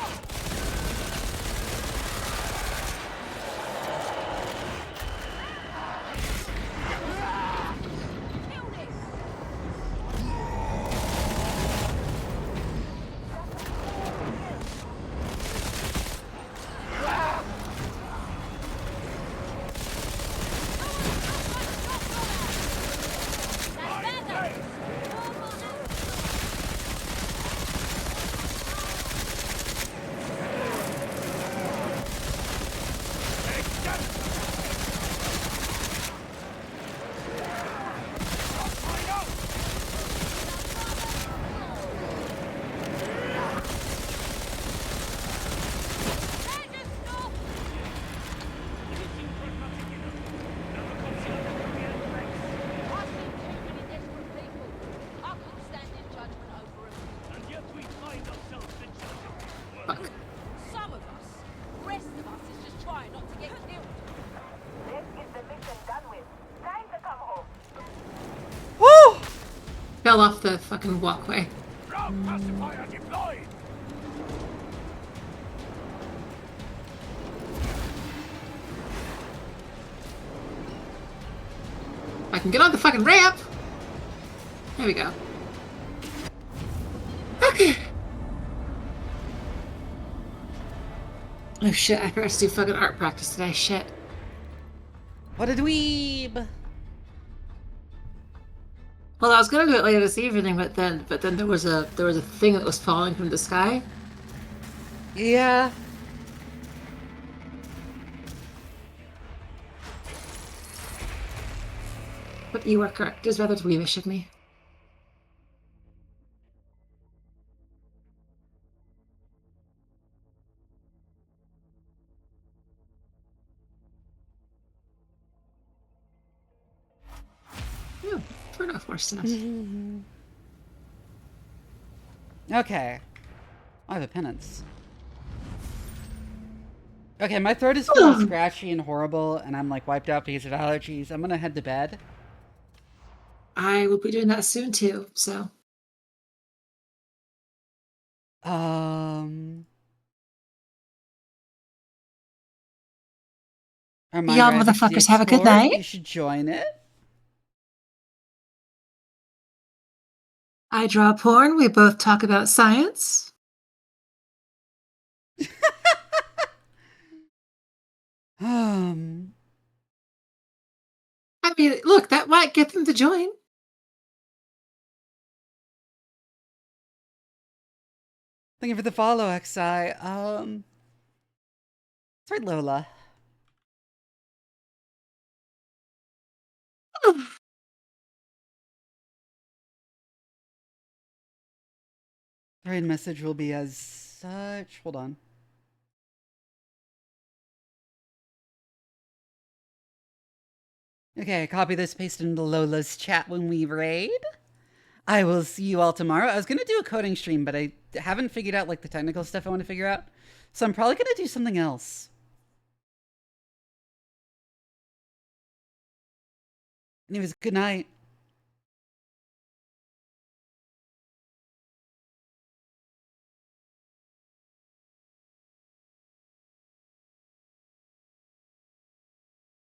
S1: Fell off the fucking walkway. I can get on the fucking ramp. There we go. Okay. Oh shit, I forgot to do fucking art practice today. Shit. What a dweeb!
S8: Well, I was gonna do it later this evening, but then there was a thing that was falling from the sky.
S1: Yeah.
S8: But you are correct. It's rather dweebish of me. Oh, turn off more stuff.
S1: Okay. I have a penance. Okay, my throat is feeling scratchy and horrible, and I'm like wiped out because of allergies. I'm gonna head to bed.
S8: I will be doing that soon too, so.
S1: Y'all
S8: motherfuckers have a good night.
S1: You should join it.
S8: I draw porn. We both talk about science. I mean, look, that might get them to join.
S1: Thank you for the follow, XI. Sorry, Lola. Raid message will be as such. Hold on. Okay, copy this, paste it into Lola's chat when we raid. I will see you all tomorrow. I was going to do a coding stream, but I haven't figured out like the technical stuff I want to figure out. So I'm probably going to do something else. Anyways, good night.